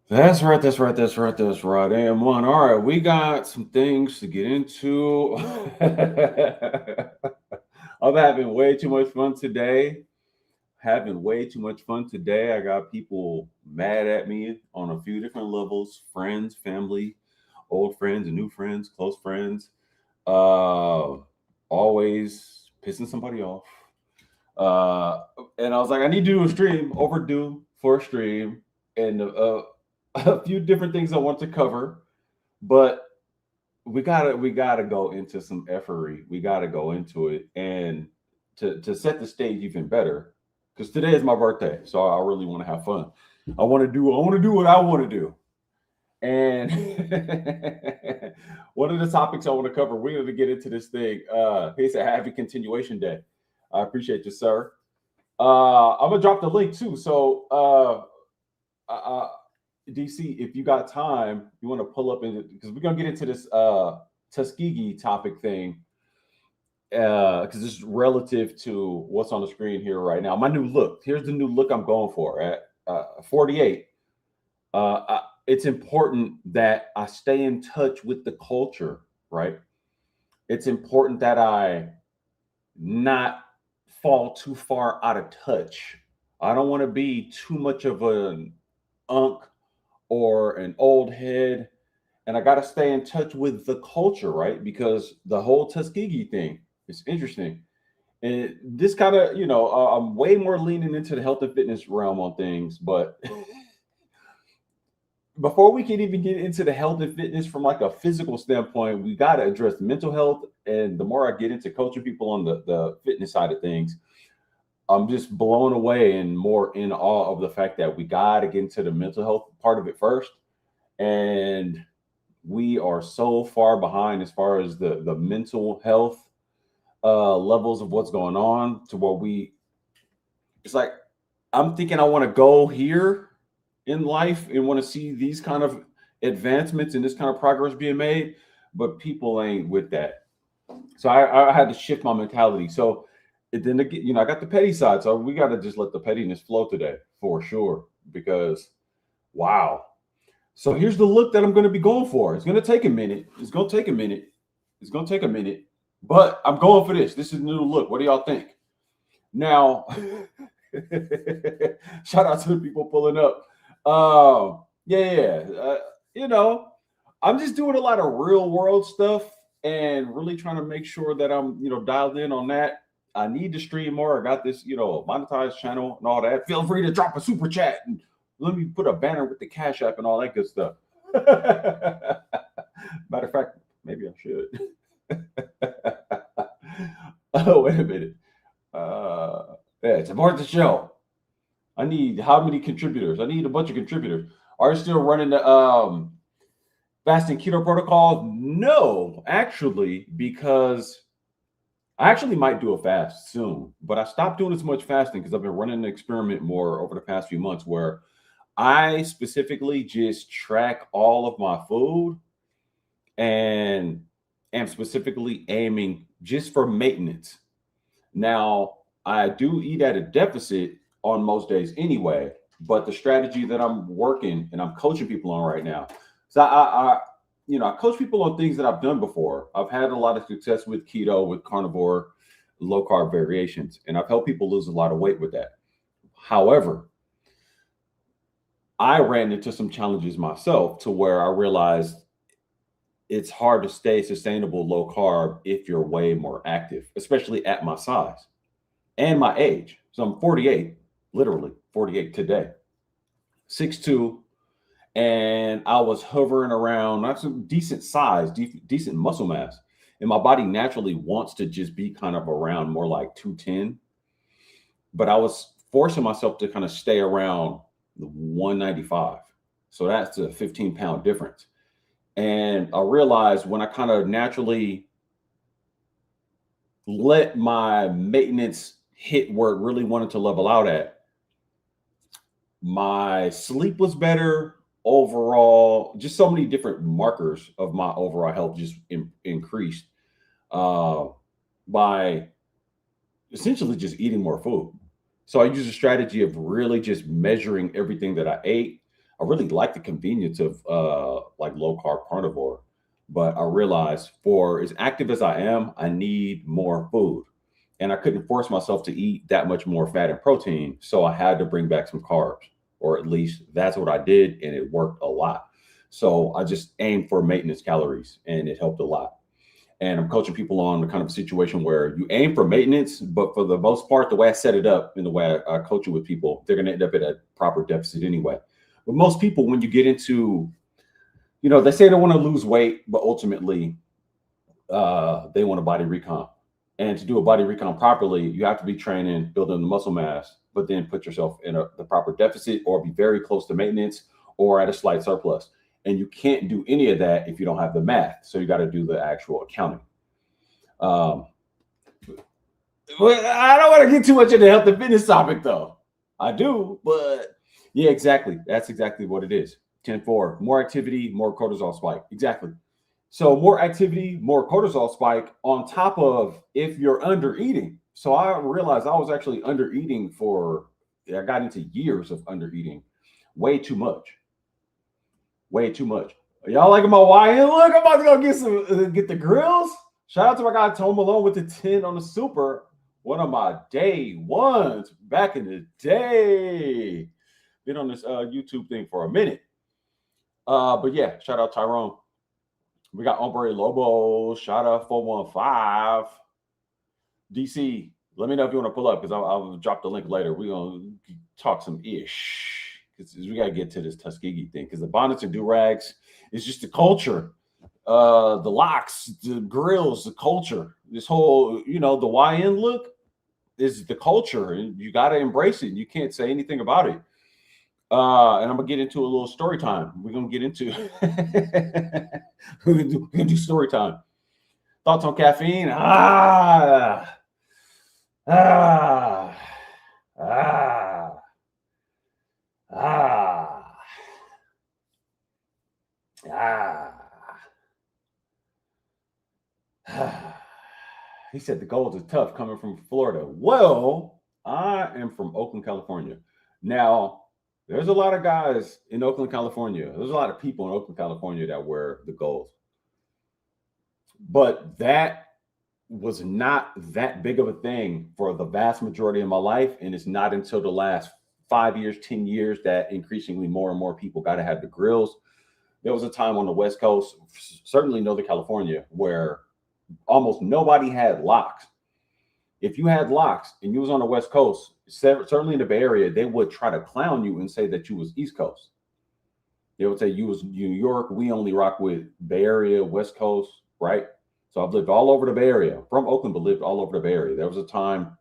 That's right. That's right. That's right. That's right. AM1. All right. We got some things to get into. I'm having way too much fun today. Having way too much fun today. I got people mad at me on a few different levels: friends, family, old friends and new friends, close friends. Uh, Always pissing somebody off. Uh, and I was like, I need to do a stream, overdue for a stream, and a few different things I want to cover, but we gotta go into some effery. We gotta go into it, and to set the stage even better, because today is my birthday, so I really want to have fun. I want to do what I want to do, and one of the topics I want to cover. We're going to get into this thing. He said, "Happy Continuation Day." I appreciate you, sir. I'm gonna drop the link too. So, DC, if you got time, you want to pull up in because we're gonna get into this Tuskegee topic thing because it's relative to what's on the screen here right now. My new look. Here's the new look I'm going for at 48. It's important that I stay in touch with the culture, right? It's important that I not fall too far out of touch. I don't want to be too much of an unk or an old head. And I got to stay in touch with the culture, right? Because the whole Tuskegee thing is interesting. And this kind of, I'm way more leaning into the health and fitness realm on things. But before we can even get into the health and fitness from like a physical standpoint, we got to address mental health. And the more I get into coaching people on the fitness side of things, I'm just blown away and more in awe of the fact that we got to get into the mental health part of it first. And we are so far behind as far as the mental health levels of what's going on to where it's like, I'm thinking I want to go here in life and want to see these kind of advancements and this kind of progress being made, but people ain't with that. So I had to shift my mentality. So then again, I got the petty side. So we got to just let the pettiness flow today for sure. Because wow. So here's the look that I'm going to be going for. It's going to take a minute. It's going to take a minute. It's going to take a minute. But I'm going for this. This is the new look. What do y'all think? Now, shout out to the people pulling up. Yeah. You know, I'm just doing a lot of real world stuff and really trying to make sure that I'm, dialed in on that. I need to stream more. I got this, monetized channel and all that. Feel free to drop a super chat and let me put a banner with the Cash App and all that good stuff. Matter of fact, maybe I should. Oh, wait a minute. Yeah, to support the show. I need how many contributors? I need a bunch of contributors. Are you still running the fasting keto protocol? No, actually, because I actually might do a fast soon, but I stopped doing as much fasting because I've been running an experiment more over the past few months where I specifically just track all of my food and am specifically aiming just for maintenance. Now, I do eat at a deficit on most days anyway, but the strategy that I'm working and I'm coaching people on right now. So I coach people on things that I've done before. I've had a lot of success with keto, with carnivore, low carb variations, and I've helped people lose a lot of weight with that. However, I ran into some challenges myself to where I realized it's hard to stay sustainable low carb if you're way more active, especially at my size and my age. So I'm 48, literally 48 today, 6'2", and I was hovering around not some decent size, decent muscle mass. And my body naturally wants to just be kind of around more like 210. But I was forcing myself to kind of stay around the 195. So that's a 15-pound difference. And I realized when I kind of naturally let my maintenance hit where it really wanted to level out at, my sleep was better overall. Just so many different markers of my overall health just increased uh, by essentially just eating more food. So I use a strategy of really just measuring everything that I ate. I really like the convenience of like low carb carnivore, but I realized for as active as I am, I need more food. And I couldn't force myself to eat that much more fat and protein. So I had to bring back some carbs, or at least that's what I did. And it worked a lot. So I just aimed for maintenance calories and it helped a lot. And I'm coaching people on the kind of situation where you aim for maintenance, but for the most part, the way I set it up and the way I coach it with people, they're going to end up at a proper deficit anyway. But most people, when you get into, they say they want to lose weight, but ultimately they want a body recomp. And to do a body recomp properly, you have to be training, building the muscle mass, but then put yourself in the proper deficit or be very close to maintenance or at a slight surplus. And you can't do any of that if you don't have the math. So you got to do the actual accounting. Well, I don't want to get too much into the health and fitness topic, though. I do, but yeah, exactly. That's exactly what it is. 10-4, more activity, more cortisol spike. Exactly. So more activity, more cortisol spike on top of if you're under eating. So I realized I was actually under eating I got into years of under eating, way too much. Way too much. Y'all liking my YN look? I'm about to go get the grills. Shout out to my guy Tom Malone with the 10 on the super. One of my day ones back in the day. Been on this YouTube thing for a minute. But yeah, shout out Tyrone. We got Hombre Lobo. Shout out 415. DC, let me know if you want to pull up because I'll drop the link later. We're going to talk some ish. Because we got to get to this Tuskegee thing because the bonnets and do-rags is just the culture. The locks, the grills, the culture. This whole, the YN look is the culture. And you got to embrace it. You can't say anything about it. And I'm going to get into a little story time. We're going to get into we're going to do story time. Thoughts on caffeine? Ah. He said the Golds are tough coming from Florida. Well, I am from Oakland, California. Now, there's a lot of guys in Oakland, California. There's a lot of people in Oakland, California that wear the Golds. But that was not that big of a thing for the vast majority of my life. And it's not until the last 5 years, 10 years that increasingly more and more people got to have the grills. There was a time on the West Coast, certainly Northern California, where almost nobody had locks. If you had locks and you was on the West Coast, certainly in the Bay Area, they would try to clown you and say that you was East Coast. They would say you was New York. We only rock with Bay Area, West Coast, right? So I've lived all over the Bay Area, from Oakland, but lived all over the Bay Area. There was a time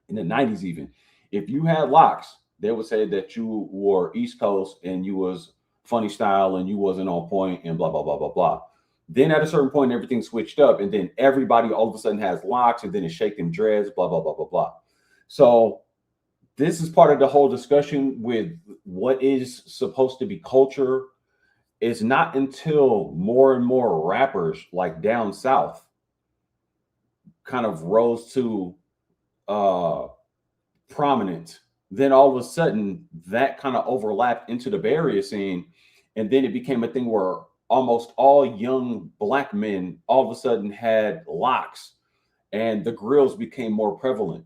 in the 90s even, if you had locks, they would say that you were East Coast and you was funny style and you wasn't on point and blah, blah, blah, blah, blah. Then at a certain point, everything switched up and then everybody all of a sudden has locks and then it's shaking dreads, blah, blah, blah, blah, blah. So this is part of the whole discussion with what is supposed to be culture. It's not until more and more rappers like down south kind of rose to prominence, then all of a sudden that kind of overlapped into the Bay Area scene. And then it became a thing where almost all young Black men all of a sudden had locks and the grills became more prevalent.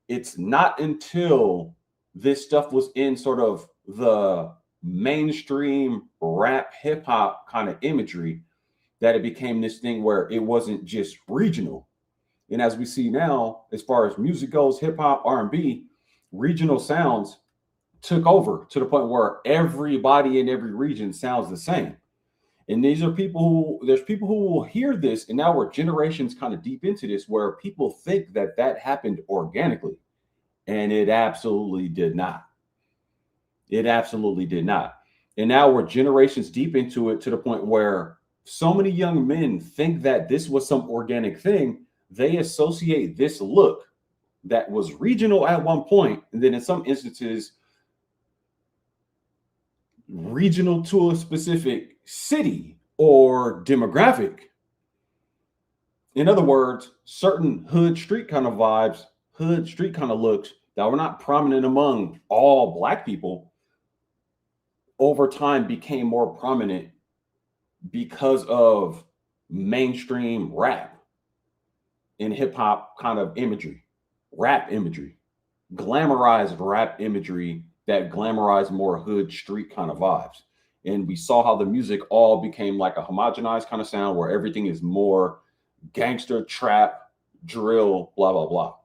It's not until this stuff was in sort of the mainstream rap hip hop kind of imagery that it became this thing where it wasn't just regional. And as we see now, as far as music goes, hip hop, R&B, regional sounds took over to the point where everybody in every region sounds the same. And there's people who will hear this, and now we're generations kind of deep into this, where people think that happened organically, and it absolutely did not. It absolutely did not. And now we're generations deep into it to the point where so many young men think that this was some organic thing. They associate this look that was regional at one point, and then in some instances, regional to a specific city or demographic. In other words, certain hood street kind of vibes, hood street kind of looks that were not prominent among all Black people over time became more prominent because of mainstream rap and hip hop kind of imagery, rap imagery, glamorized rap imagery that glamorized more hood street kind of vibes. And we saw how the music all became like a homogenized kind of sound where everything is more gangster, trap, drill, blah, blah, blah.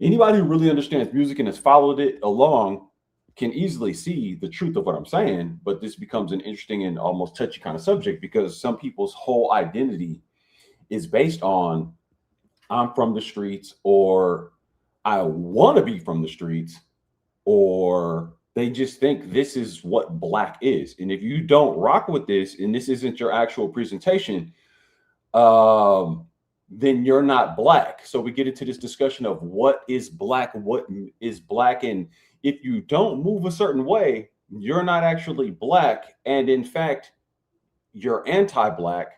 Anybody who really understands music and has followed it along can easily see the truth of what I'm saying, but this becomes an interesting and almost touchy kind of subject because some people's whole identity is based on I'm from the streets, or I want to be from the streets, or they just think this is what Black is. And if you don't rock with this and this isn't your actual presentation, then you're not Black. So we get into this discussion of what is Black, and if you don't move a certain way, you're not actually Black. And in fact, you're anti-Black,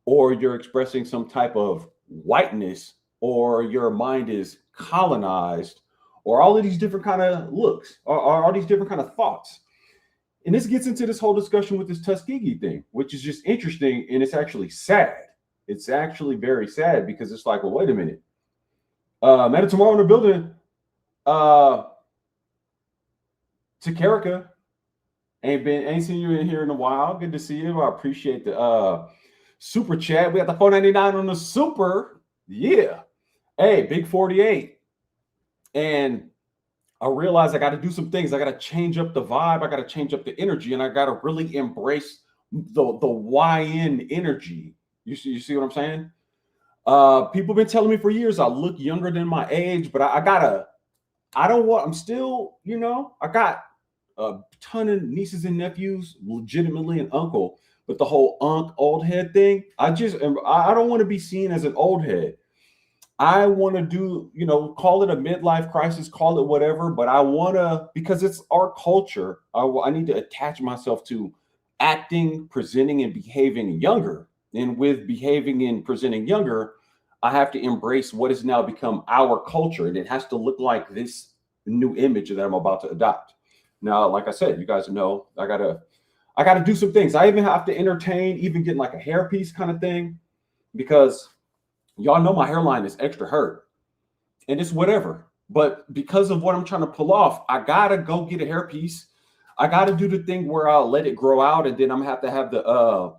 or you're expressing some type of whiteness, or your mind is colonized, or all of these different kind of looks, or all these different kind of thoughts. And this gets into this whole discussion with this Tuskegee thing, which is just interesting. And it's actually sad. It's actually very sad because it's like, well, wait a minute. Met tomorrow in the building. Takerica, ain't seen you in here in a while. Good to see you. I appreciate the super chat. We got the $4.99 on the super. Yeah. Hey, big 48. And I realized I got to do some things. I got to change up the vibe. I got to change up the energy, and I got to really embrace the YN energy. You see what I'm saying? People been telling me for years I look younger than my age, but I got a ton of nieces and nephews, legitimately an uncle, but the whole old head thing, I don't want to be seen as an old head. I want to do, call it a midlife crisis, call it whatever, but I want to, because it's our culture, I need to attach myself to acting, presenting, and behaving younger. And with behaving and presenting younger, I have to embrace what has now become our culture, and it has to look like this new image that I'm about to adopt. Now, like I said, you guys know I gotta do some things. I even have to entertain, even getting like a hairpiece kind of thing, because y'all know my hairline is extra hurt, and it's whatever. But because of what I'm trying to pull off, I gotta go get a hairpiece. I gotta do the thing where I'll let it grow out, and then I'm gonna have to have the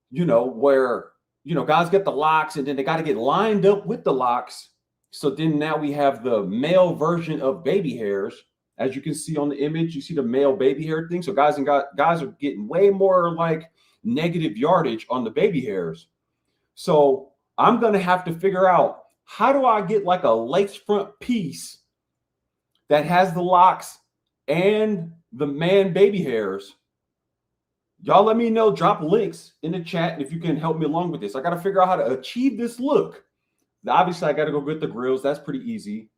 where guys get the locks, and then they got to get lined up with the locks. So then now we have the male version of baby hairs. As you can see on the image, you see the male baby hair thing. So guys are getting way more like negative yardage on the baby hairs. So I'm going to have to figure out, how do I get like a lace front piece that has the locks and the man baby hairs? Y'all let me know, drop links in the chat if you can help me along with this. I got to figure out how to achieve this look. Obviously, I got to go get the grills. That's pretty easy.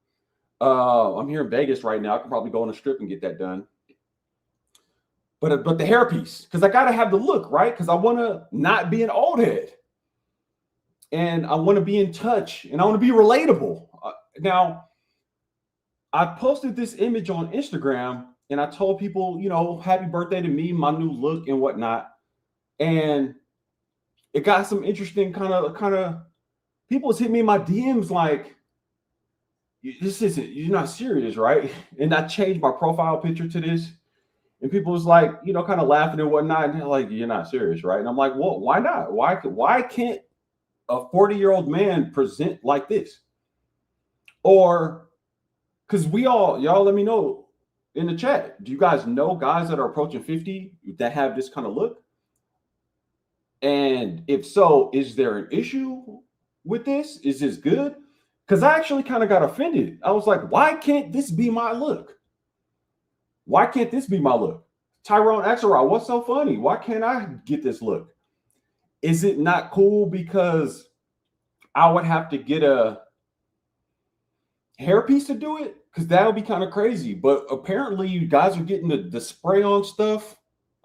I'm here in Vegas right now. I can probably go on a strip and get that done. But the hairpiece, because I got to have the look, right? Because I want to not be an old head. And I want to be in touch, and I want to be relatable. Now, I posted this image on Instagram, and I told people, happy birthday to me, my new look and whatnot. And it got some interesting kind of people was hitting me in my DMs like, you're not serious, right? And I changed my profile picture to this. And people was like, kind of laughing and whatnot. And they're like, you're not serious, right? And I'm like, well, why not? Why can't a 40-year-old man present like this? Or, because y'all let me know in the chat, do you guys know guys that are approaching 50 that have this kind of look? And if so, is there an issue with this? Is this good? Because I actually kind of got offended. I was like, why can't this be my look? Why can't this be my look? Tyrone Axelrod, what's so funny? Why can't I get this look? Is it not cool because I would have to get a hairpiece to do it? Because that would be kind of crazy. But apparently you guys are getting the spray on stuff.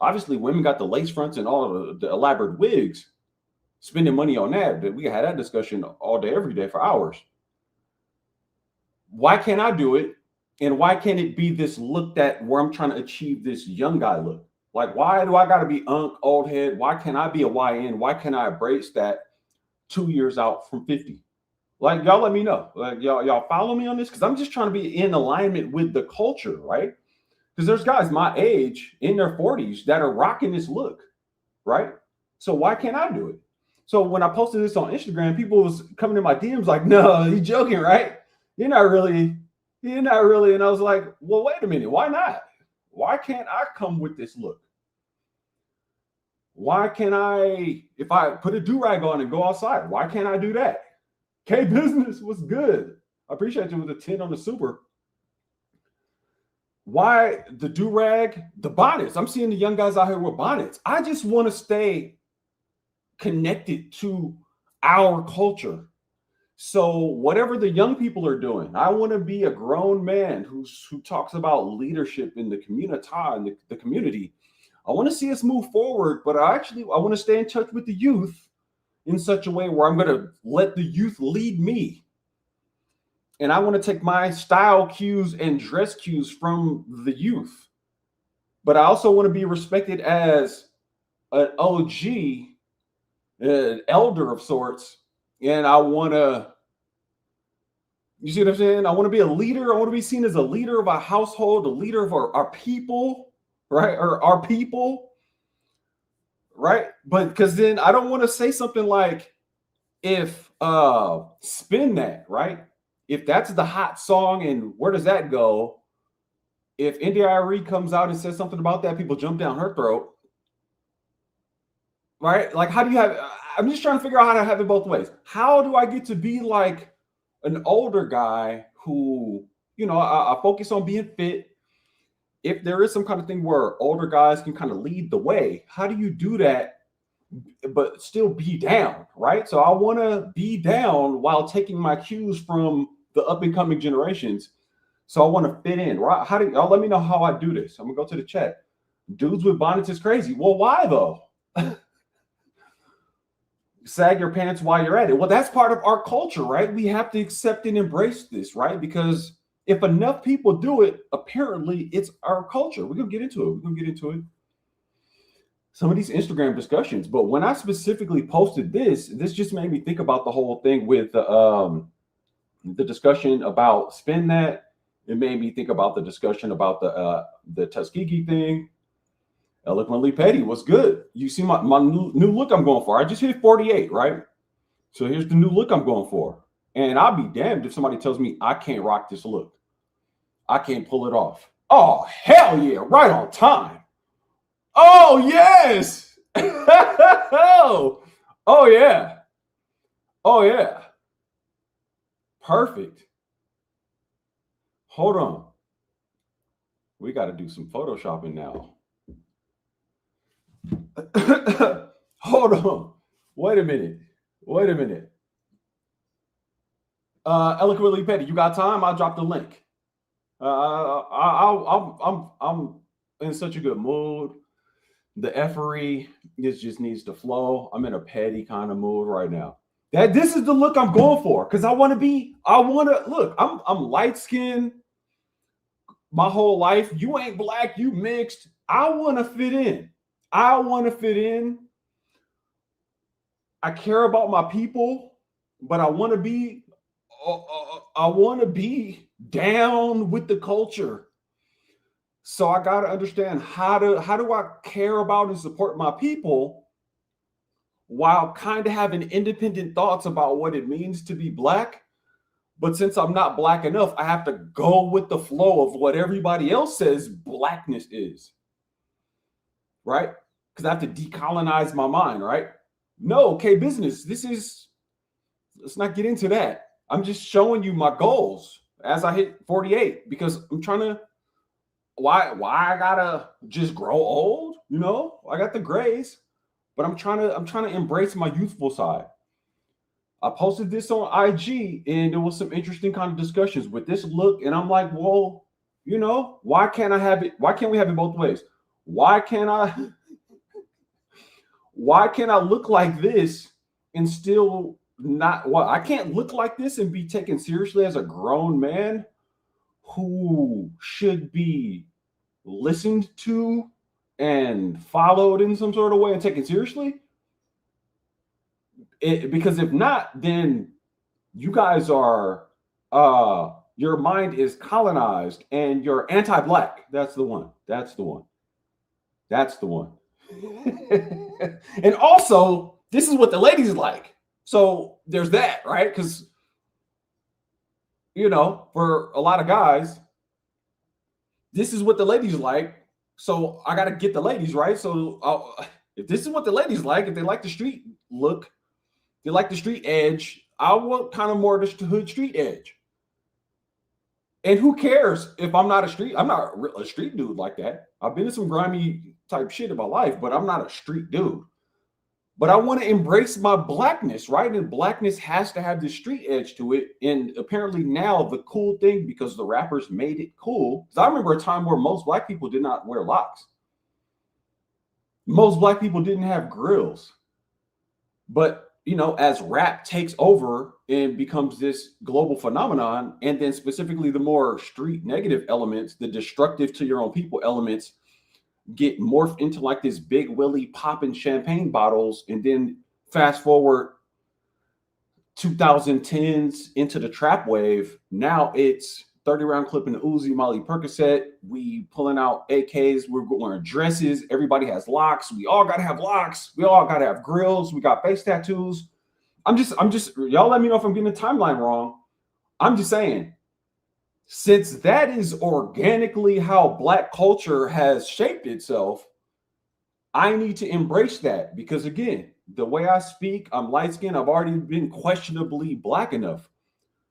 Obviously, women got the lace fronts and all of the elaborate wigs, spending money on that. But we had that discussion all day, every day for hours. Why can't I do it? And why can't it be this look that where I'm trying to achieve this young guy look? Like, why do I got to be old head? Why can't I be a YN? Why can't I embrace that 2 years out from 50? Like, y'all let me know. Like, y'all follow me on this? Because I'm just trying to be in alignment with the culture, right? Because there's guys my age in their 40s that are rocking this look, right? So why can't I do it? So when I posted this on Instagram, people was coming in my DMs like, no, you joking, right? You're not really. And I was like, well, wait a minute. Why not? Why can't I come with this look? Why can't I, if I put a do-rag on and go outside, why can't I do that? K Business was good. I appreciate you with a 10 on the super. Why the do-rag, the bonnets? I'm seeing the young guys out here with bonnets. I just want to stay connected to our culture. So whatever the young people are doing, I want to be a grown man who talks about leadership in the community, in the community. I want to see us move forward, but I want to stay in touch with the youth in such a way where I'm going to let the youth lead me. And I want to take my style cues and dress cues from the youth. But I also want to be respected as an OG, an elder of sorts. And I want to, you see what I'm saying? I want to be a leader. I want to be seen as a leader of our household, a leader of our people, right? Or our people, right? But because then I don't want to say something like, if spin that, right? If that's the hot song and where does that go? If India.Arie comes out and says something about that, people jump down her throat, right? Like, how do you have, I'm just trying to figure out how to have it both ways. How do I get to be like an older guy who, I focus on being fit. If there is some kind of thing where older guys can kind of lead the way, how do you do that, but still be down, right? So I want to be down while taking my cues from the up and coming generations. So I want to fit in, right? Y'all let me know how I do this. I'm gonna go to the chat. Dudes with bonnets is crazy. Well, why though? Sag your pants while you're at it. Well, that's part of our culture, right? We have to accept and embrace this, right? Because if enough people do it, apparently it's our culture. We're gonna get into it. Some of these Instagram discussions, but when I specifically posted this just made me think about the whole thing with the discussion about spin that. It made me think about the discussion about the Tuskegee thing. Eloquently Petty was good. You see my new look I'm going for. I just hit 48, right? So here's the new look I'm going for. And I'll be damned if somebody tells me I can't rock this look. I can't pull it off. Oh, hell yeah, right on time. Oh, yes. Oh, yeah. Oh, yeah. Perfect. Hold on. We got to do some photoshopping now. Hold on. Wait a minute. Eloquently Petty, you got time? I'll drop the link. I'm in such a good mood. The effery just needs to flow. I'm in a petty kind of mood right now. This is the look I'm going for because I'm light skinned my whole life. You ain't black, you mixed. I want to fit in. I care about my people, but I want to be down with the culture. So I got to understand how do I care about and support my people while kind of having independent thoughts about what it means to be black. But since I'm not black enough, I have to go with the flow of what everybody else says blackness is. Right? Because I have to decolonize my mind, right? No, K Business. Let's not get into that. I'm just showing you my goals as I hit 48 because I'm trying to, why I gotta just grow old? I got the grays, but I'm trying to embrace my youthful side. I posted this on IG and there was some interesting kind of discussions with this look. And I'm like, well, why can't I have it? Why can't we have it both ways? Why can't I look like this and still not, I can't look like this and be taken seriously as a grown man who should be listened to and followed in some sort of way and taken seriously? Because if not, then you guys are your mind is colonized and you're anti-black. That's the one. That's the one. That's the one. And also, this is what the ladies like. So there's that, right? Because for a lot of guys, this is what the ladies like. So I got to get the ladies, right? So if this is what the ladies like, if they like the street look, they like the street edge, I want kind of more of the hood street edge. And who cares if I'm not I'm not a street dude like that. I've been in some grimy type shit in my life, but I'm not a street dude. But I want to embrace my blackness, right? And blackness has to have the street edge to it. And apparently now the cool thing, because the rappers made it cool. Because I remember a time where most black people did not wear locks. Most black people didn't have grills. But, as rap takes over and becomes this global phenomenon, and then specifically the more street negative elements, the destructive to your own people elements, get morphed into like this big willy popping champagne bottles, and then fast forward 2010s into the trap wave. Now it's 30 round clip in the Uzi, Molly Percocet. We pulling out AKs. We're wearing dresses. Everybody has locks. We all got to have locks. We all got to have grills. We got face tattoos. I'm just, y'all let me know if I'm getting the timeline wrong. I'm just saying, since that is organically how Black culture has shaped itself, I need to embrace that, because again, the way I speak, I'm light skinned. I've already been questionably Black enough.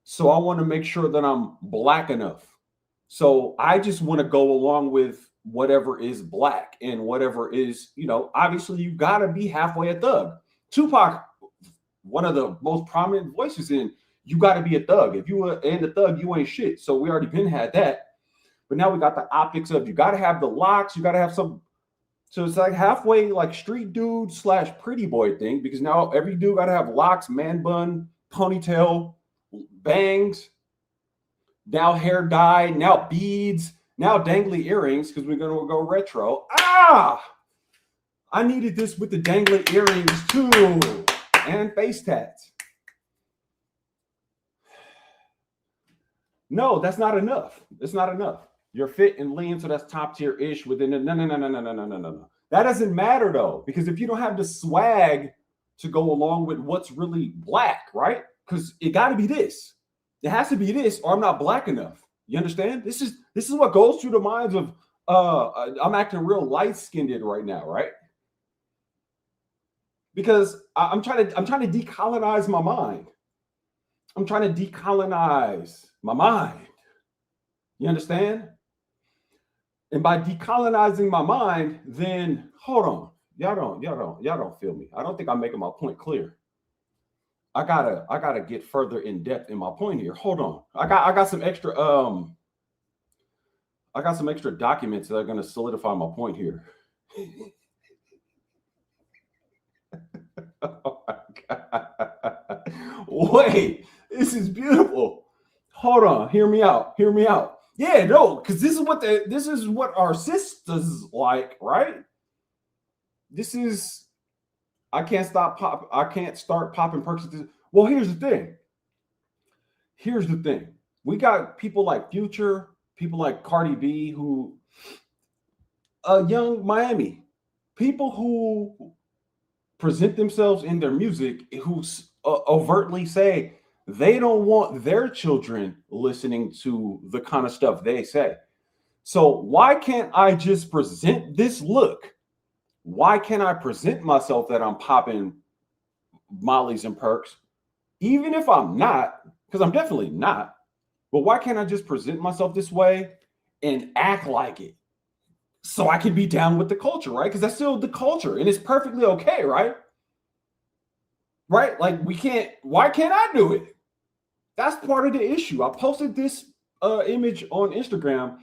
So I want to make sure that I'm Black enough. So I just want to go along with whatever is Black and whatever is, obviously you got to be halfway a thug. Tupac, one of the most prominent voices in, you got to be a thug. If you ain't a thug, you ain't shit. So we already been had that. But now we got the optics of, you got to have the locks. You got to have some. So it's like halfway like street dude / pretty boy thing, because now every dude got to have locks, man bun, ponytail, bangs, now hair dye, now beads, now dangly earrings, because we're going to go retro. I needed this with the dangly earrings too, and face tats. No, that's not enough. It's not enough. You're fit and lean, so that's top tier ish within the no. That doesn't matter though, because if you don't have the swag to go along with what's really Black, right? Because it got to be this. It has to be this, or I'm not Black enough. You understand? This is what goes through the minds of I'm acting real light skinned right now, right? Because I'm trying to decolonize my mind. I'm trying to decolonize my mind. You understand? And by decolonizing my mind, then hold on. Y'all don't feel me. I don't think I'm making my point clear. I gotta get further in depth in my point here. Hold on. I got some extra documents that are gonna solidify my point here. Oh my God. Wait, this is beautiful. Hold on, hear me out. Yeah, no, because this is what our sisters like, right? I can't start popping perks. Well, here's the thing. We got people like Future, people like Cardi B, who young Miami, people who present themselves in their music, who overtly say they don't want their children listening to the kind of stuff they say. So why can't I just present this look? Why can't I present myself that I'm popping mollies and perks, even if I'm not, because I'm definitely not. But why can't I just present myself this way and act like it, so I can be down with the culture, right? Because that's still the culture, and it's perfectly okay, right? Right? Like why can't I do it? That's part of the issue. I posted this image on Instagram,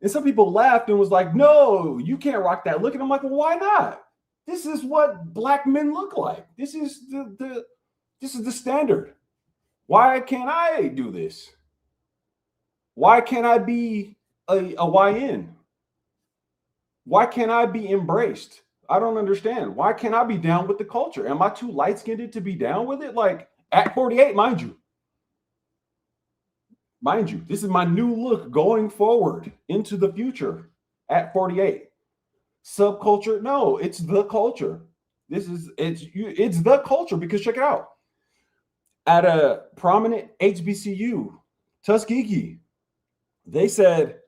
and some people laughed and was like, no, you can't rock that look. And I'm like, well, why not? This is what Black men look like. This is the standard. Why can't I do this? Why can't I be a YN? Why can't I be embraced? I don't understand. Why can't I be down with the culture? Am I too light skinned to be down with it? Like at 48, mind you. Mind you, this is my new look going forward into the future at 48. Subculture? No, it's the culture. It's the culture because check it out. At a prominent HBCU, Tuskegee, they said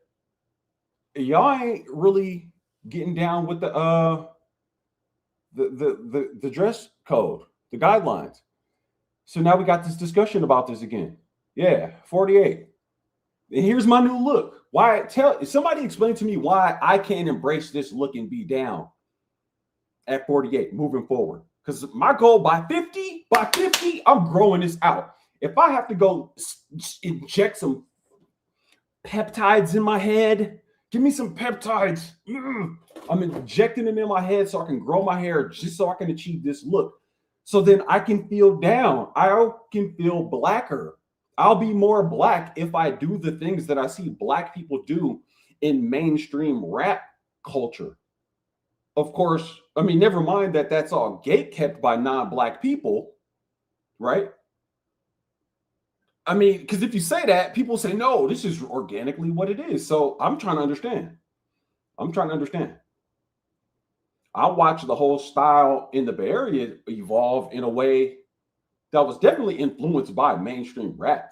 y'all ain't really getting down with the dress code, the guidelines. So now we got this discussion about this again. Yeah, 48. And here's my new look. Why somebody explain to me why I can't embrace this look and be down at 48 moving forward. Because my goal by 50, I'm growing this out. If I have to go inject some peptides in my head, give me some peptides. I'm injecting them in my head so I can grow my hair just so I can achieve this look. So then I can feel down. I can feel blacker. I'll be more black if I do the things that I see black people do in mainstream rap culture. Of course, I mean, never mind that that's all gatekept by non-black people, right? I mean, because if you say that, people say, no, this is organically what it is. So I'm trying to understand. I watched the whole style in the Bay Area evolve in a way that was definitely influenced by mainstream rap.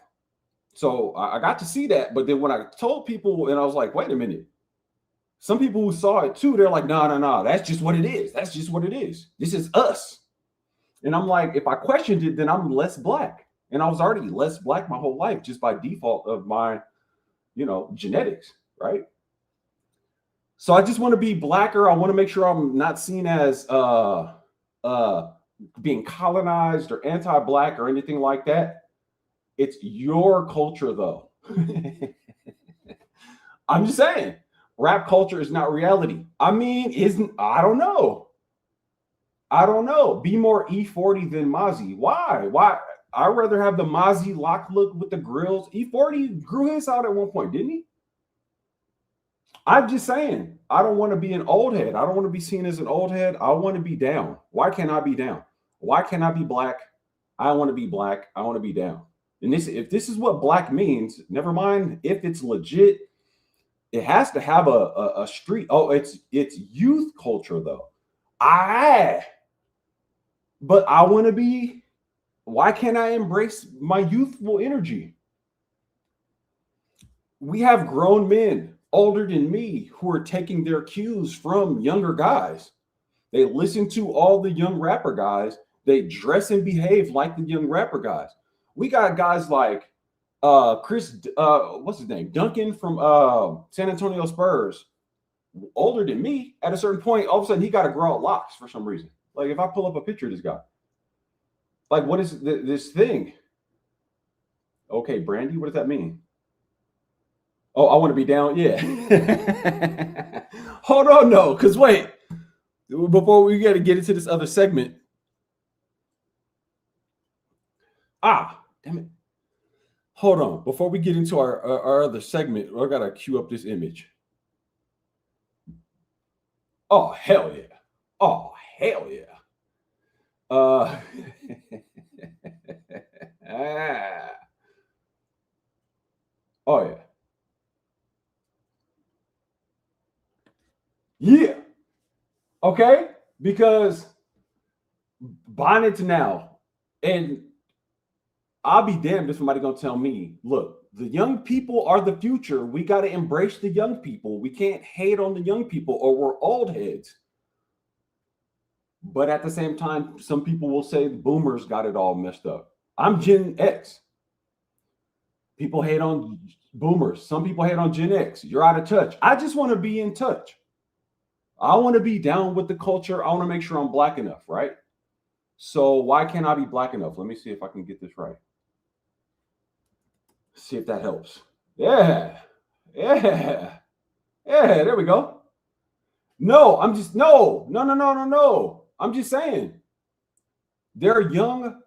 So I got to see that. But then when I told people, and I was like, wait a minute. Some people who saw it too, they're like, no, that's just what it is. That's just what it is. This is us. And I'm like, if I questioned it, then I'm less black. And I was already less black my whole life just by default of my, genetics, right? So I just want to be blacker. I want to make sure I'm not seen as being colonized or anti-black or anything like that. It's your culture, though. I'm just saying, rap culture is not reality. I mean, I don't know. Be more E40 than Mozzie. Why? I'd rather have the Mozzie lock look with the grills. E40 grew his out at one point, didn't he? I'm just saying, I don't want to be an old head. I don't want to be seen as an old head. I want to be down. Why can't I be down? Why can't I be black? I want to be black. I want to be down. And if this is what black means, never mind if it's legit, it has to have a street. Oh, it's youth culture though. But I want to be. Why can't I embrace my youthful energy? We have grown men older than me who are taking their cues from younger guys. They listen to all the young rapper guys. They dress and behave like the young rapper guys. We got guys like Chris, what's his name? Duncan from San Antonio Spurs, older than me. At a certain point, all of a sudden he got to grow out locks for some reason. Like if I pull up a picture of this guy, like what is this thing? Okay, Brandy, what does that mean? Oh, I want to be down. Yeah. Hold on, no, because wait, before we got to get into this other segment. Damn it. Hold on. Before we get into our other segment, I got to cue up this image. Oh, hell yeah. Oh, hell yeah. Oh, yeah. Yeah. Okay. Because bonnets now, and I'll be damned if somebody gonna tell me, look, the young people are the future. We got to embrace the young people. We can't hate on the young people or we're old heads. But at the same time, some people will say the boomers got it all messed up. I'm Gen X. People hate on boomers. Some people hate on Gen X. You're out of touch. I just want to be in touch. I want to be down with the culture. I want to make sure I'm black enough, right? So why can't I be black enough? Let me see if I can get this right. See if that helps. Yeah. There we go. No. I'm just saying. They're young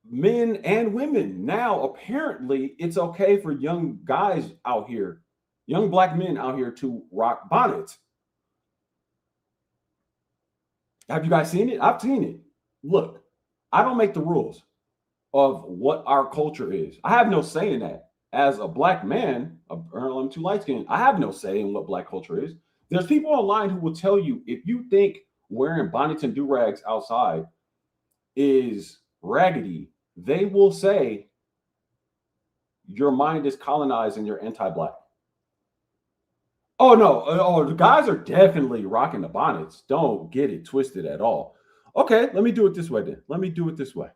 men and women. Now, apparently, it's okay for young guys out here, young black men out here to rock bonnets. Have you guys seen it? I've seen it. Look, I don't make the rules of what our culture is. I have no say in that. As a black man, apparently I'm too light skinned, I have no say in what black culture is. There's people online who will tell you if you think wearing bonnets and do rags outside is raggedy, they will say your mind is colonized and you're anti-black. Oh no, oh the guys are definitely rocking the bonnets. Don't get it twisted at all. Okay, let me do it this way then. Let me do it this way.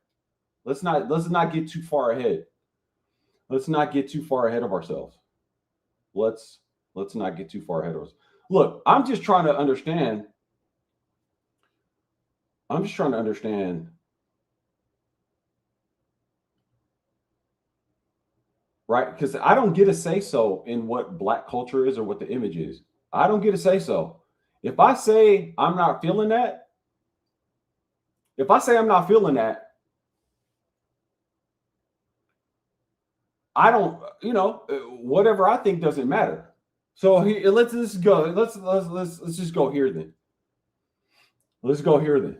Let's not get too far ahead. Let's not get too far ahead of ourselves. Let's not get too far ahead of us. Look, I'm just trying to understand. I'm just trying to understand. Right? Because I don't get a say so in what black culture is or what the image is. I don't get a say so. If I say I'm not feeling that, if I say I'm not feeling that, I don't, whatever I think doesn't matter. So let's just go. Let's just go here then. Let's go here then.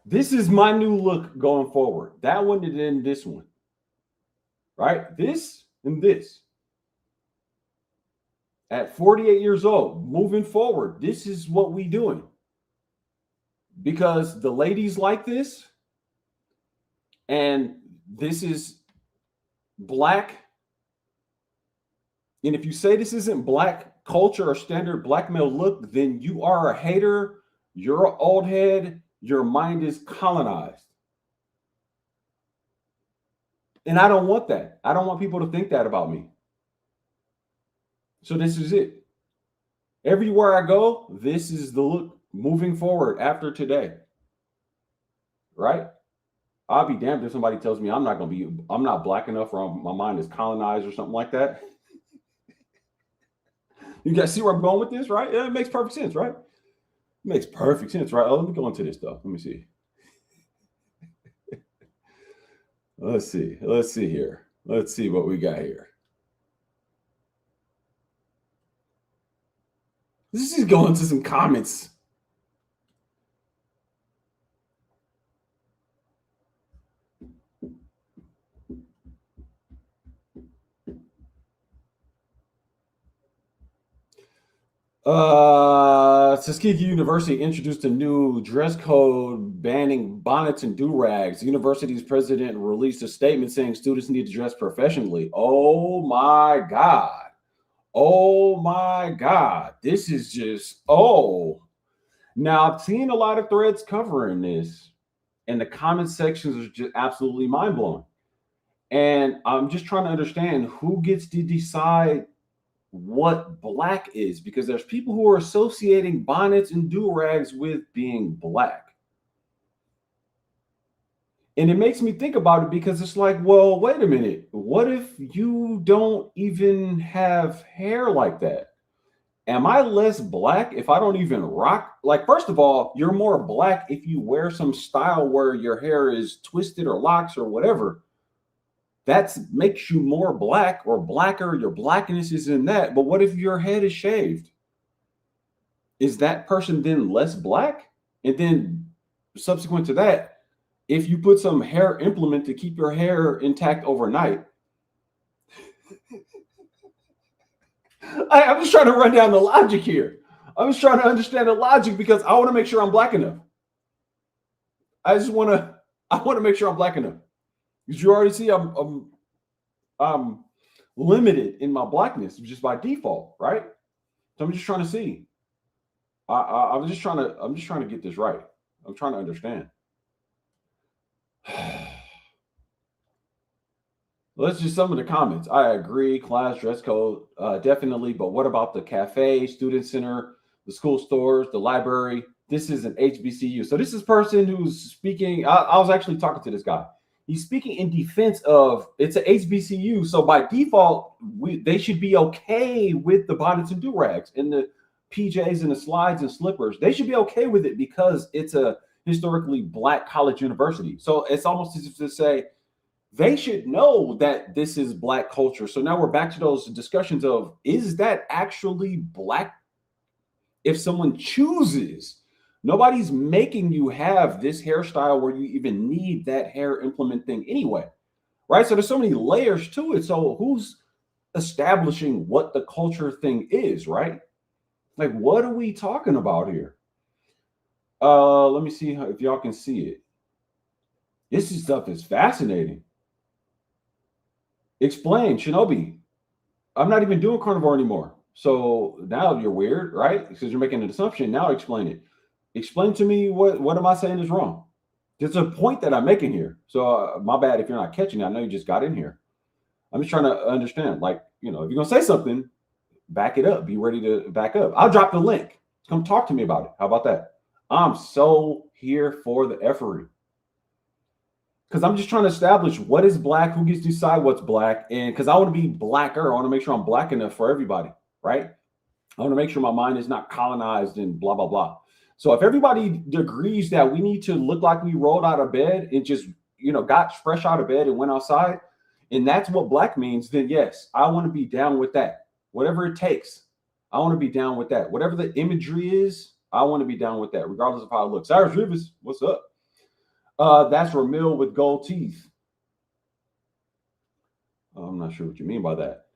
This is my new look going forward. That one and then this one. Right? This and this. At 48 years old, moving forward, this is what we doing. Because the ladies like this, and this is black. And if you say this isn't black culture or standard black male look, then you are a hater, you're an old head, your mind is colonized. And I don't want that. I don't want people to think that about me. So this is it. Everywhere I go, this is the look moving forward after today. Right? I'll be damned if somebody tells me I'm not black enough or my mind is colonized or something like that. You guys see where I'm going with this, right? Yeah, it makes perfect sense, right? It makes perfect sense, right? Oh, let me go into this stuff. Let me see. Let's see here. Let's see what we got here. Let's just go into some comments. Tuskegee University introduced a new dress code banning bonnets and do-rags. The university's president released a statement saying students need to dress professionally. Oh my God. Oh my God. This is just, Now, I've seen a lot of threads covering this, and the comment sections are just absolutely mind-blowing. And I'm just trying to understand who gets to decide what black is, because there's people who are associating bonnets and do-rags with being black. And it makes me think about it because it's like, well, wait a minute. What if you don't even have hair like that? Am I less black if I don't even rock? Like, first of all, you're more black if you wear some style where your hair is twisted or locks or whatever. That makes you more black or blacker. Your blackness is in that. But what if your head is shaved? Is that person then less black? And then subsequent to that, if you put some hair implement to keep your hair intact overnight, I'm just trying to run down the logic here. I'm just trying to understand the logic because I want to make sure I'm black enough. I want to make sure I'm black enough. Because you already see I'm limited in my blackness just by default, right? So I'm just trying to see. I'm just trying to get this right. I'm trying to understand. Let's just some of the comments. I agree, class dress code, definitely. But what about the cafe, student center, the school stores, the library? This is an HBCU. So this is person who's speaking. I was actually talking to this guy. He's speaking in defense of it's an HBCU. So by default, they should be okay with the bonnets and do-rags and the PJs and the slides and slippers. They should be okay with it because it's a historically black college university. So it's almost as if to say, They should know that this is Black culture. So now we're back to those discussions of, is that actually Black? If someone chooses, nobody's making you have this hairstyle where you even need that hair implement thing anyway, right? So there's so many layers to it. So who's establishing what the culture thing is, right? Like, what are we talking about here? Let me see if y'all can see it. This stuff is fascinating. Explain, Shinobi. I'm not even doing carnivore anymore. So now you're weird, right? Because you're making an assumption. Now explain it. Explain to me what am I saying is wrong? There's a point that I'm making here. So my bad if you're not catching it. I know you just got in here. I'm just trying to understand. Like, if you're gonna say something, back it up. Be ready to back up. I'll drop the link. Come talk to me about it. How about that? I'm so here for the effery. Because I'm just trying to establish what is Black, who gets to decide what's Black, and because I want to be Blacker, I want to make sure I'm Black enough for everybody, right? I want to make sure my mind is not colonized and blah, blah, blah. So if everybody agrees that we need to look like we rolled out of bed and just, got fresh out of bed and went outside, and that's what Black means, then yes, I want to be down with that. Whatever it takes, I want to be down with that. Whatever the imagery is, I want to be down with that, regardless of how it looks. Cyrus Rivers, what's up? That's Ramil with gold teeth. I'm not sure what you mean by that.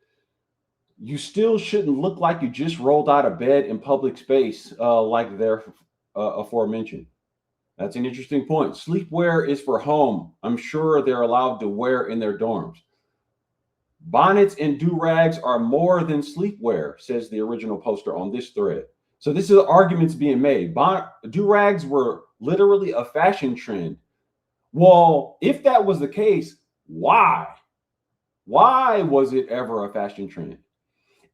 You still shouldn't look like you just rolled out of bed in public space, like they're aforementioned. That's an interesting point. Sleepwear is for home. I'm sure they're allowed to wear in their dorms. Bonnets and do-rags are more than sleepwear, says the original poster on this thread. So this is arguments being made. Do-rags were literally a fashion trend. Well, if that was the case, why? Why was it ever a fashion trend?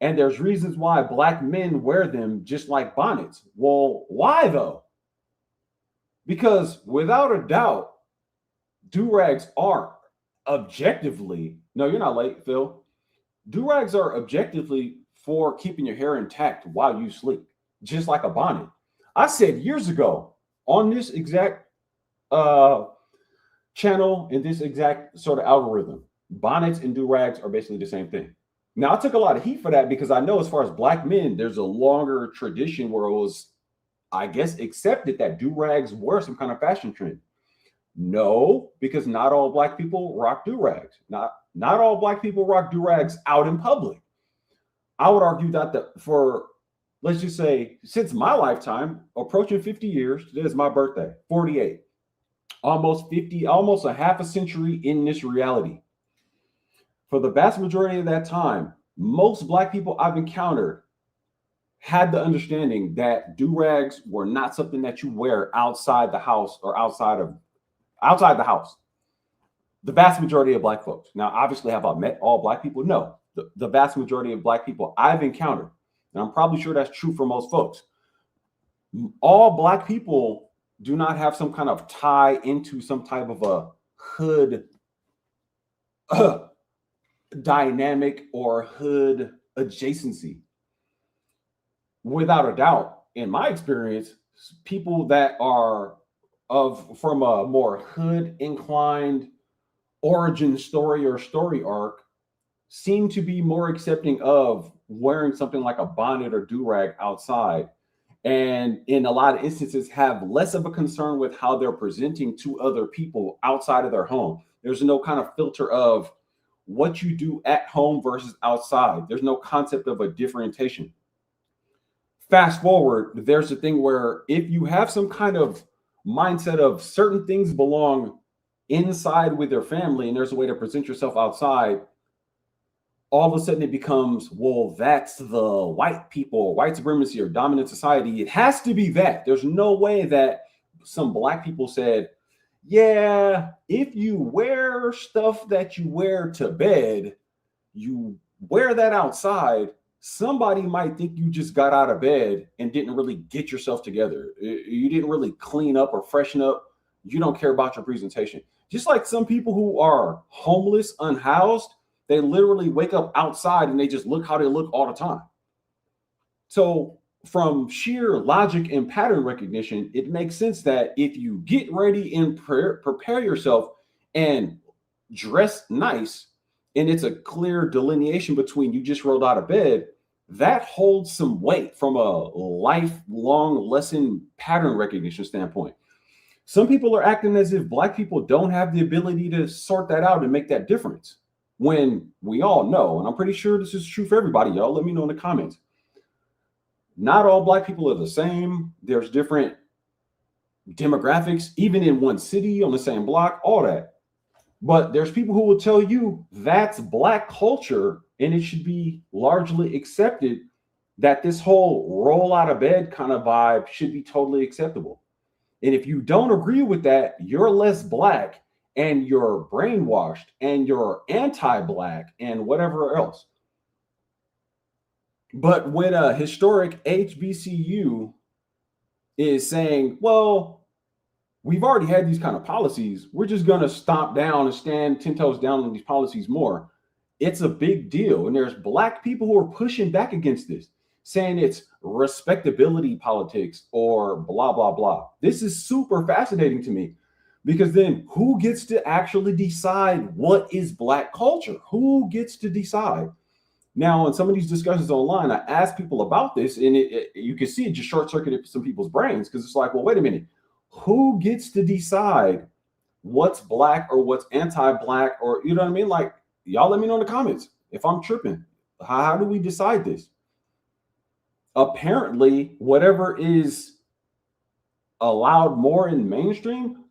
And there's reasons why Black men wear them just like bonnets. Well, why though? Because without a doubt, do-rags are objectively, no, you're not late, Phil. Do-rags are objectively for keeping your hair intact while you sleep, just like a bonnet. I said years ago on this exact channel in this exact sort of algorithm, bonnets and do-rags are basically the same thing. Now, I took a lot of heat for that because I know as far as Black men, there's a longer tradition where it was, I guess, accepted that do-rags were some kind of fashion trend. No, because not all Black people rock do-rags. Not all Black people rock do-rags out in public. I would argue that for, let's just say, since my lifetime, approaching 50 years, today is my birthday, 48. Almost 50, almost a half a century in this reality. For the vast majority of that time, most Black people I've encountered had the understanding that do-rags were not something that you wear outside the house or outside the house. The vast majority of Black folks. Now, obviously, have I met all Black people? No. The vast majority of Black people I've encountered, and I'm probably sure that's true for most folks, all Black people do not have some kind of tie into some type of a hood dynamic or hood adjacency. Without a doubt, in my experience, people that are from a more hood inclined origin story or story arc seem to be more accepting of wearing something like a bonnet or do-rag outside, and in a lot of instances have less of a concern with how they're presenting to other people outside of their home. There's no kind of filter of what you do at home versus outside. There's no concept of a differentiation. Fast forward, there's a thing where if you have some kind of mindset of certain things belong inside with your family and there's a way to present yourself outside, all of a sudden it becomes, well, that's the white people, white supremacy or dominant society. It has to be that. There's no way that some Black people said, yeah, if you wear stuff that you wear to bed, you wear that outside, somebody might think you just got out of bed and didn't really get yourself together. You didn't really clean up or freshen up. You don't care about your presentation. Just like some people who are homeless, unhoused, they literally wake up outside and they just look how they look all the time. So from sheer logic and pattern recognition, it makes sense that if you get ready and prepare yourself and dress nice and it's a clear delineation between you just rolled out of bed, that holds some weight from a lifelong lesson pattern recognition standpoint. Some people are acting as if Black people don't have the ability to sort that out and make that difference. When we all know, and I'm pretty sure this is true for everybody, y'all let me know in the comments. Not all Black people are the same. There's different demographics, even in one city, on the same block, all that. But there's people who will tell you that's Black culture and it should be largely accepted, that this whole roll out of bed kind of vibe should be totally acceptable. And if you don't agree with that, you're less Black and you're brainwashed and you're anti-Black and whatever else. But when a historic HBCU is saying, well, we've already had these kind of policies, we're just going to stomp down and stand 10 toes down on these policies more, it's a big deal. And there's Black people who are pushing back against this, saying it's respectability politics or blah, blah, blah. This is super fascinating to me, because then who gets to actually decide what is Black culture? Who gets to decide? Now, in some of these discussions online, I asked people about this, and you can see it just short-circuited some people's brains, because it's like, well, wait a minute. Who gets to decide what's Black or what's anti-Black, or, you know what I mean? Like, y'all let me know in the comments if I'm tripping. How do we decide this? Apparently, whatever is allowed more in mainstream,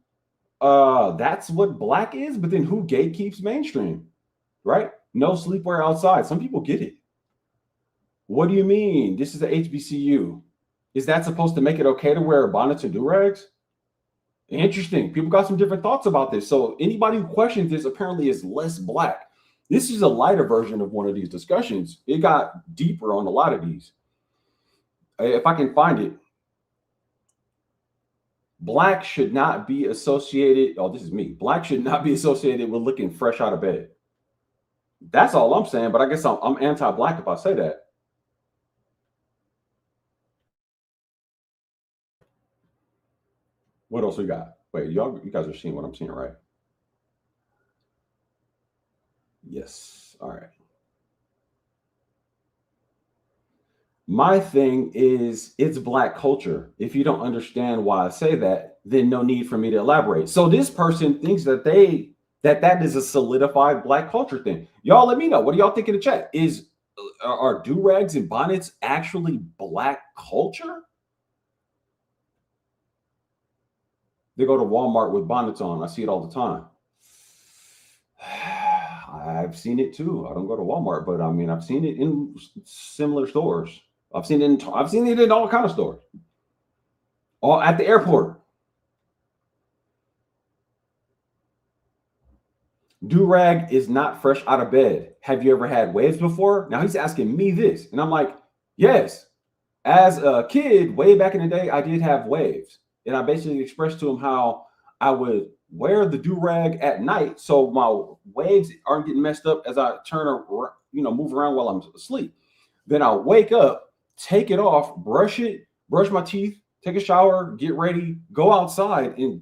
that's what Black is. But then who gatekeeps mainstream, right? No sleepwear outside. Some people get it. What do you mean? This is a HBCU. Is that supposed to make it okay to wear bonnets and do-rags? Interesting. People got some different thoughts about this. So anybody who questions this apparently is less Black. This is a lighter version of one of these discussions. It got deeper on a lot of these. If I can find it, Black should not be associated. Oh, this is me. Black should not be associated with looking fresh out of bed. That's all I'm saying, but I guess I'm anti-Black if I say that. What else we got? Wait, you guys are seeing what I'm seeing, right? Yes. All right. My thing is, it's Black culture. If you don't understand why I say that, then no need for me to elaborate. So this person thinks that that is a solidified Black culture thing. Y'all let me know. What do y'all think in the chat? Are do-rags and bonnets actually Black culture? They go to Walmart with bonnets on. I see it all the time. I've seen it too. I don't go to Walmart, but I mean, I've seen it in similar stores. I've seen it in all kind of stores. Or at the airport. Do-rag is not fresh out of bed. Have you ever had waves before? Now he's asking me this, and I'm like, yes. As a kid, way back in the day, I did have waves, and I basically expressed to him how I would wear the do-rag at night so my waves aren't getting messed up as I turn around, move around while I'm asleep. Then I wake up, take it off, brush my teeth, take a shower, get ready, go outside and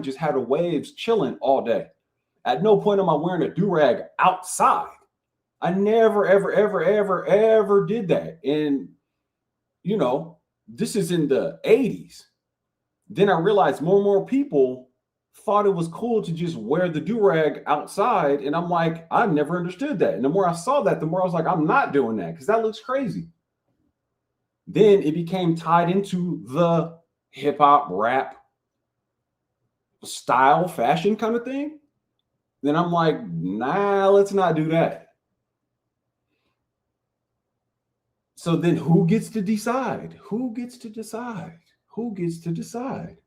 just have the waves chilling all day. At no point am I wearing a do-rag outside. I never, ever, ever, ever, ever did that. And, this is in the 80s. Then I realized more and more people thought it was cool to just wear the do-rag outside. And I'm like, I never understood that. And the more I saw that, the more I was like, I'm not doing that because that looks crazy. Then it became tied into the hip hop rap style fashion kind of thing. Then I'm like, nah, let's not do that. So then who gets to decide? Who gets to decide? Who gets to decide?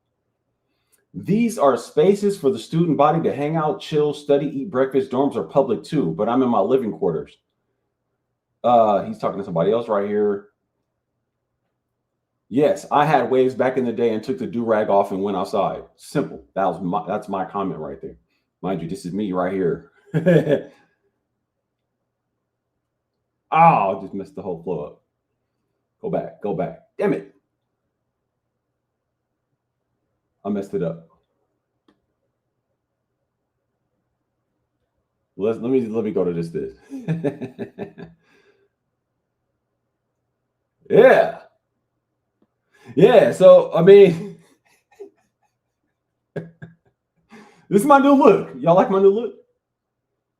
These are spaces for the student body to hang out, chill, study, eat breakfast. Dorms are public too, but I'm in my living quarters. He's talking to somebody else right here. Yes, I had waves back in the day and took the do-rag off and went outside. Simple. That's my comment right there. Mind you, this is me right here. I just messed the whole flow up. Go back. Damn it. I messed it up. Let me go to this. Yeah. Yeah. So I mean, this is my new look. Y'all like my new look?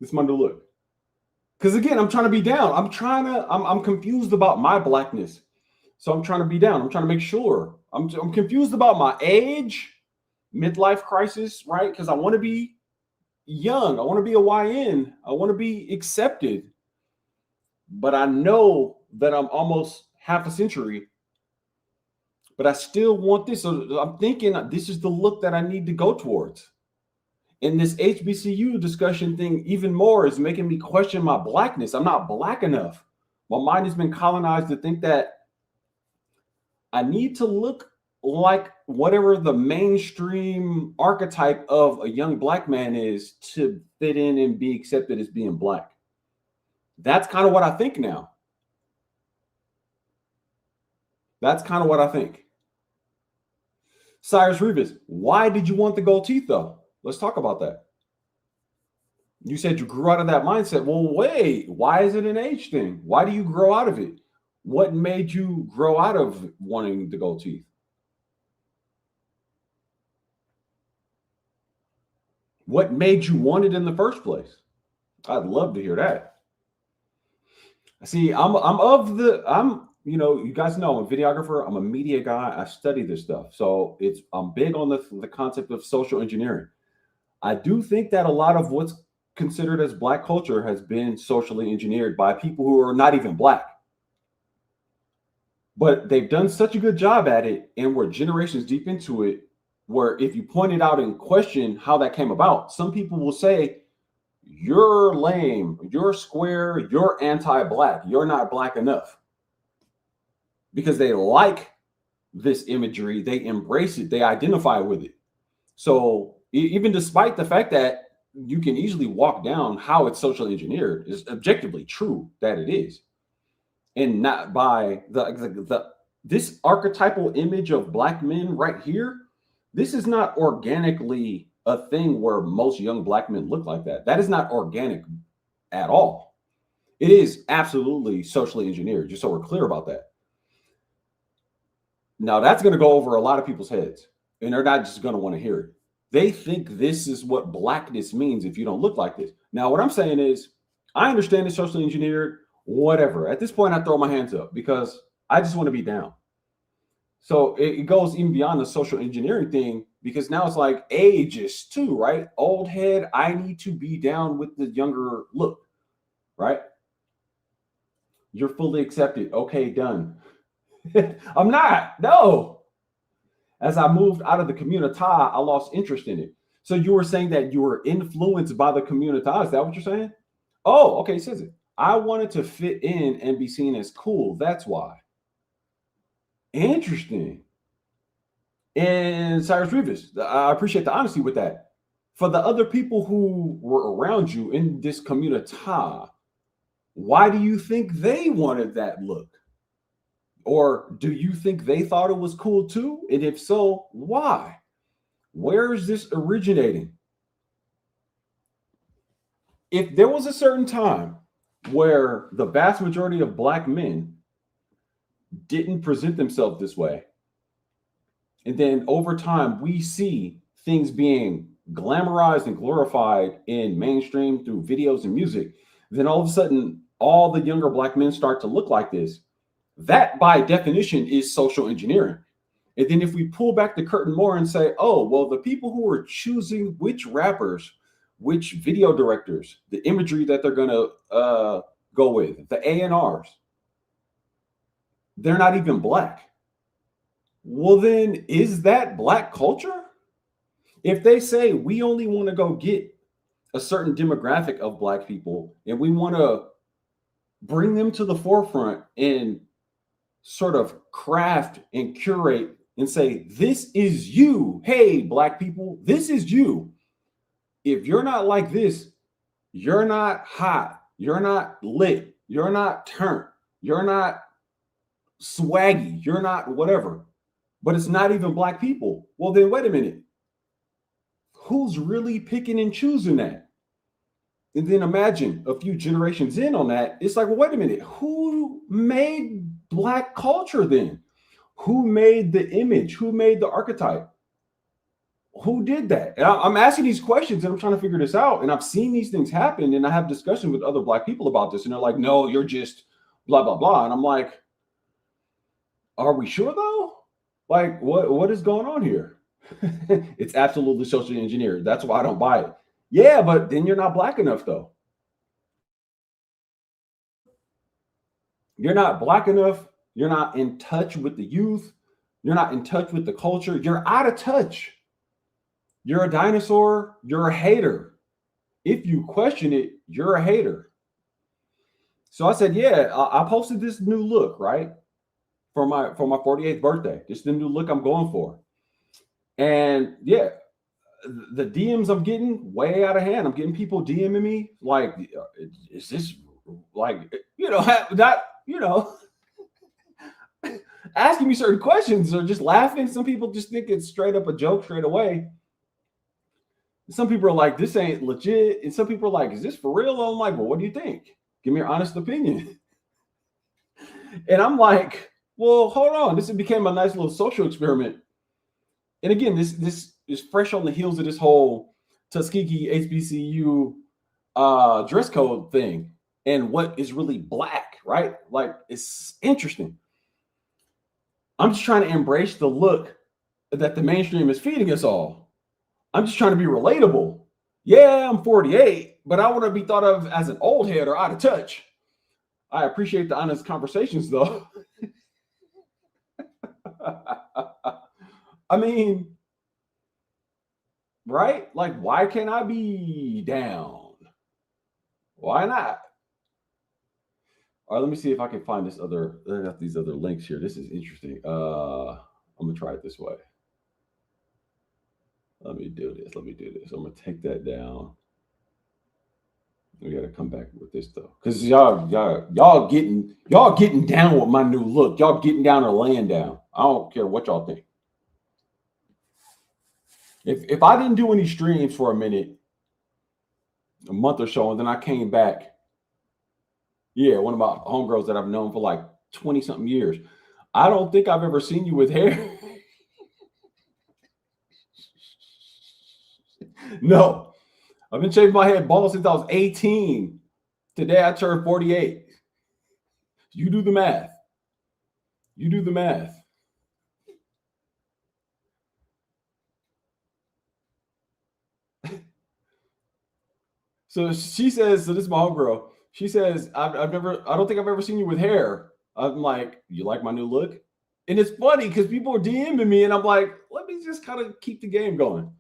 This is my new look. Because again, I'm trying to be down. I'm confused about my blackness. So I'm trying to be down. I'm trying to make sure. I'm confused about my age, midlife crisis, right? Because I want to be young. I want to be a YN. I want to be accepted. But I know that I'm almost half a century, but I still want this. So I'm thinking this is the look that I need to go towards. And this HBCU discussion thing, even more, is making me question my blackness. I'm not black enough. My mind has been colonized to think that I need to look like whatever the mainstream archetype of a young black man is to fit in and be accepted as being black. That's kind of what I think now. That's kind of what I think. Cyrus Rivas, why did you want the gold teeth though? Let's talk about that. You said you grew out of that mindset. Well, wait, why is it an age thing? Why do you grow out of it? What made you grow out of wanting the gold teeth? What made you want it in the first place? I'd love to hear that. See, you guys know I'm a videographer, I'm a media guy, I study this stuff. So I'm big on the concept of social engineering. I do think that a lot of what's considered as black culture has been socially engineered by people who are not even black. But they've done such a good job at it, and we're generations deep into it, where if you point it out and question how that came about, some people will say, you're lame, you're square, you're anti-black, you're not black enough. Because they like this imagery, they embrace it, they identify with it. So even despite the fact that you can easily walk down how it's socially engineered, is objectively true that it is. And not by this archetypal image of black men right here. This is not organically a thing where most young black men look like that. That is not organic at all. It is absolutely socially engineered, just so we're clear about that. Now, that's going to go over a lot of people's heads, and they're not just going to want to hear it. They think this is what blackness means if you don't look like this. Now, what I'm saying is, I understand it's socially engineered, whatever. At this point, I throw my hands up because I just want to be down. So it goes even beyond the social engineering thing, because now it's like ages too, right? Old head, I need to be down with the younger look, right? You're fully accepted. Okay, done. I'm not. No. As I moved out of the community, I lost interest in it. So you were saying that you were influenced by the community. Is that what you're saying? Oh, okay. It says it. I wanted to fit in and be seen as cool. That's why. Interesting. And Cyrus Rivas, I appreciate the honesty with that. For the other people who were around you in this community, why do you think they wanted that look? Or do you think they thought it was cool too? And if so, why? Where is this originating? If there was a certain time where the vast majority of black men didn't present themselves this way, and then over time we see things being glamorized and glorified in mainstream through videos and music, then all of a sudden all the younger black men start to look like this. That by definition is social engineering. And then if we pull back the curtain more and say, oh, well, the people who are choosing which rappers, which video directors, the imagery that they're going to go with, the A&Rs, they're not even black. Well, then is that black culture? If they say we only want to go get a certain demographic of black people and we want to bring them to the forefront and sort of craft and curate and say, this is you. Hey, black people, this is you. If you're not like this, you're not hot. You're not lit. You're not turned. You're not swaggy. You're not whatever. But it's not even black people. Well, then wait a minute. Who's really picking and choosing that? And then imagine a few generations in on that, it's like, well, wait a minute, who made Black culture then? Who made the image? Who made the archetype? Who did that? And I'm asking these questions and I'm trying to figure this out. And I've seen these things happen, and I have discussions with other Black people about this, and they're like, no, you're just blah, blah, blah. And I'm like, are we sure though? Like, what is going on here? It's absolutely socially engineered. That's why I don't buy it. Yeah, but then you're not Black enough though. You're not Black enough. You're not in touch with the youth. You're not in touch with the culture. You're out of touch. You're a dinosaur. You're a hater. If you question it, you're a hater. So I said, yeah, I posted this new look, right? For my 48th birthday. This is the new look I'm going for. And yeah, the DMs I'm getting way out of hand. I'm getting people DMing me like, is this like, asking me certain questions or just laughing. Some people just think it's straight up a joke straight away. Some people are like, this ain't legit. And some people are like, is this for real? I'm like, well, what do you think? Give me your honest opinion. And I'm like, well, hold on. This became a nice little social experiment. And again, this is fresh on the heels of this whole Tuskegee HBCU dress code thing and what is really Black, right? Like, it's interesting. I'm just trying to embrace the look that the mainstream is feeding us all. I'm just trying to be relatable. Yeah, I'm 48, but I want to be thought of as an old head or out of touch. I appreciate the honest conversations, though. I mean, right? Like, why can't I be down? Why not? All right, let me see if I can find this other. I got these other links here. This is interesting. I'm gonna try it this way. Let me do this. I'm gonna take that down. We gotta come back with this though, because y'all getting down with my new look. Y'all getting down or laying down. I don't care what y'all think. If I didn't do any streams for a minute, a month or so, and then I came back, yeah, one of my homegirls that I've known for like 20 something years. I don't think I've ever seen you with hair. No, I've been shaving my head bald since I was 18. Today I turned 48. You do the math. You do the math. So she says, so this is my homegirl. She says, I don't think I've ever seen you with hair. I'm like, you like my new look? And it's funny because people are DMing me and I'm like, let me just kind of keep the game going.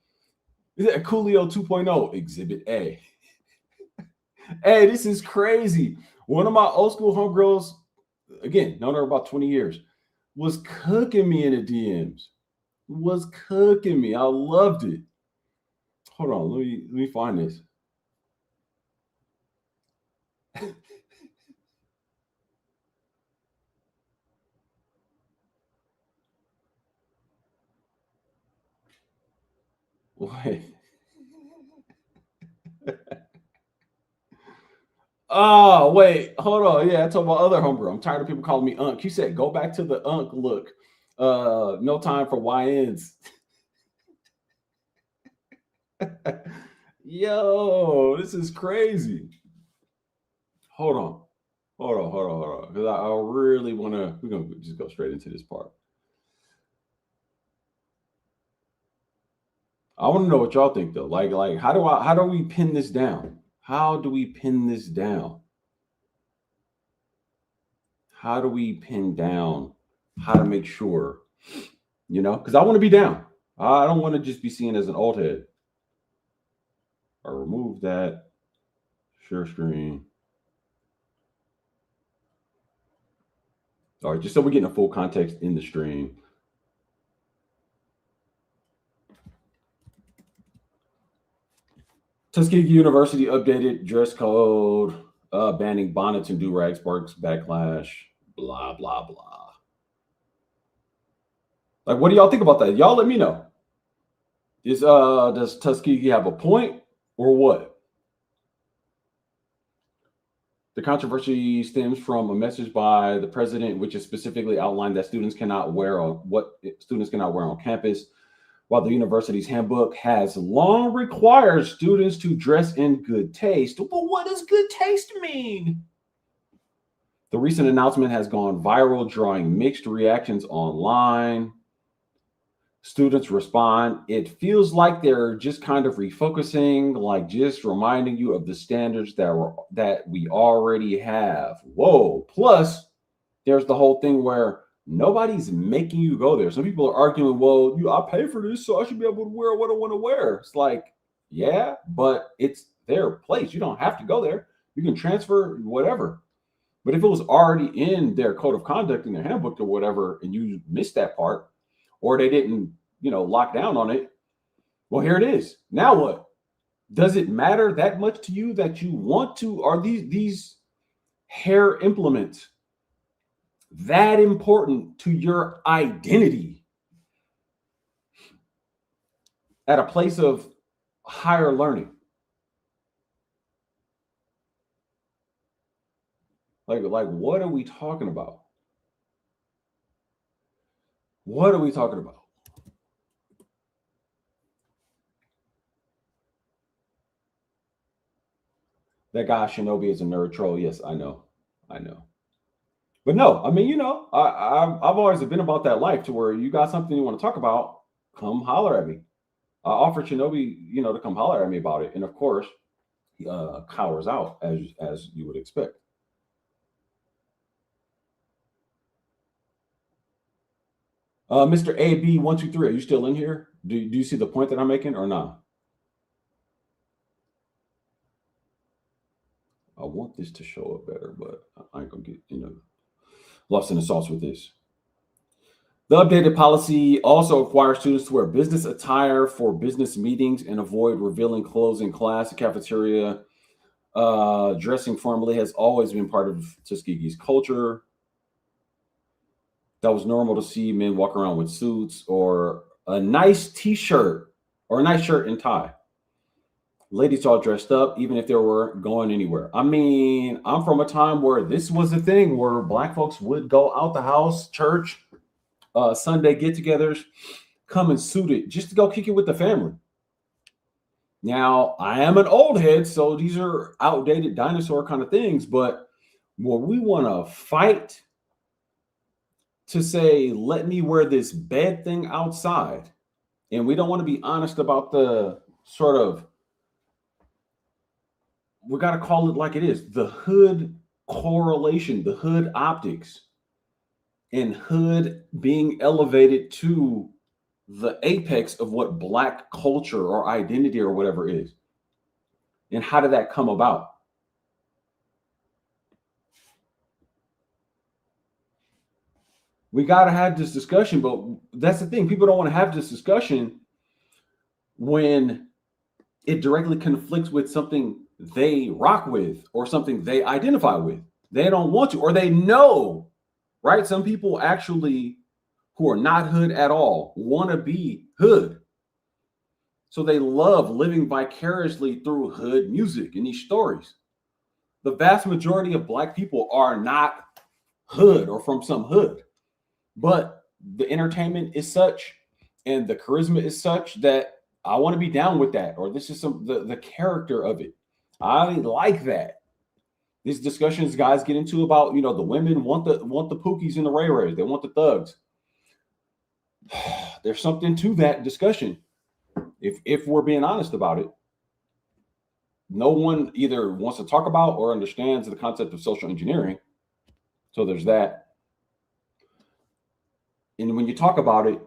Is that Coolio 2.0 Exhibit A? Hey, this is crazy. One of my old school homegirls, again, known her about 20 years, was cooking me in the DMs. Was cooking me. I loved it. Hold on, let me find this. Wait. Oh, wait, hold on. Yeah, I told my other homegirl. I'm tired of people calling me Unc. She said, go back to the Unc look. No time for YNs. Yo, this is crazy. Hold on. Because I really want to, we're going to just go straight into this part. I want to know what y'all think though. Like, how do we pin this down? How do we pin this down? How do we pin down how to make sure, because I want to be down. I don't want to just be seen as an old head. I remove that. Share screen. All right, just so we're getting a full context in the stream. Tuskegee University updated dress code, banning bonnets and do-rags, sparks backlash, blah, blah, blah. Like, what do y'all think about that? Y'all let me know. Does Tuskegee have a point or what? The controversy stems from a message by the president, which is specifically outlined that students cannot wear on what students cannot wear on campus, while the university's handbook has long required students to dress in good taste. Well, what does good taste mean? The recent announcement has gone viral, drawing mixed reactions online. Students respond, it feels like they're just kind of refocusing, like just reminding you of the standards that we already have. Whoa. Plus, there's the whole thing where nobody's making you go there. Some people are arguing, well, I pay for this, so I should be able to wear what I want to wear. It's like, yeah, but it's their place. You don't have to go there. You can transfer whatever. But if it was already in their code of conduct in their handbook or whatever, and you missed that part, or they didn't, lock down on it, well, here it is. Now what? Does it matter that much to you that you want to? Are these hair implements that important to your identity at a place of higher learning? Like what are we talking about? What are we talking about? That guy Shinobi is a nerd troll. Yes, I know. But no, I mean, I've always been about that life to where you got something you want to talk about, come holler at me. I offered Shinobi, to come holler at me about it, and of course, he cowers out as you would expect. Mr. AB123, are you still in here? Do you see the point that I'm making or not? I want this to show up better, but I ain't gonna get lost in the sauce with this. The updated policy also requires students to wear business attire for business meetings and avoid revealing clothes in class and cafeteria. Dressing formally has always been part of Tuskegee's culture. That was normal to see men walk around with suits or a nice t-shirt or a nice shirt and tie. Ladies all dressed up, even if they were going anywhere. I mean, I'm from a time where this was a thing where Black folks would go out the house, church, Sunday get-togethers, come in suited just to go kick it with the family. Now, I am an old head, so these are outdated dinosaur kind of things, but when we want to fight to say, let me wear this bed thing outside, and we don't want to be honest about the sort of, we got to call it like it is, the hood correlation, the hood optics, and hood being elevated to the apex of what Black culture or identity or whatever is. And how did that come about? We got to have this discussion, but that's the thing. People don't want to have this discussion when it directly conflicts with something they rock with or something they identify with. They don't want to, or they know, right? Some people actually who are not hood at all want to be hood. So they love living vicariously through hood music and these stories. The vast majority of Black people are not hood or from some hood, but the entertainment is such and the charisma is such that I want to be down with that, or this is the character of it. I like that. These discussions guys get into about, the women want the Pookies and the Ray Rays. They want the thugs. There's something to that discussion. If we're being honest about it, no one either wants to talk about or understands the concept of social engineering. So there's that. And when you talk about it,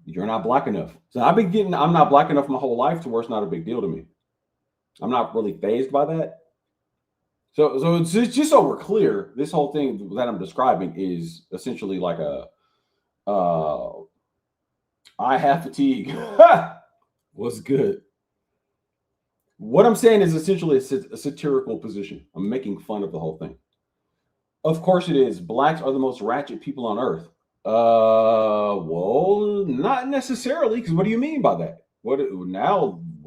you're not Black enough. So I'm not Black enough my whole life to where it's not a big deal to me. I'm not really fazed by that. So it's just so we're clear, this whole thing that I'm describing is essentially like I have fatigue. What's good? What I'm saying is essentially a satirical position. I'm making fun of the whole thing. Of course it is. Blacks are the most ratchet people on earth. Well, not necessarily, because what do you mean by that? What do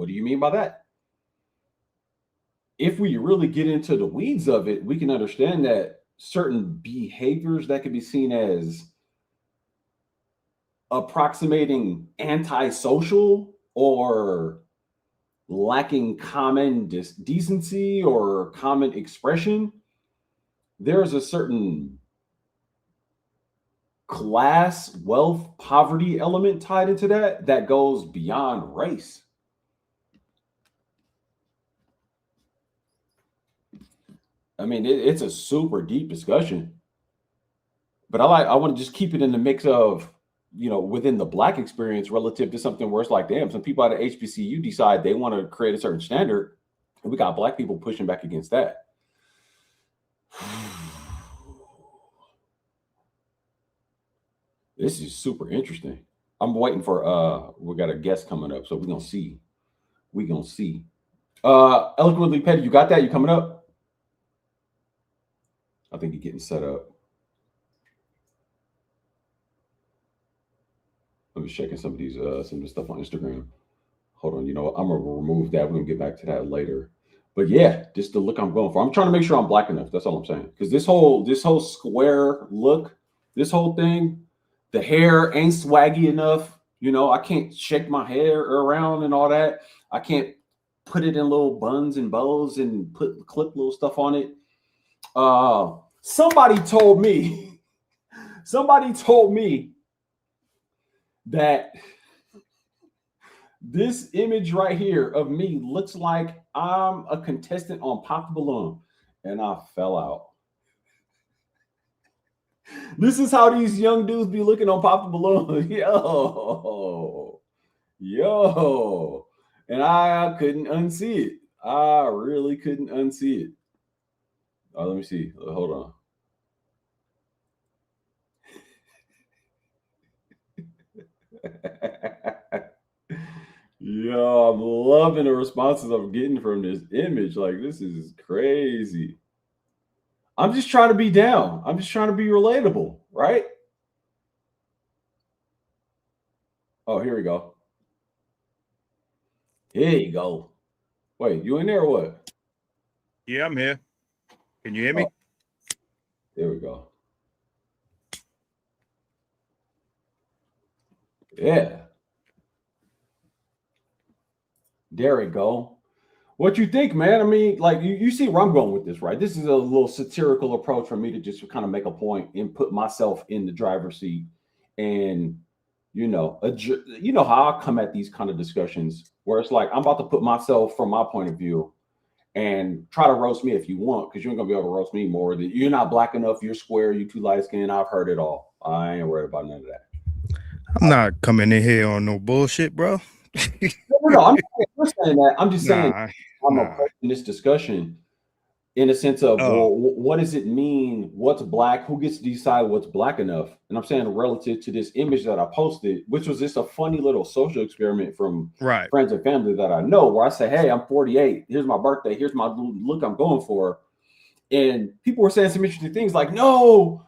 you mean by that? if we really get into the weeds of it, we can understand that certain behaviors that can be seen as approximating antisocial or lacking common decency or common expression, there's a certain class, wealth, poverty element tied into that that goes beyond race. I mean, it's a super deep discussion, but I want to just keep it in the mix of, within the black experience relative to something where it's like, damn, some people at HBCU decide they want to create a certain standard, and we got black people pushing back against that. This is super interesting. I'm waiting for we got a guest coming up, so we're gonna see. We're gonna see. Eloquently Petty, you got that? You coming up? I think you're getting set up. I'm just checking some of the stuff on Instagram. Hold on, you know what? I'm gonna remove that. We're gonna get back to that later. But yeah, just the look I'm going for. I'm trying to make sure I'm black enough. That's all I'm saying. Because this whole square look, this whole thing, the hair ain't swaggy enough. I can't shake my hair around and all that. I can't put it in little buns and bows and clip little stuff on it. Somebody told me that this image right here of me looks like I'm a contestant on Pop the Balloon, and I fell out. This is how these young dudes be looking on Pop the Balloon. Yo. And I couldn't unsee it. I really couldn't unsee it. Let me see. Hold on. Yo, I'm loving the responses I'm getting from this image. Like, this is crazy. I'm just trying to be down. I'm just trying to be relatable, right? Oh, here we go. Here you go. Wait, you in there or what? Yeah, I'm here. Can you hear me? Oh, there we go. Yeah. There we go. What you think, man? I mean, like you see where I'm going with this, right? This is a little satirical approach for me to just kind of make a point and put myself in the driver's seat, and how I come at these kind of discussions where it's like I'm about to put myself from my point of view and try to roast me if you want, because you ain't gonna be able to roast me more. That you're not black enough, you're square, you too light skinned. I've heard it all. I ain't worried about none of that. I'm not coming in here on no bullshit, bro. No, I'm not saying that. I'm just saying I'm approaching this discussion in a sense of, well, what does it mean? What's black? Who gets to decide what's black enough? And I'm saying relative to this image that I posted, which was just a funny little social experiment from friends and family that I know, where I say, hey, I'm 48. Here's my birthday. Here's my look I'm going for. And people were saying some interesting things like, no,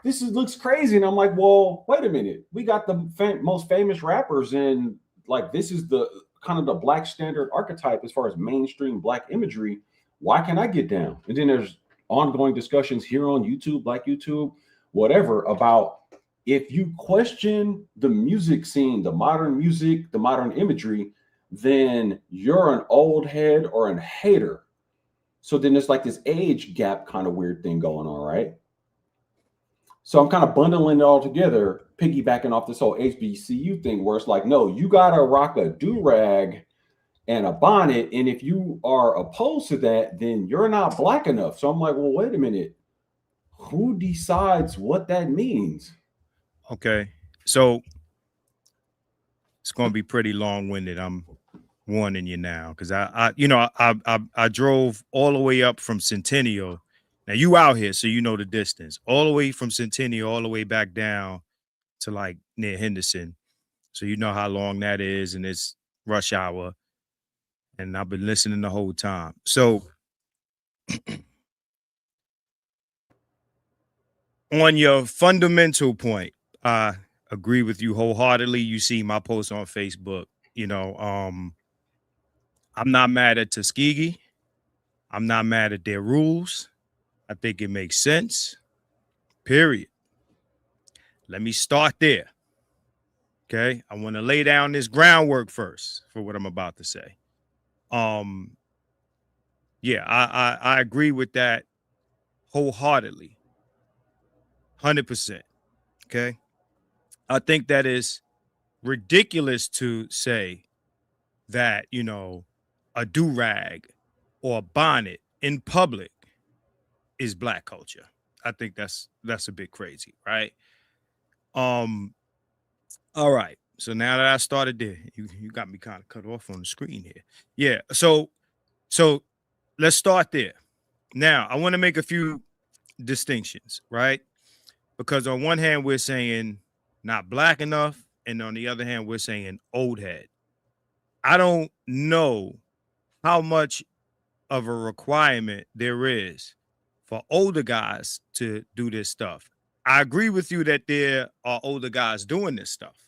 this looks crazy. And I'm like, well, wait a minute. We got the most famous rappers, and like, this is the kind of the black standard archetype as far as mainstream black imagery. Why can't I get down? And then there's ongoing discussions here on YouTube, Black YouTube, whatever, about if you question the music scene, the modern music, the modern imagery, then you're an old head or a hater. So then there's like this age gap kind of weird thing going on, right? So I'm kind of bundling it all together, piggybacking off this whole HBCU thing, where it's like, no, you got to rock a do-rag and a bonnet. And if you are opposed to that, then you're not black enough. So I'm like, well, wait a minute. Who decides what that means? Okay. So it's going to be pretty long-winded. I'm warning you now, because I drove all the way up from Centennial. Now you out here, so you know the distance. All the way from Centennial, all the way back down to like near Henderson. So you know how long that is, and it's rush hour. And I've been listening the whole time. So on your fundamental point, I agree with you wholeheartedly. You see my post on Facebook. I'm not mad at Tuskegee. I'm not mad at their rules. I think it makes sense. Period. Let me start there. Okay. I want to lay down this groundwork first for what I'm about to say. Yeah, I agree with that wholeheartedly. 100%. Okay. I think that is ridiculous to say that, you know, a do-rag or a bonnet in public is Black culture. I think that's a bit crazy, right? All right. So now that I started there, you got me kind of cut off on the screen here. Yeah. So let's start there. Now, I want to make a few distinctions, right? Because on one hand, we're saying not Black enough, and on the other hand, we're saying old head. I don't know how much of a requirement there is for older guys to do this stuff. I agree with you that there are older guys doing this stuff,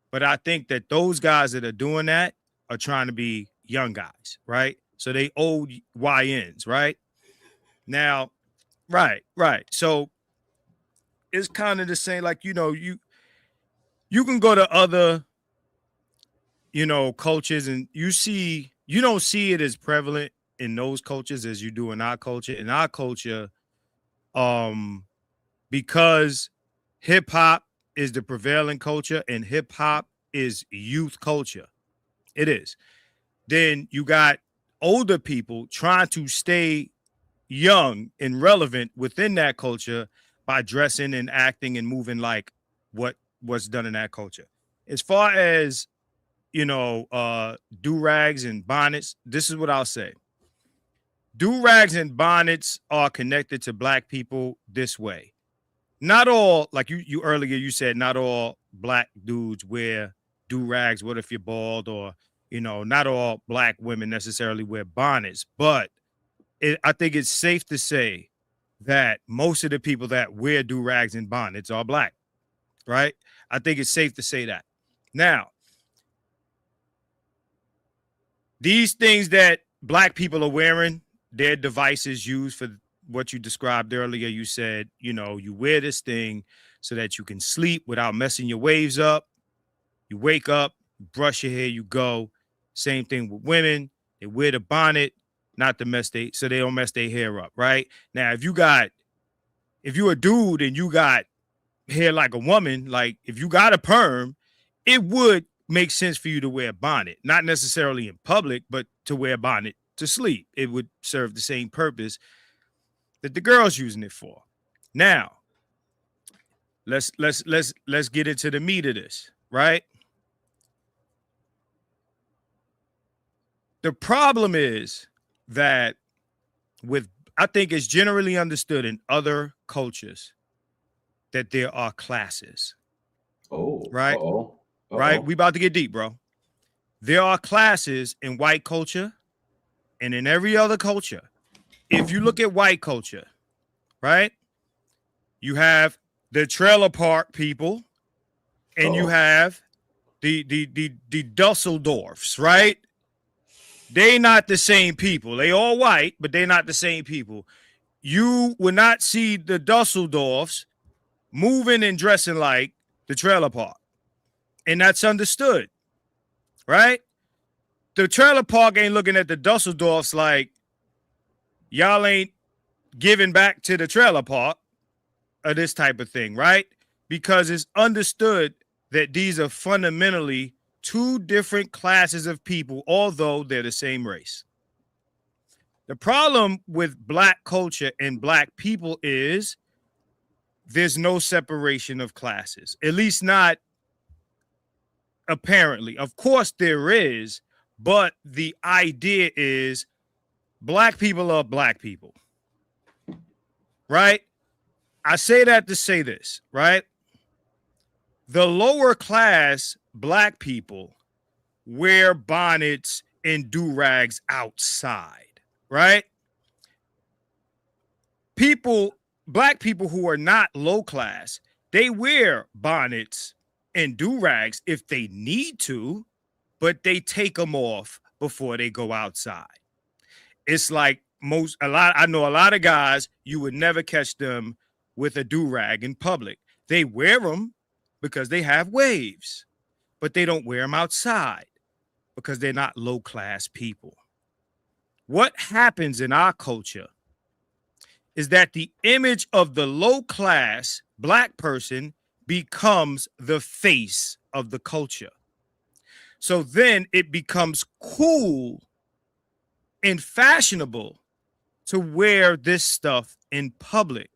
but I think that those guys that are doing that are trying to be young guys, right? So they old YNs, right? Now, right. So it's kind of the same, like, you know, you can go to other, you know, cultures and you don't see it as prevalent in those cultures as you do in our culture. In our culture, because hip hop is the prevailing culture and hip hop is youth culture. It is. Then you got older people trying to stay young and relevant within that culture by dressing and acting and moving like what's done in that culture. As far as, you know, do-rags and bonnets, this is what I'll say. Do-rags and bonnets are connected to Black people this way. Not all, like you earlier, you said not all Black dudes wear do-rags. What if you're bald? Or, you know, not all Black women necessarily wear bonnets. But I think it's safe to say that most of the people that wear do-rags and bonnets are Black, right? I think it's safe to say that. Now, these things that Black people are wearing, their devices used for what you described earlier. You said, you know, you wear this thing so that you can sleep without messing your waves up. You wake up, you brush your hair, you go. Same thing with women. They wear the bonnet, not to mess so they don't mess their hair up, right? Now, if you're a dude and you got hair like a woman, like if you got a perm, it would make sense for you to wear a bonnet, not necessarily in public, but to wear a bonnet to sleep. It would serve the same purpose that the girl's using it for. Now, let's get into the meat of this, right? The problem is that I think it's generally understood in other cultures that there are classes. Oh, right. Uh-oh. Right. We about to get deep, bro. There are classes in white culture and in every other culture. If you look at white culture, right, you have the trailer park people and you have the Dusseldorfs, right? They not the same people. They all white, but they're not the same people. You will not see the Dusseldorfs moving and dressing like the trailer park. And that's understood, right? The trailer park ain't looking at the Dusseldorfs like, y'all ain't giving back to the trailer park or this type of thing, right? Because it's understood that these are fundamentally two different classes of people, although they're the same race. The problem with Black culture and Black people is there's no separation of classes, at least not apparently. Of course there is, but the idea is Black people are Black people, right? I say that to say this, right? The lower class Black people wear bonnets and do-rags outside, right? Black people who are not low class, they wear bonnets and do-rags if they need to, but they take them off before they go outside. it's like I know a lot of guys, you would never catch them with a do-rag in public. They wear them because they have waves, but they don't wear them outside because they're not low-class people. What happens in our culture is that the image of the low-class black person becomes the face of the culture. So then it becomes cool and fashionable to wear this stuff in public.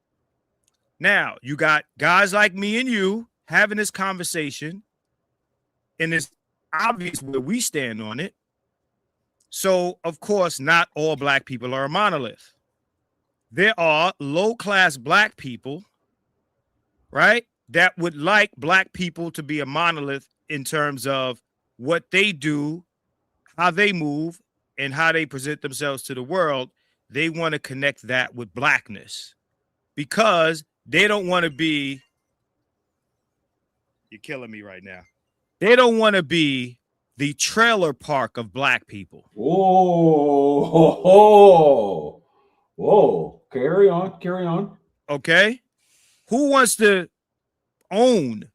Now, you got guys like me and you having this conversation, and it's obvious where we stand on it. So, of course, not all black people are a monolith. There are low-class black people, right, that would like black people to be a monolith in terms of what they do, how they move, and how they present themselves to the world. They want to connect that with blackness because they don't want to be, you're killing me right now. They don't want to be the trailer park of black people. Whoa, whoa, carry on. Okay. Who wants to own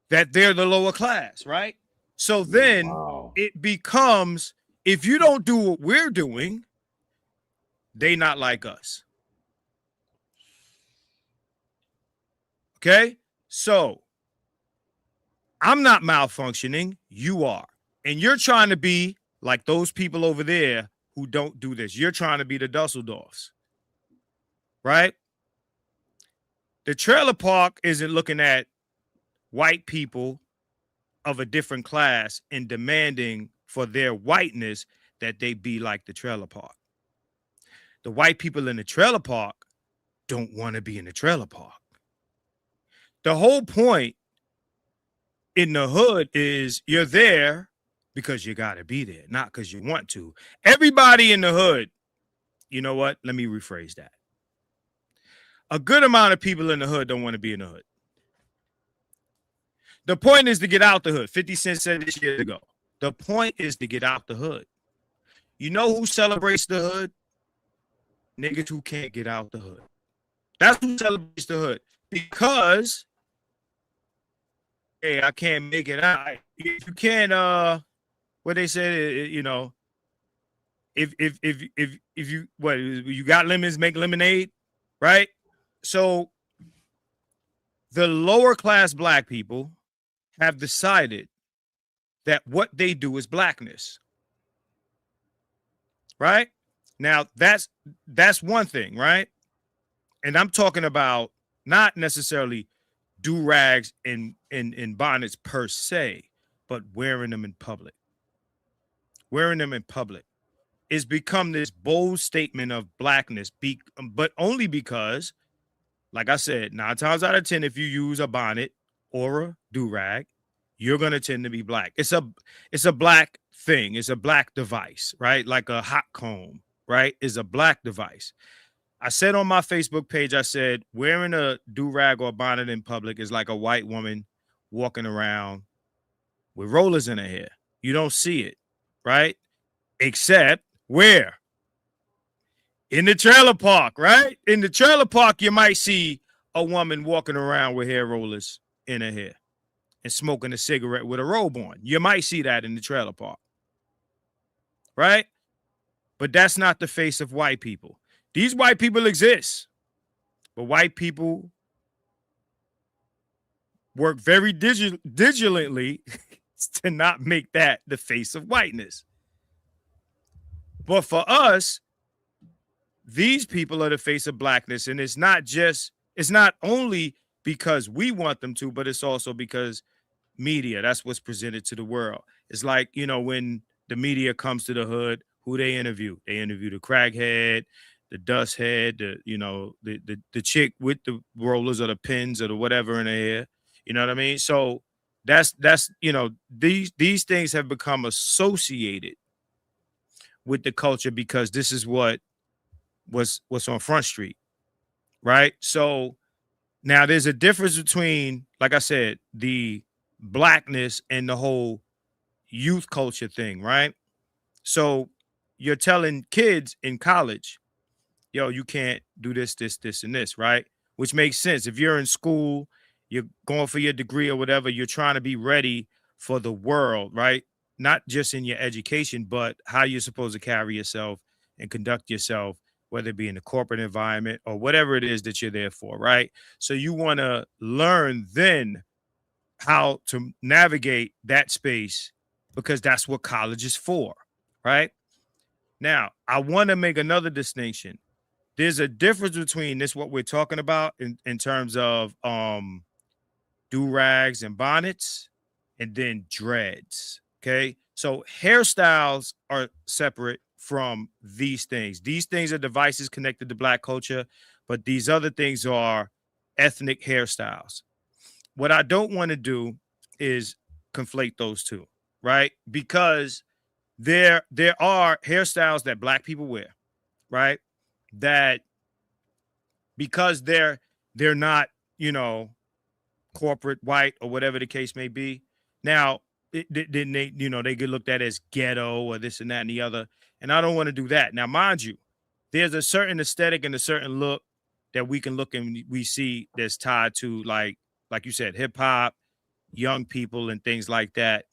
that they're the lower class, right? So then it becomes, if you don't do what we're doing, they not like us. Okay. So I'm not malfunctioning. You are. And you're trying to be like those people over there who don't do this. You're trying to be the Dusseldorfs, right? The trailer park isn't looking at white people of a different class and demanding for their whiteness that they be like the trailer park. The white people in the trailer park don't want to be in the trailer park. The whole point in the hood is you're there because you got to be there, not because you want to. Everybody in the hood, you know what? Let me rephrase that. A good amount of people in the hood don't want to be in the hood. The point is to get out the hood. 50 Cent said this years ago. The point is to get out the hood. You know who celebrates the hood? Niggas who can't get out the hood. That's who celebrates the hood. Because, hey, I can't make it out. If you can't, what they say, you know, if you, what, you got lemons, make lemonade, right? So the lower class black people have decided that what they do is blackness, right? Now that's one thing, right? And I'm talking about not necessarily do-rags and bonnets per se, but wearing them in public. Wearing them in public. It's become this bold statement of blackness, but only because, like I said, 9 times out of 10, if you use a bonnet or a do-rag, you're going to tend to be black. It's a black thing. It's a black device, right? Like a hot comb, right? Is a black device. I said on my Facebook page, I said, wearing a do-rag or bonnet in public is like a white woman walking around with rollers in her hair. You don't see it, right? Except where? In the trailer park, right? In the trailer park, you might see a woman walking around with hair rollers in her hair and smoking a cigarette with a robe on. You might see that in the trailer park, right? But that's not the face of white people. These white people exist, but white people work very diligently to not make that the face of whiteness. But for us, these people are the face of blackness. And it's not only because we want them to, but it's also because media, that's what's presented to the world. It's like, you know, when the media comes to the hood, who they interview? They interview the crackhead, the dust head, the chick with the rollers or the pins or the whatever in her hair. You know what I mean? So that's you know, these things have become associated with the culture because this is what's on Front Street, right? So now there's a difference between, like I said, the blackness and the whole youth culture thing, right? So you're telling kids in college, yo, you can't do this, this, this, and this, right? Which makes sense. If you're in school, you're going for your degree or whatever, you're trying to be ready for the world, right? Not just in your education, but how you're supposed to carry yourself and conduct yourself, whether it be in the corporate environment or whatever it is that you're there for, right? So you want to learn then how to navigate that space because that's what college is for, right? Now, I want to make another distinction. There's a difference between this, what we're talking about in terms of do-rags and bonnets, and then dreads. Okay. So hairstyles are separate from these things. These things are devices connected to Black culture, but these other things are ethnic hairstyles. What I don't want to do is conflate those two, right? Because there are hairstyles that Black people wear, right? That because they're not, corporate white or whatever the case may be. Now, then they get looked at as ghetto or this and that and the other. And I don't want to do that. Now, mind you, there's a certain aesthetic and a certain look that we can look and we see that's tied to like you said, hip hop, young people and things like that,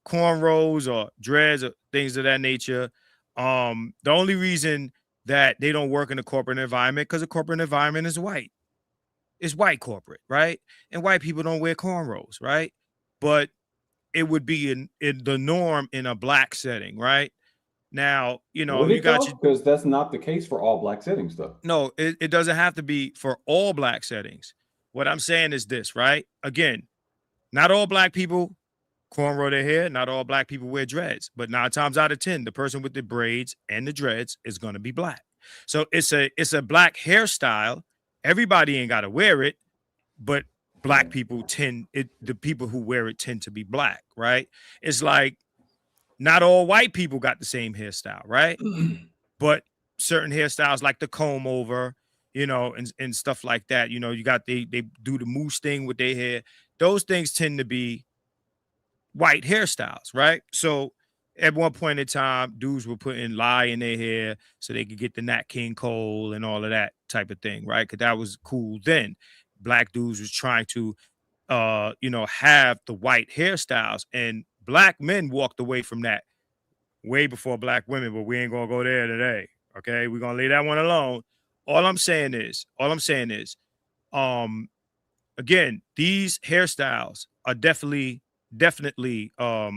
cornrows or dreads or things of that nature. The only reason that they don't work in a corporate environment because the corporate environment is white. It's white corporate, right? And white people don't wear cornrows, right? But it would be in the norm in a Black setting, right? Now, Would you it got though? Because that's not the case for all Black settings, though. no, it doesn't have to be for all Black settings. What I'm saying is this, right? Again, not all Black people cornrow their hair. Not all Black people wear dreads, but 9 times out of 10, the person with the braids and the dreads is going to be Black. So it's a Black hairstyle. Everybody ain't got to wear it, but Black people the people who wear it tend to be Black, right? It's like not all white people got the same hairstyle, right? But certain hairstyles like the comb over, and stuff like that. You got they do the moose thing with their hair. Those things tend to be white hairstyles, right? So at one point in time, dudes were putting lye in their hair so they could get the Nat King Cole and all of that type of thing, right? Because that was cool then. Black dudes was trying to, have the white hairstyles, and Black men walked away from that way before Black women. But we ain't gonna go there today, okay? We're gonna leave that one alone. All I'm saying is, again, these hairstyles are definitely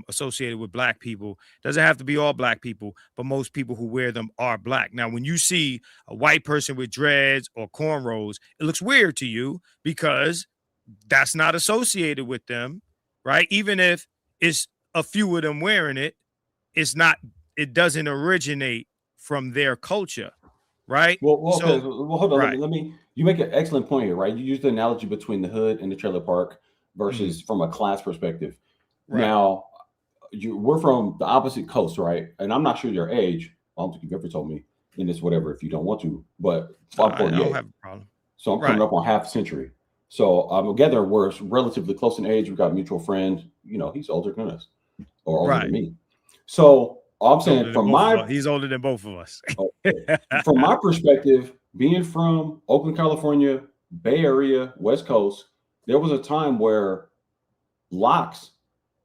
associated with Black people. Doesn't have to be all Black people, but most people who wear them are Black. Now, when you see a white person with dreads or cornrows, it looks weird to you because that's not associated with them, right? Even if it's a few of them wearing it, it doesn't originate from their culture, right? Okay. Well, hold on. Right. You make an excellent point here, right? You use the analogy between the hood and the trailer park versus from a class perspective. Right. Now, we're from the opposite coast, right? And I'm not sure your age. I don't think you've ever told me in this, whatever, if you don't want to, but I'm 48. I don't have a problem. So I'm coming up on half a century. So I'm gathering we're relatively close in age. We've got a mutual friend. He's older than us or older than me. So I'm saying he's older than both of us. From my perspective, being from Oakland, California, Bay Area, West Coast, there was a time where locks,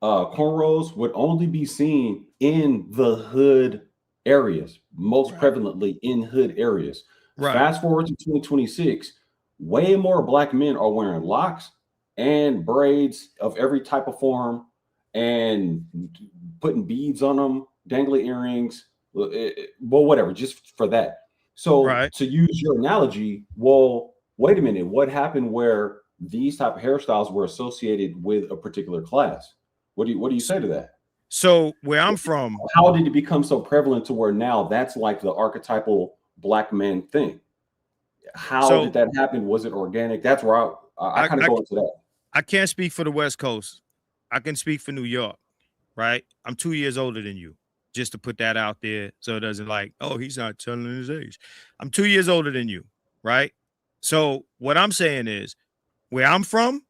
cornrows would only be seen in the hood areas, most prevalently in hood areas. Right. Fast forward to 2026, way more Black men are wearing locks and braids of every type of form and putting beads on them, dangly earrings, well, whatever, just for that. So to use your analogy, well, wait a minute, what happened where these type of hairstyles were associated with a particular class? What do you say to that? So where I'm from, how did it become so prevalent to where now that's like the archetypal Black man thing? How did that happen? Was it organic? That's where I kind of go into that. I can't speak for the West Coast. I can speak for New York, right? I'm 2 years older than you, just to put that out there so it doesn't like, oh, he's not telling his age. I'm 2 years older than you, right? So what I'm saying is, where I'm from,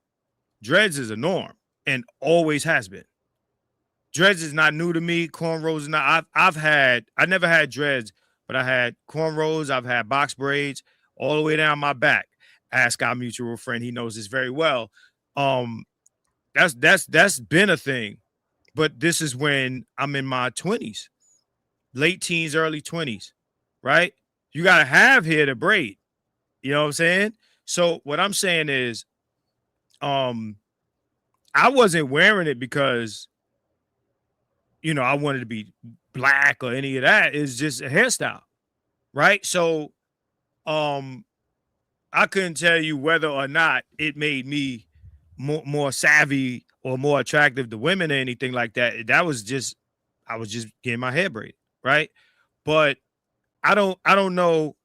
dreads is a norm and always has been. dreads is not new to me. Cornrows is not. I never had dreads, but I had cornrows. I've had box braids all the way down my back. Ask our mutual friend; he knows this very well. Um, that's been a thing, but this is when I'm in my 20s, late teens, early 20s, right? You gotta have hair to braid. You know what I'm saying? So what I'm saying is, I wasn't wearing it because I wanted to be black or any of that. It's just a hairstyle, right? So I couldn't tell you whether or not it made me more savvy or more attractive to women or anything like that. That was just I was just getting my hair braided, right? But I don't know.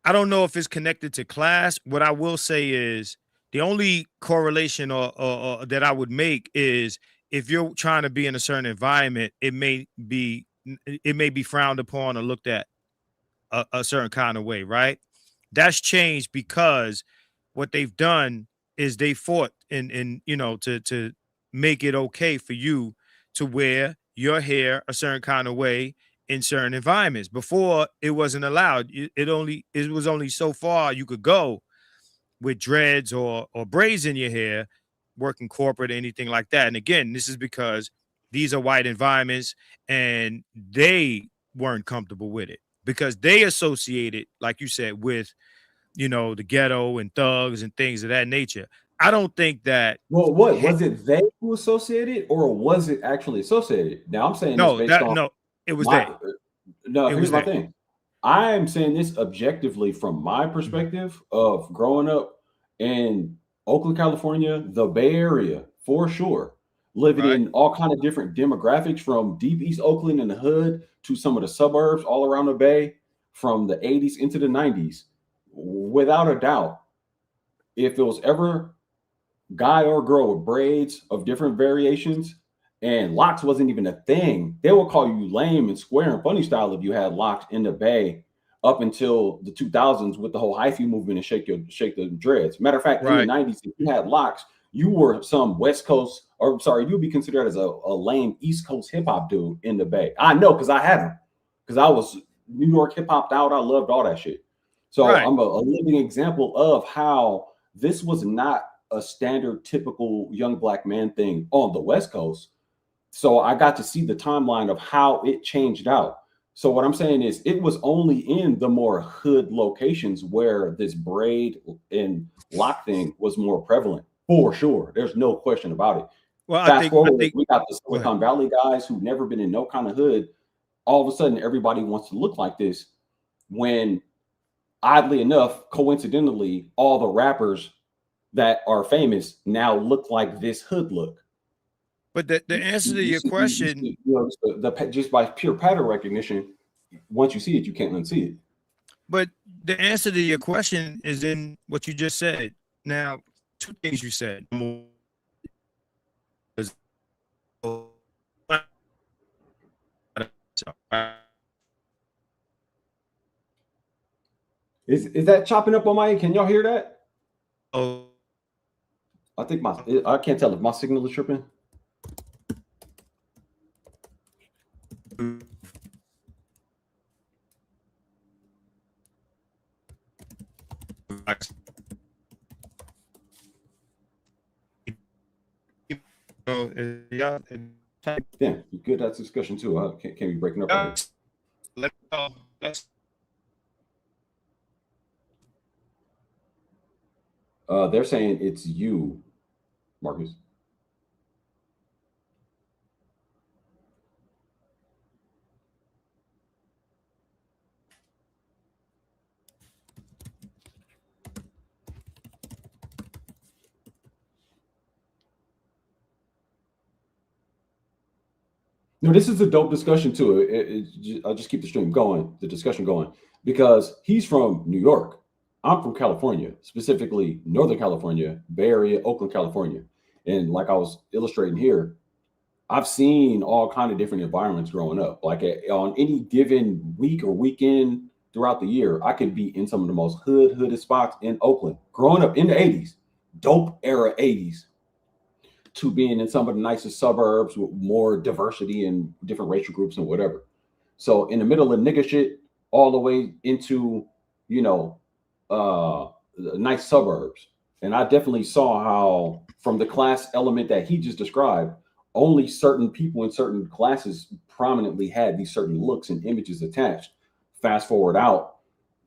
I don't know if it's connected to class. What I will say is the only correlation or that I would make is if you're trying to be in a certain environment, it may be frowned upon or looked at a certain kind of way, right? That's changed because what they've done is they fought and to make it okay for you to wear your hair a certain kind of way in certain environments. Before it wasn't allowed. It was only so far you could go with dreads or braids in your hair, working corporate or anything like that. And again, this is because these are white environments and they weren't comfortable with it because they associated, like you said, with the ghetto and thugs and things of that nature. I don't think that. Well, what was it they who associated, or was it actually associated? Now I'm saying this No, based on it was my. they. No, It here's was my they. thing. I am saying this objectively from my Mhm. perspective of growing up in Oakland, California, the Bay Area, for sure. Living Right, in all kind of different demographics from deep East Oakland in the hood to some of the suburbs all around the Bay, from the 80s into the 90s. Without a doubt, if it was ever guy or girl with braids of different variations, and locks wasn't even a thing. They would call you lame and square and funny style if you had locks in the Bay up until the 2000s with the whole hyphy movement and shake the dreads. Matter of fact, in the right, 90s, if you had locks, you were some West Coast, or sorry, you'd be considered as a lame East Coast hip hop dude in the Bay. I know because I had them because I was New York hip hopped out. I loved all that shit. So right. I'm a living example of how this was not a standard typical young black man thing on the West Coast. So I got to see the timeline of how it changed out. So what I'm saying is it was only in the more hood locations where this braid and lock thing was more prevalent. For sure. There's no question about it. Well, Fast I forward, think. we got the Go ahead. Silicon Valley guys who've never been in no kind of hood. All of a sudden, everybody wants to look like this when oddly enough, coincidentally, all the rappers that are famous now look like this hood look. But the answer to your You question, see just by pure pattern recognition, once you see it, you can't unsee it. but the answer to your question is in what you just said. Now, two things you said. Is that chopping up on my end? Can y'all hear that? Oh, I think I can't tell if my signal is tripping. yeah. Damn, good. That's discussion too. I can't be breaking up right here. They're saying it's you, Marcus. No, this is a dope discussion too. I'll just keep the stream going, the discussion going, because he's from New York. I'm from California, specifically Northern California, Bay Area, Oakland, California. And like I was illustrating here, I've seen all kind of different environments growing up. Like on any given week or weekend throughout the year, I could be in some of the most hooded spots in Oakland. Growing up in the 80s, dope era 80s. to being in some of the nicest suburbs with more diversity and different racial groups and whatever. So in the middle of nigga shit, all the way into, you know, uh, nice suburbs. And I definitely saw how, from the class element that he just described, only certain people in certain classes prominently had these certain looks and images attached. Fast forward out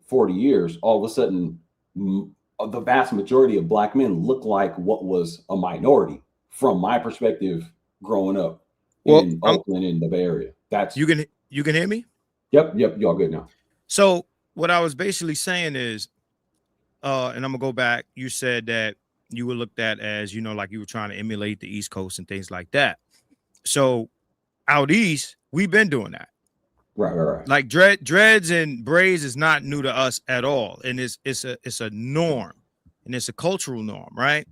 40 years, all of a sudden, the vast majority of black men look like what was a minority from my perspective growing up in Oakland in the Bay Area. That's you can hear me? Yep, y'all good now. So what I was basically saying is, and I'm gonna go back. You said that you were looked at as, you know, like you were trying to emulate the East Coast and things like that. So out east, we've been doing that. Right. Like dreads and braids is not new to us at all, and it's a norm, and it's a cultural norm, right?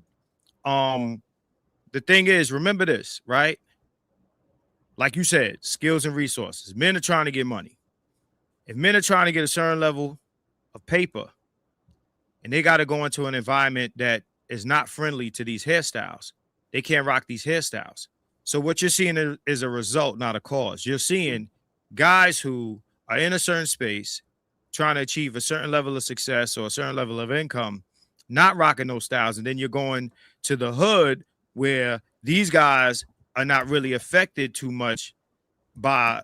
The thing is, remember this, right? Like you said, skills and resources. Men are trying to get money. If men are trying to get a certain level of paper, and they got to go into an environment that is not friendly to these hairstyles, they can't rock these hairstyles. So what you're seeing is a result, not a cause. You're seeing guys who are in a certain space trying to achieve a certain level of success or a certain level of income, not rocking those styles. And then you're going to the hood where these guys are not really affected too much by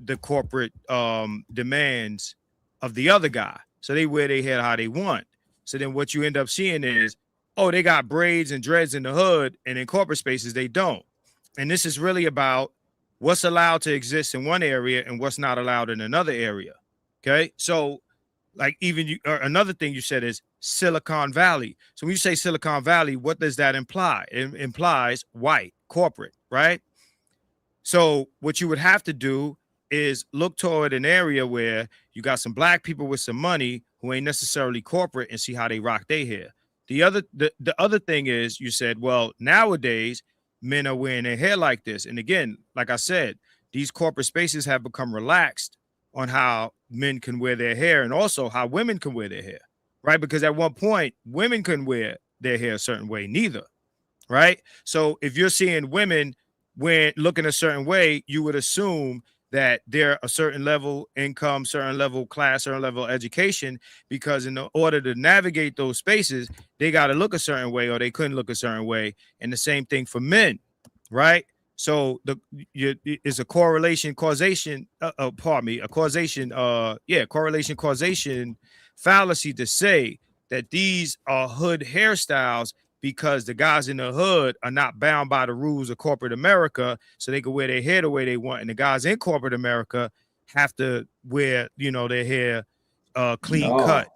the corporate demands of the other guy. So they wear their hair how they want. So then what you end up seeing is, oh, they got braids and dreads in the hood, and in corporate spaces, they don't. And this is really about what's allowed to exist in one area and what's not allowed in another area. Okay. So like even another thing you said is Silicon Valley. So when you say Silicon Valley, what does that imply? It implies white, corporate, right? So what you would have to do is look toward an area where you got some black people with some money who ain't necessarily corporate and see how they rock their hair. The other thing is, you said, well, nowadays men are wearing their hair like this. And again, like I said, these corporate spaces have become relaxed on how men can wear their hair and also how women can wear their hair, right? Because at one point, women couldn't wear their hair a certain way neither, right? So if you're seeing women looking a certain way, you would assume that they're a certain level income, certain level class, certain level education, because in order to navigate those spaces, they got to look a certain way or they couldn't look a certain way. And the same thing for men, right? So it's a correlation causation fallacy to say that these are hood hairstyles because the guys in the hood are not bound by the rules of corporate America, so they can wear their hair the way they want. And the guys in corporate America have to wear, their hair clean cut.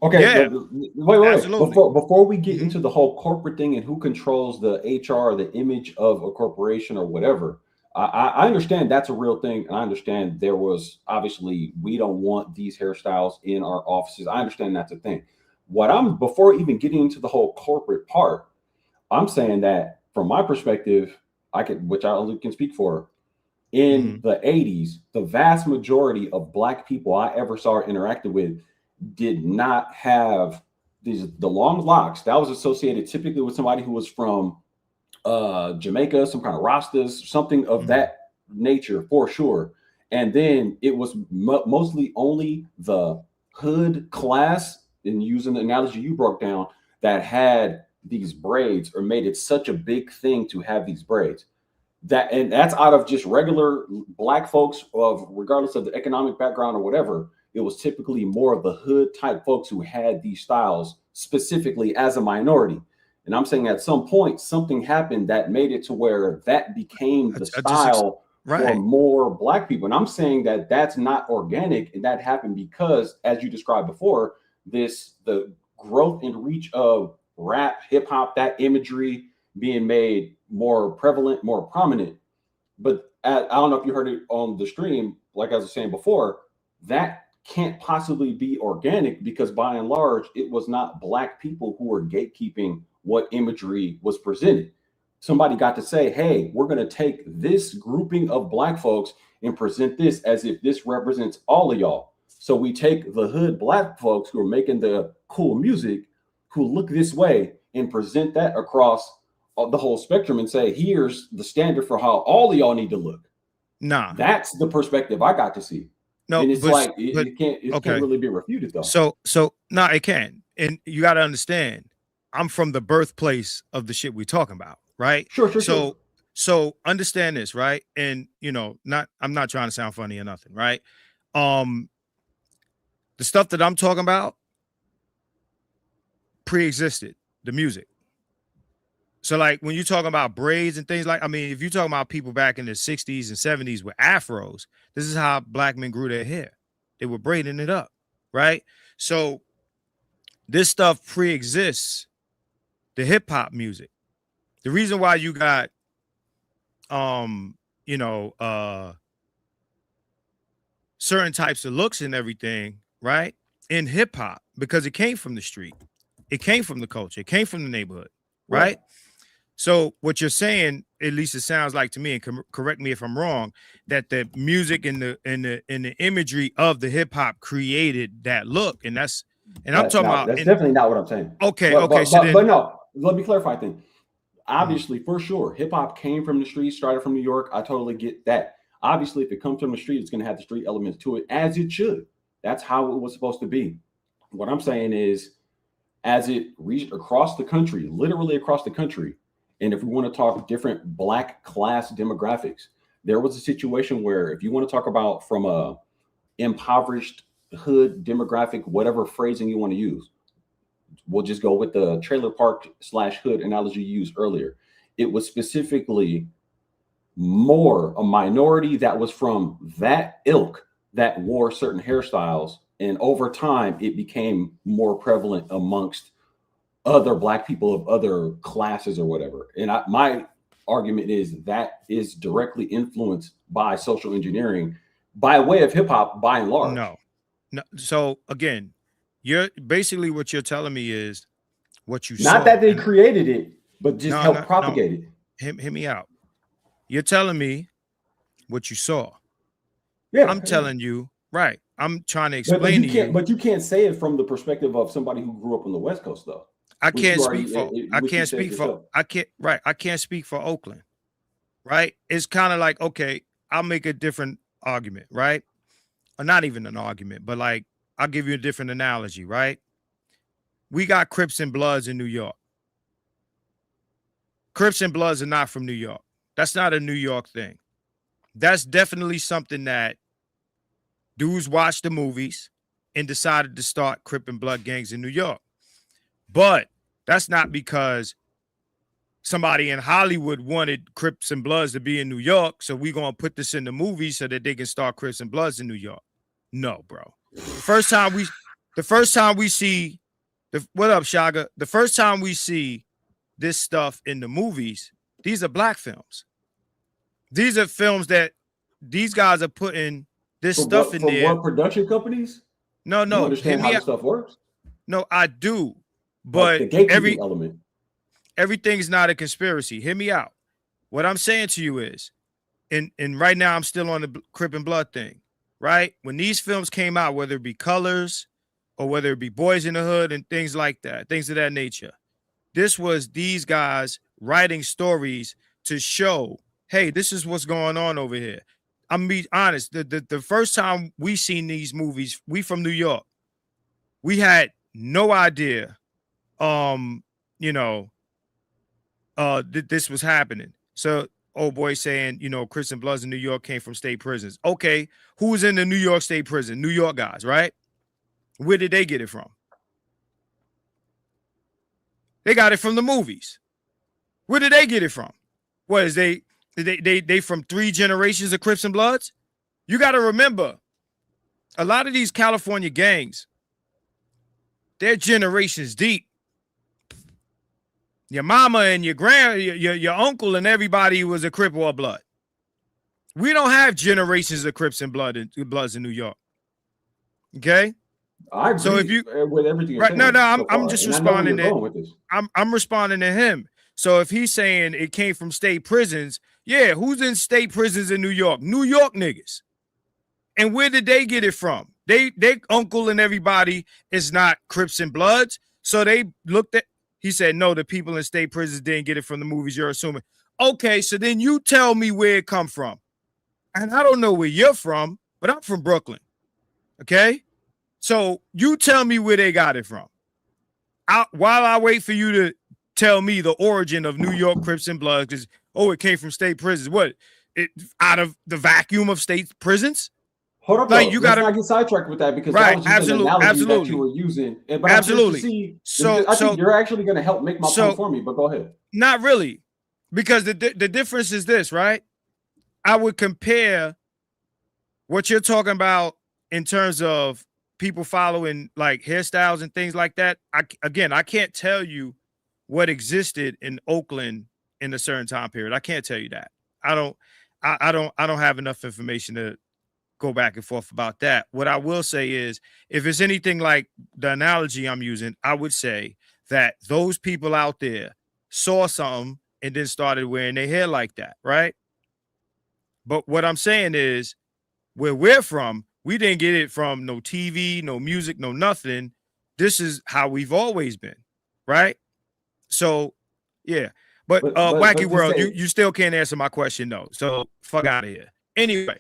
Okay, yeah, wait. Absolutely. Before we get into the whole corporate thing and who controls the HR, the image of a corporation or whatever, I understand that's a real thing. And I understand there was obviously, we don't want these hairstyles in our offices. I understand that's a thing. Before even getting into the whole corporate part, I'm saying that from my perspective, which I only can speak for, in the 80s, the vast majority of black people I ever saw or interacted with did not have the long locks. That was associated typically with somebody who was from Jamaica, some kind of Rastas, something of that nature for sure. And then it was mostly only the hood class, and using the analogy you broke down, that had these braids or made it such a big thing to have these braids. And that's out of just regular black folks, regardless of the economic background or whatever. It was typically more of the hood type folks who had these styles specifically as a minority. And I'm saying at some point, something happened that made it to where that became the style for more black people. And I'm saying that that's not organic. And that happened because, as you described before, the growth and reach of rap, hip hop, that imagery being made more prevalent, more prominent. But I don't know if you heard it on the stream, like I was saying before, that can't possibly be organic because by and large, it was not black people who were gatekeeping what imagery was presented. Somebody got to say, hey, we're going to take this grouping of black folks and present this as if this represents all of y'all. So we take the hood black folks who are making the cool music, who look this way, and present that across the whole spectrum and say, here's the standard for how all of y'all need to look. Nah, that's the perspective I got to see. no, And it's but, like but it can't okay. really be refuted though. So no, it can. And you got to understand, I'm from the birthplace of the shit we're talking about, right? Sure. So understand this, right? And I'm not trying to sound funny or nothing, right? The stuff that I'm talking about pre-existed the music. So like when you're talking about braids and things like, I mean, if you're talking about people back in the 60s and 70s with afros, this is how black men grew their hair. They were braiding it up, right? So this stuff pre-exists the hip hop music. The reason why you got certain types of looks and everything, right? In hip hop, because it came from the street. It came from the culture. It came from the neighborhood, right? So what you're saying, at least it sounds like to me, and correct me if I'm wrong, that the music and the imagery of the hip hop created that look, and I'm talking about. That's definitely not what I'm saying. Okay, but no, let me clarify a thing. Obviously, for sure, hip hop came from the street, started from New York. I totally get that. Obviously, if it comes from the street, it's going to have the street elements to it, as it should. That's how it was supposed to be. What I'm saying is, as it reached across the country, literally across the country, and if we want to talk different Black class demographics, there was a situation where if you want to talk about from a impoverished hood demographic, whatever phrasing you want to use, we'll just go with the trailer park / hood analogy you used earlier. It was specifically more a minority that was from that ilk that wore certain hairstyles. And over time, it became more prevalent amongst other Black people of other classes or whatever. And my argument is that is directly influenced by social engineering by way of hip hop by and large. No. So again, you're basically what you're telling me is what you saw. Not that they created it, but just helped propagate it. Hear me out. You're telling me what you saw. Yeah, I'm telling you, right. I'm trying to explain to you. But you can't say it from the perspective of somebody who grew up on the West Coast, though. I can't speak for Oakland, right? It's kind of like, okay, I'll make a different argument, right? Or not even an argument, but like, I'll give you a different analogy, right? We got Crips and Bloods in New York. Crips and Bloods are not from New York. That's not a New York thing. That's definitely something that dudes watched the movies and decided to start Crip and Blood gangs in New York. But that's not because somebody in Hollywood wanted Crips and Bloods to be in New York, so we're going to put this in the movie so that they can start Crips and Bloods in New York. No, bro. The first time we see what up, Shaga? The first time we see this stuff in the movies, these are Black films. These are films that these guys are putting this stuff in there. What production companies? No. You understand how this stuff works? No, I do. But like the gatekeeping element. Everything's not a conspiracy. Hear me out. What I'm saying to you is, and right now I'm still on the Crip and Blood thing, right? When these films came out, whether it be Colors or whether it be Boys in the Hood and things like that, things of that nature, this was these guys writing stories to show, hey, this is what's going on over here. I'm gonna be honest. The first time we seen these movies, we from New York, we had no idea, this was happening. So, old boy saying, Crips and Bloods in New York came from state prisons. Okay, who's in the New York State prison? New York guys, right? Where did they get it from? They got it from the movies. Where did they get it from? What is they from 3 generations of Crips and Bloods? You got to remember, a lot of these California gangs, they're generations deep. Your mama and your uncle and everybody was a Crip or a Blood. We don't have generations of Crips and Bloods in New York. Okay? I agree. So if you with everything you're right, saying, I'm just responding to I'm responding to him. So if he's saying it came from state prisons, yeah, who's in state prisons in New York? New York niggas. And where did they get it from? They uncle and everybody is not Crips and Bloods. So they looked at He said, no, the people in state prisons didn't get it from the movies you're assuming. Okay, so then you tell me where it come from. And I don't know where you're from, but I'm from Brooklyn. Okay? So you tell me where they got it from. While I wait for you to tell me the origin of New York Crips and Bloods, because, it came from state prisons. What? Out of the vacuum of state prisons? Hold up, like, you got to not get sidetracked with that, because that was just an analogy that you were using. But absolutely. I think you're actually going to help make my point for me, but go ahead. Not really, because the difference is this, right? I would compare what you're talking about in terms of people following like hairstyles and things like that. I can't tell you what existed in Oakland in a certain time period. I can't tell you that. I don't have enough information to go back and forth about that. What I will say is, if it's anything like the analogy I'm using, I would say that those people out there saw something and then started wearing their hair like that, right? But what I'm saying is, where we're from, we didn't get it from no TV, no music, no nothing. This is how we've always been, right? So, yeah. But Wacky World, you still can't answer my question, though. So, fuck out of here. Anyway.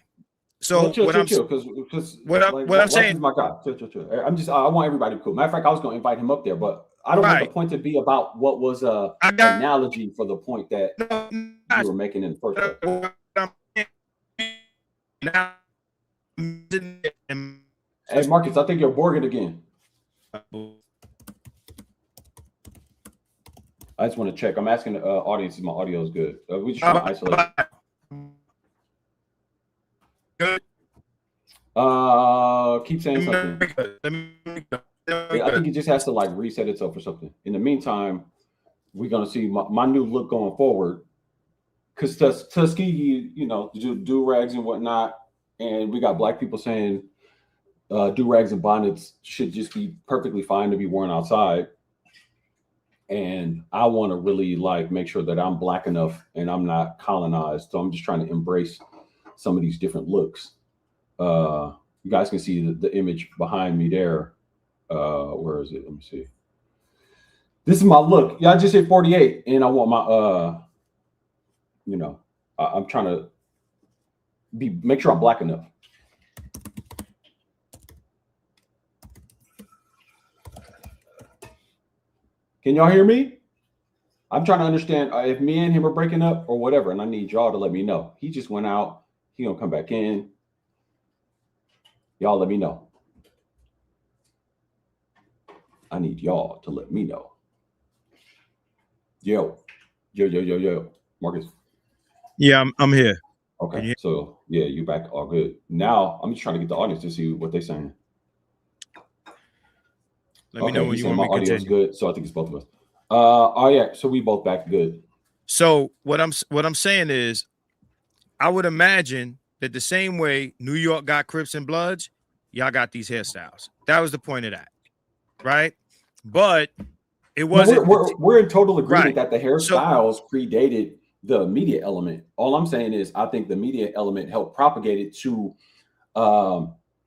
So chill, because what I'm saying is my God. Chill. I want everybody to be cool. Matter of fact, I was going to invite him up there, but I don't want the point to be about what was an analogy for the point that you were making in the first place. Hey, Marcus, I think you're Borging again. I just want to check. I'm asking the audience if my audio is good. We just trying to isolate. Good. Keep saying something. I think it just has to like reset itself or something. In the meantime, we're gonna see my new look going forward. Because Tuskegee, do rags and whatnot, and we got black people saying do rags and bonnets should just be perfectly fine to be worn outside. And I want to really like make sure that I'm black enough and I'm not colonized. So I'm just trying to embrace some of these different looks. You guys can see the image behind me there. Where is it? Let me see. This is my look. Yeah, I just hit 48, and I want my I'm trying to make sure I'm black enough. Can y'all hear me? I'm trying to understand if me and him are breaking up or whatever, and I need y'all to let me know. He just went out. He gonna come back in. Y'all let me know. I need y'all to let me know. Yo. Marcus. Yeah, I'm here. Okay, so yeah, you back all good. Now I'm just trying to get the audience to see what they're saying. Let me know when you want me to continue. Good, so I think it's both of us. Oh yeah, so we both back good. So what I'm saying is, I would imagine that the same way New York got Crips and Bloods, y'all got these hairstyles. That was the point of that, right? But it wasn't. We're in total agreement that the hairstyles predated the media element. All I'm saying is, I think the media element helped propagate it to,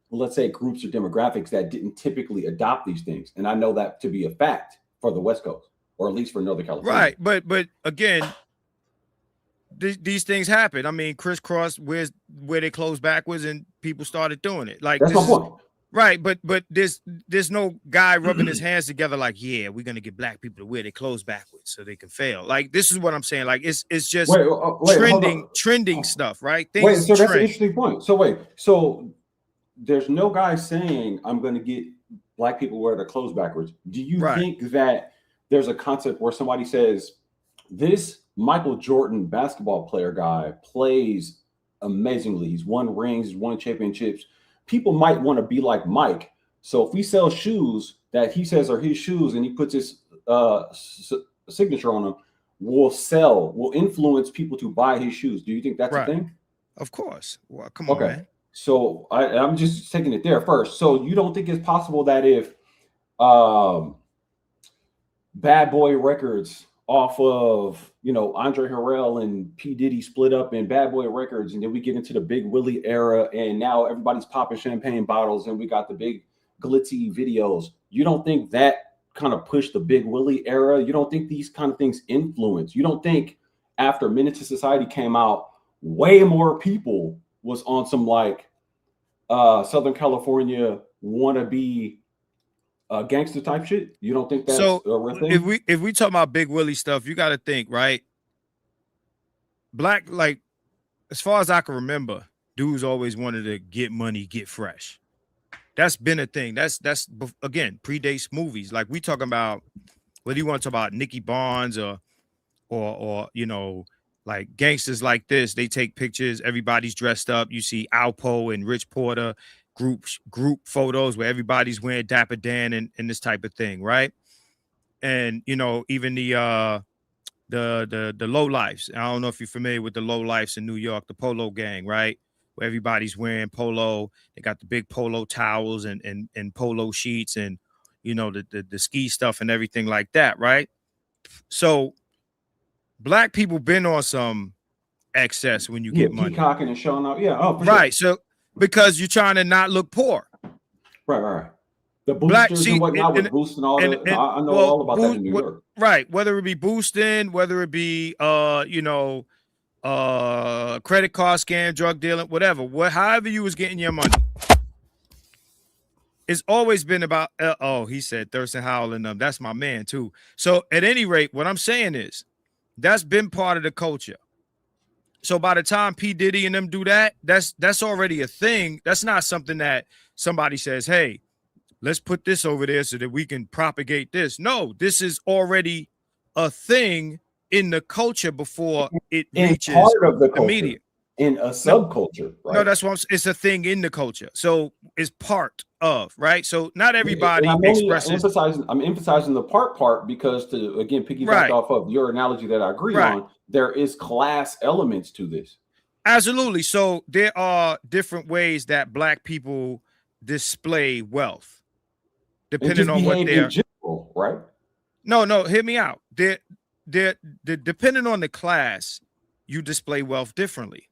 let's say, groups or demographics that didn't typically adopt these things. And I know that to be a fact for the West Coast, or at least for Northern California. Right, but again, these things happen. I mean, crisscross where they closed backwards and people started doing it. Like that's my point. Right, but there's no guy rubbing his hands together like, yeah, we're gonna get black people to wear their clothes backwards so they can fail. Like, this is what I'm saying. Like, it's just trending stuff, right? So that's an interesting point. So there's no guy saying I'm gonna get black people wear their clothes backwards. Do you think that there's a concept where somebody says this Michael Jordan basketball player guy plays amazingly? He's won rings, he's won championships. People might want to be like Mike. So if we sell shoes that he says are his shoes and he puts his signature on them, will influence people to buy his shoes. Do you think that's a thing? Of course. Well, come on, man. So I'm just taking it there first. So you don't think it's possible that if Bad Boy Records off of, Andre Harrell and P. Diddy split up in Bad Boy Records, and then we get into the Big Willie era, and now everybody's popping champagne bottles, and we got the big glitzy videos. You don't think that kind of pushed the Big Willie era? You don't think these kind of things influence? You don't think after Menace to Society came out, way more people was on some like Southern California wannabe gangster type shit? You don't think that's So a real thing? if we talk about Big Willie stuff, you got to think, right? Black, like, as far as I can remember, dudes always wanted to get money, get fresh. That's been a thing. That's again predates movies. Like we talking about, whether you want to talk about Nicky Barnes or you know, like gangsters like this, they take pictures, everybody's dressed up. You see Alpo and Rich Porter group photos where everybody's wearing Dapper Dan and this type of thing, right? And you know, even the low lifes. I don't know if you're familiar with the low lifes in New York, the Polo Gang, right? Where everybody's wearing polo. They got the big polo towels and polo sheets and you know the ski stuff and everything like that, right? So black people been on some excess when you get money. Peacocking and showing up. Yeah, oh, for right. sure. So because you're trying to not look poor. Right. The boosters and whatnot with boosting all that. I know all about that in New York. Right. Whether it be boosting, whether it be you know, credit card scam, drug dealing, whatever. However you was getting your money. It's always been about he said Thurston Howell and them. That's my man too. So at any rate, what I'm saying is that's been part of the culture. So by the time P. Diddy and them do that, that's already a thing. That's not something that somebody says, hey, let's put this over there so that we can propagate this. No, this is already a thing in the culture before it reaches part of the culture, media. In a subculture, right? No, that's what it's a thing in the culture. So it's part of, right? So not everybody expresses. I'm emphasizing the part because to again piggyback off of your analogy that I agree on, there is class elements to this. Absolutely. So there are different ways that black people display wealth, depending on what they're general, right? No, hear me out. They're depending on the class, you display wealth differently.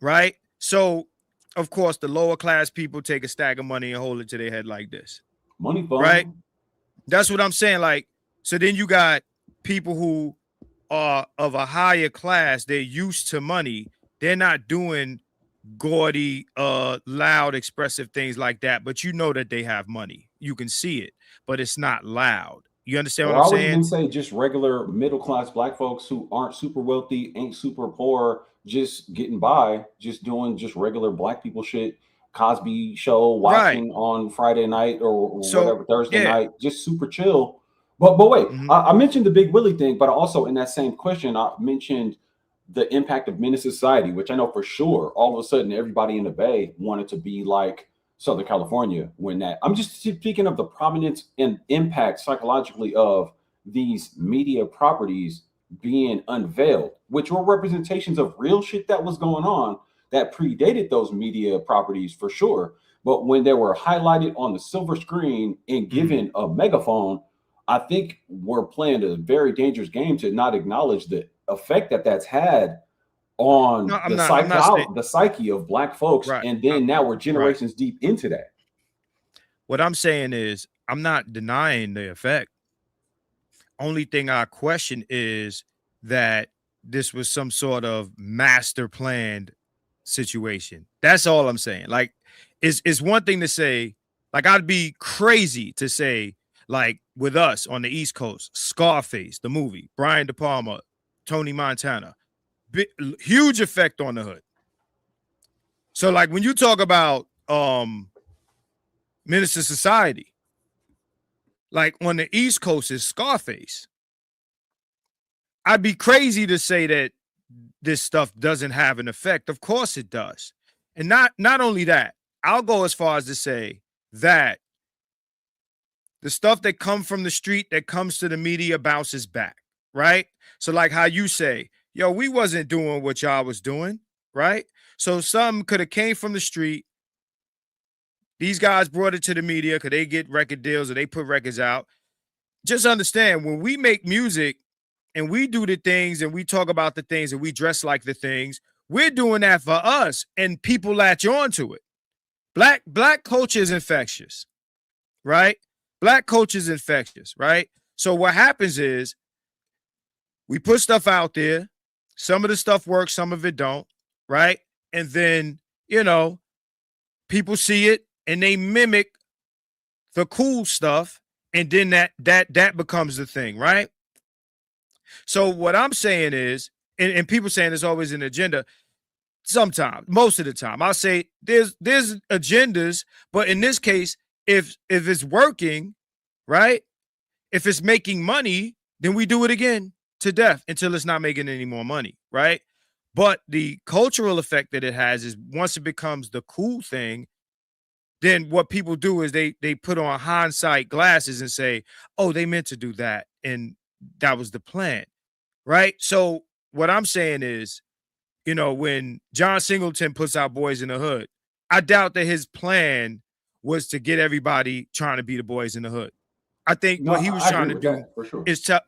Right. So, of course, the lower class people take a stack of money and hold it to their head like this. Money fun. Right. That's what I'm saying. Like, so then you got people who are of a higher class. They're used to money. They're not doing gaudy, loud, expressive things like that. But you know that they have money. You can see it, but it's not loud. You understand what I'm saying? I would even say just regular middle class black folks who aren't super wealthy, ain't super poor, just getting by, just doing just regular black people shit. Cosby show watching on Friday night or whatever, Thursday night, just super chill. But wait, I mentioned the Big Willie thing, but also in that same question, I mentioned the impact of Menace Society, which I know for sure all of a sudden everybody in the Bay wanted to be like Southern California when that. I'm just speaking of the prominence and impact psychologically of these media properties being unveiled, which were representations of real shit that was going on that predated those media properties for sure. But when they were highlighted on the silver screen and given a megaphone, I think we're playing a very dangerous game to not acknowledge the effect that that's had on the psyche of black folks. Right. And then now we're generations deep into that. What I'm saying is I'm not denying the effect. Only thing I question is that this was some sort of master planned situation. That's all I'm saying. Like, it's one thing to say, like, I'd be crazy to say, like, with us on the East Coast, Scarface, the movie, Brian De Palma, Tony Montana, huge effect on the hood. So, like, when you talk about Menace to Society, like on the East Coast is Scarface. I'd be crazy to say that this stuff doesn't have an effect. Of course it does. And not only that, I'll go as far as to say that the stuff that comes from the street that comes to the media bounces back, right? So like how you say, yo, we wasn't doing what y'all was doing, right? So some could have came from the street. These guys brought it to the media because they get record deals or they put records out. Just understand, when we make music and we do the things and we talk about the things and we dress like the things, we're doing that for us and people latch on to it. Black culture is infectious, right? black culture is infectious, right? So what happens is we put stuff out there. Some of the stuff works, some of it don't, right? And then, people see it and they mimic the cool stuff, and then that becomes the thing, right? So what I'm saying is, and people saying there's always an agenda. Sometimes, most of the time, I'll say there's agendas, but in this case, if it's working, right? If it's making money, then we do it again to death until it's not making any more money, right? But the cultural effect that it has is once it becomes the cool thing, then what people do is they put on hindsight glasses and say, "Oh, they meant to do that, and that was the plan," right? So what I'm saying is, when John Singleton puts out Boys in the Hood, I doubt that his plan was to get everybody trying to be the boys in the hood. I think No, what he was I trying agree to with do that for sure. is to,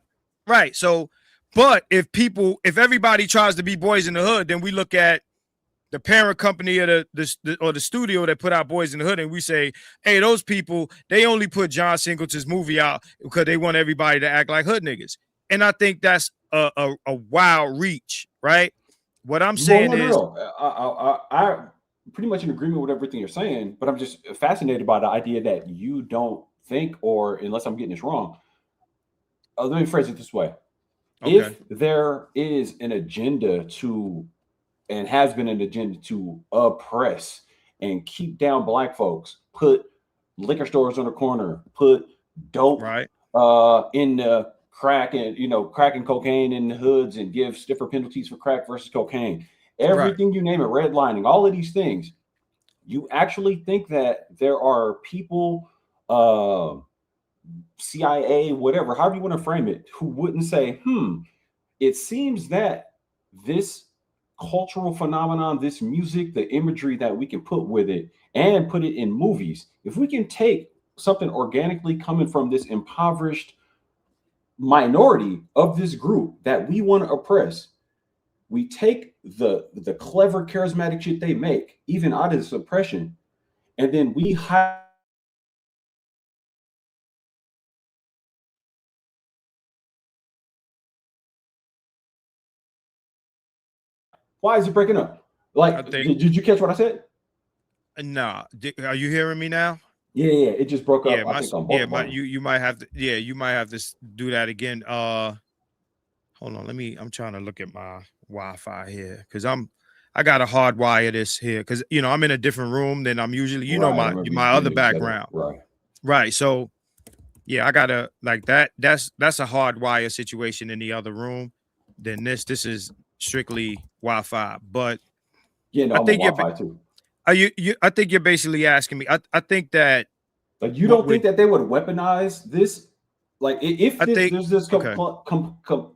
right. So, but if everybody tries to be boys in the hood, then we look at the parent company or the studio that put out Boys in the Hood, and we say, hey, those people, they only put John Singleton's movie out because they want everybody to act like hood niggas. And I think that's a wild reach, right? What I'm Well, saying no, no, is, no. I'm pretty much in agreement with everything you're saying, but I'm just fascinated by the idea that you don't think, or unless I'm getting this wrong, let me phrase it this way. okay, If there is an agenda to, and has been an agenda to oppress and keep down black folks, put liquor stores on the corner, put dope right, in the crack, and crack and cocaine in the hoods, and give stiffer penalties for crack versus cocaine, right. everything you name it, redlining, all of these things. You actually think that there are people, uh, CIA, whatever, however you want to frame it, who wouldn't say, it seems that this cultural phenomenon, this music, the imagery that we can put with it and put it in movies, if we can take something organically coming from this impoverished minority of this group that we want to oppress, we take the clever, charismatic shit they make, even out of this oppression, and then we hide. Why is it breaking up? I Like, think, did you catch what I said? nah. Are you hearing me now? Yeah, yeah, it just broke Yeah, up. I think on both yeah, of them. you might have to, yeah, you might have to do that again. Hold on, I'm trying to look at my Wi-Fi here because I got to hardwire this here because I'm in a different room than I'm usually, Right. I remember you my other getting it together. background. Right. Right. So yeah, I gotta like that. That's a hardwire situation in the other room. Then this is strictly Wi-Fi. But Yeah, no, I I'm on think you're Wi-Fi too. are you I think you're basically asking me. I think that Like, you what don't think would that they would weaponize this? Like, if I this think there's this okay.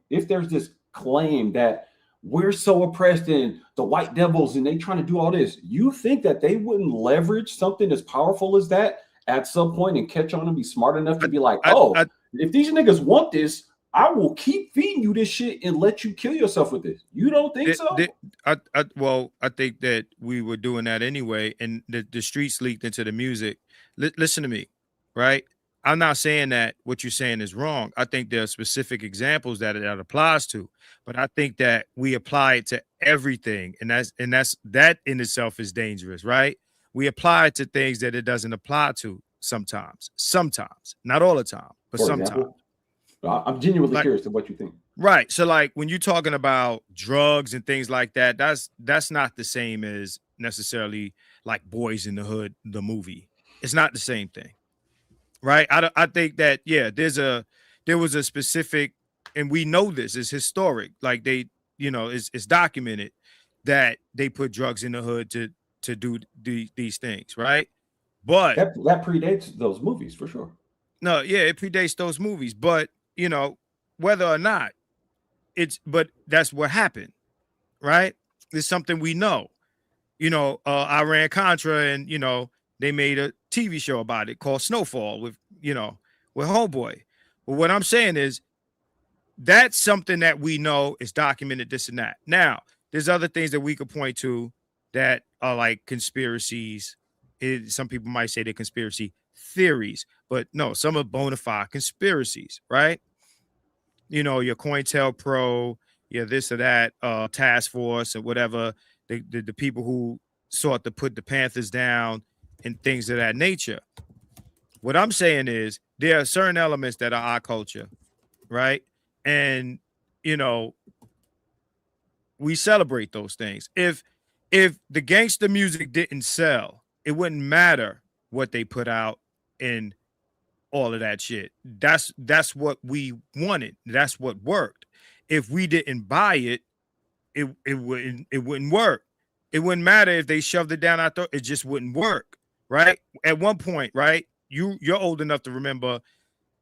if there's this claim that we're so oppressed and the white devils and they trying to do all this, you think that they wouldn't leverage something as powerful as that at some point and catch on and be smart enough to I be like, I, oh, I if these niggas want this, I will keep feeding you this shit and let you kill yourself with this. You don't think so? well, I think that we were doing that anyway, and the streets leaked into the music. Listen to me, right? I'm not saying that what you're saying is wrong. I think there are specific examples that applies to, but I think that we apply it to everything, and that in itself is dangerous, right? We apply it to things that it doesn't apply to sometimes, not all the time, but For sometimes. example, I'm genuinely Like curious to what you think. right. So like when you're talking about drugs and things like that, that's not the same as necessarily like Boys in the Hood, the movie. It's not the same thing. Right? I think that yeah, there was a specific, and we know this is historic. Like it's documented that they put drugs in the hood to do these things, right? But That predates those movies for sure. no, yeah, it predates those movies, but whether or not but that's what happened, right? It's something we know. Iran Contra, and they made a TV show about it called Snowfall with Homeboy. But what I'm saying is that's something that we know is documented, this and that. Now, there's other things that we could point to that are like conspiracies. Some people might say they're conspiracy theories, but no, some are bona fide conspiracies, right? You know, your COINTELPRO, your this or that task force or whatever, the people who sought to put the Panthers down and things of that nature. What I'm saying is there are certain elements that are our culture, right? And, you know, we celebrate those things. If the gangster music didn't sell, it wouldn't matter what they put out in all of that shit. That's what we wanted. That's what worked. If we didn't buy it, it wouldn't work. It wouldn't matter if they shoved it down our throat. It just wouldn't work, right? At one point, right? You're old enough to remember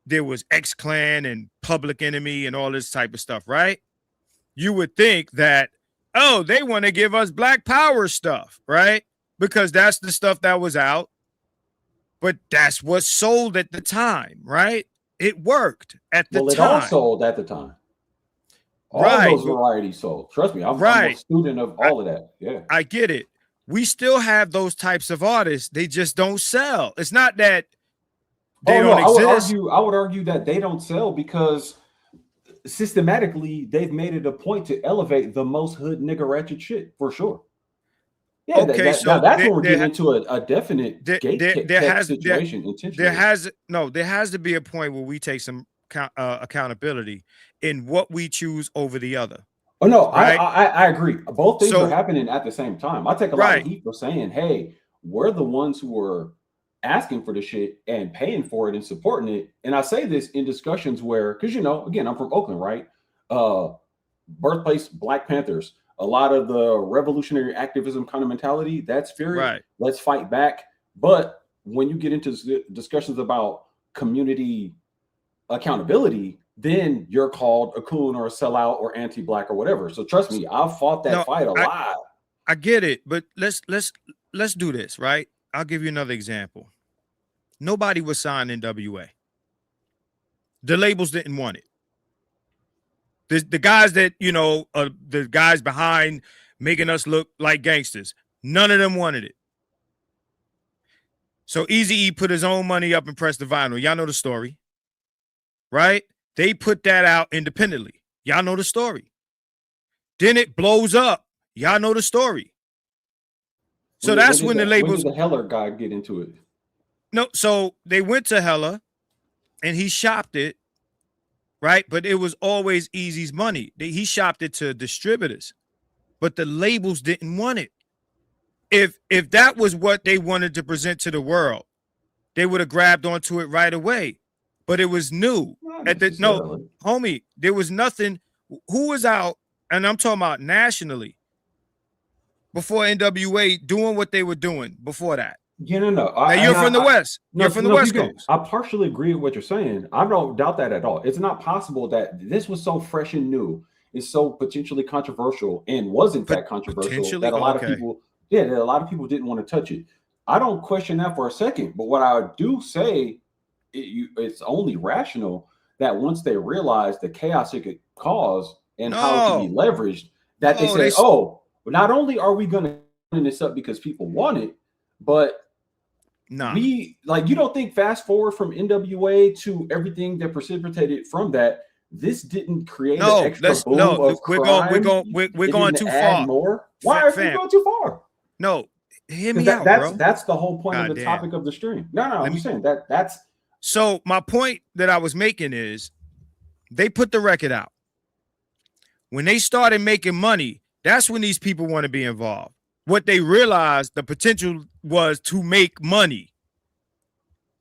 there was X-Clan and Public Enemy and all this type of stuff, right? You would think that, oh, they want to give us Black Power stuff, right? Because that's the stuff that was out. But that's what sold at the time, right? It worked at the time. Well, it all sold at the time. All those varieties sold. Trust me, I'm a student of all of that. Yeah, I get it. We still have those types of artists. They just don't sell. It's not that they don't exist. I would argue that they don't sell because systematically they've made it a point to elevate the most hood nigga ratchet shit for sure. Yeah, okay, so that's when we're getting into a definite situation. There has to be a point where we take some accountability in what we choose over the other. Oh no, right? I agree. Both things are happening at the same time. I take a lot of heat for saying, "Hey, we're the ones who are asking for the shit and paying for it and supporting it." And I say this in discussions where, because again, I'm from Oakland, right? Birthplace Black Panthers. A lot of the revolutionary activism kind of mentality, that's spirit. Right. Let's fight back. But when you get into discussions about community accountability, then you're called a coon or a sellout or anti-Black or whatever. So trust me, I've fought that fight a lot. I get it, but let's do this, right? I'll give you another example. Nobody was signed NWA. The labels didn't want it. The guys that, the guys behind making us look like gangsters, none of them wanted it. So Eazy-E put his own money up and pressed the vinyl. Y'all know the story, right? They put that out independently. Y'all know the story. Then it blows up. Y'all know the story. So that's when the labels. When did the Heller guy get into it? No, so they went to Heller and he shopped it. Right, but it was always Eazy's money. He shopped it to distributors, but the labels didn't want it. If that was what they wanted to present to the world, they would have grabbed onto it right away. But it was new. No, homie, there was nothing. Who was out, and I'm talking about nationally, before NWA doing what they were doing before that? No. Now you're from the West. You're from the West Coast. I partially agree with what you're saying. I don't doubt that at all. It's not possible that this was so fresh and new, it's so potentially controversial, and wasn't that controversial that a lot of people, that a lot of people didn't want to touch it. I don't question that for a second. But what I do say, it's only rational that once they realize the chaos it could cause and how it can be leveraged, that they say, not only are we going to clean this up because people want it, but you don't think fast forward from NWA to everything that precipitated from that, this didn't create an extra boom of crime? We're going too far. More? Why are we going too far? No, hear me out, bro. That's the whole point of the topic of the stream. No, I'm saying that's. So my point that I was making is, they put the record out. When they started making money, that's when these people want to be involved. What they realized the potential was to make money.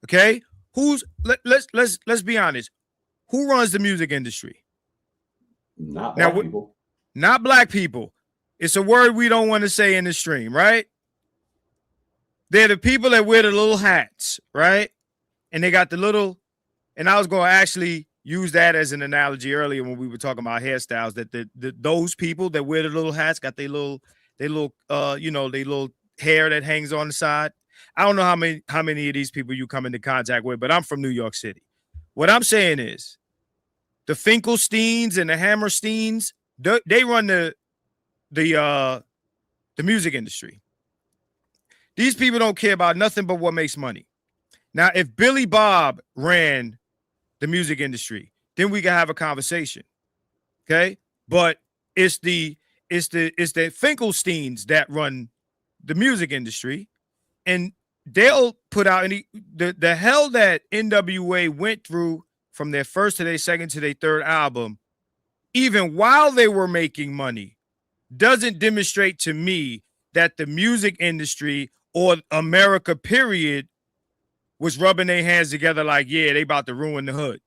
Okay, let's be honest. Who runs the music industry? Not black people. Not black people. It's a word we don't want to say in the stream, right? They're the people that wear the little hats, right? And they got the little. And I was going to actually use that as an analogy earlier when we were talking about hairstyles. That those people that wear the little hats got their little hair that hangs on the side. I don't know how many of these people you come into contact with, but I'm from New York City. What I'm saying is, the Finkelsteins and the Hammersteins, they run the music industry. These people don't care about nothing but what makes money. Now, if Billy Bob ran the music industry, then we can have a conversation. Okay. But it's the Finkelsteins that run the music industry, and they'll put out the hell that NWA went through from their first to their second to their third album, even while they were making money, doesn't demonstrate to me that the music industry or America, period, was rubbing their hands together like, yeah, they about to ruin the hood.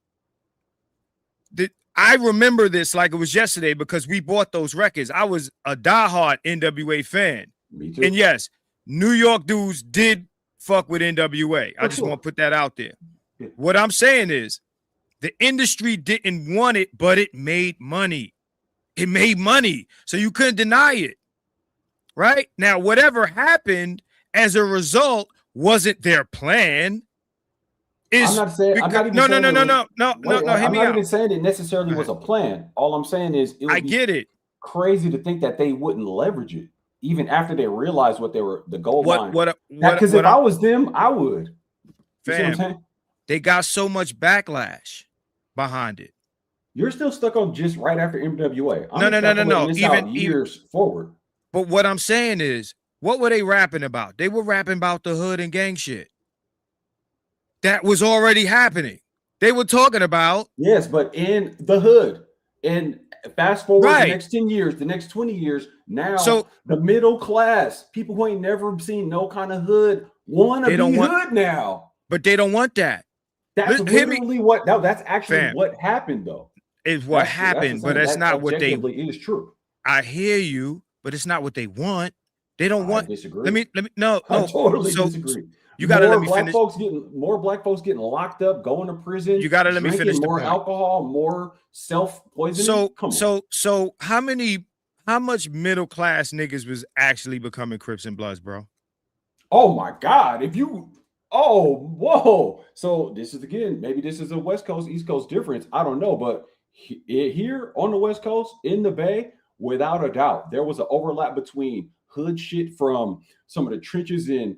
I remember this like it was yesterday because we bought those records. I was a diehard NWA fan. Me too. And yes, New York dudes did fuck with NWA. I just want to put that out there. Yeah. What I'm saying is the industry didn't want it, but it made money. It made money. So you couldn't deny it. Right? Now, whatever happened as a result wasn't their plan. I'm not saying. I'm not even no. saying I'm not even saying it necessarily was a plan. All I'm saying is, I get it. Crazy to think that they wouldn't leverage it even after they realized what they were, the gold line. Because if I was them, I would. You see what I'm saying? They got so much backlash behind it. You're still stuck on just right after NWA. No. Even years forward. But what I'm saying is, what were they rapping about? They were rapping about the hood and gang shit. That was already happening. They were talking about. Yes, but in the hood. And fast forward the next 10 years, the next 20 years, now the middle class, people who ain't never seen no kind of hood, want to be hood now. But they don't want that. That's literally that's actually what happened, though. Is what happened, but that's not what they is true. I hear you, but it's not what they want. They don't want. Disagree. Let me no. I totally disagree. You gotta let me finish. More black folks getting locked up, going to prison. You gotta let me finish. More alcohol, more self-poisoning. So how much middle class niggas was actually becoming Crips and Bloods, bro? Oh my God! Whoa! So this is maybe this is a West Coast, East Coast difference. I don't know, but here on the West Coast, in the Bay, without a doubt, there was an overlap between hood shit from some of the trenches in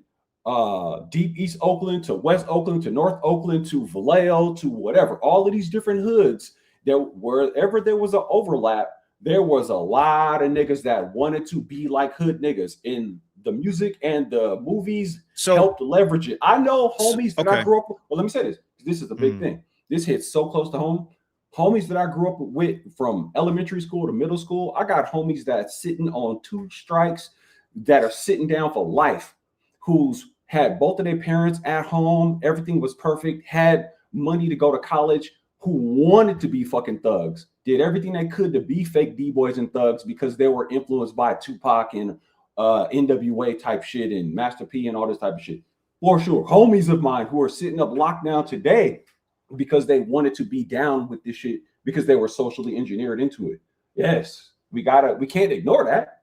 deep East Oakland to West Oakland to North Oakland to Vallejo to whatever, all of these different hoods. Wherever there was an overlap, there was a lot of niggas that wanted to be like hood niggas, in the music and the movies helped leverage it. I know homies that I grew up with. Well, let me say this. This is a big thing. This hits so close to home. Homies that I grew up with from elementary school to middle school, I got homies that's sitting on 2 strikes that are sitting down for life, who's had both of their parents at home. Everything was perfect, had money to go to college, who wanted to be fucking thugs, did everything they could to be fake D-boys and thugs because they were influenced by Tupac and NWA type shit and Master P and all this type of shit. For sure. Homies of mine who are sitting up locked down today because they wanted to be down with this shit because they were socially engineered into it. Yes, we can't ignore that.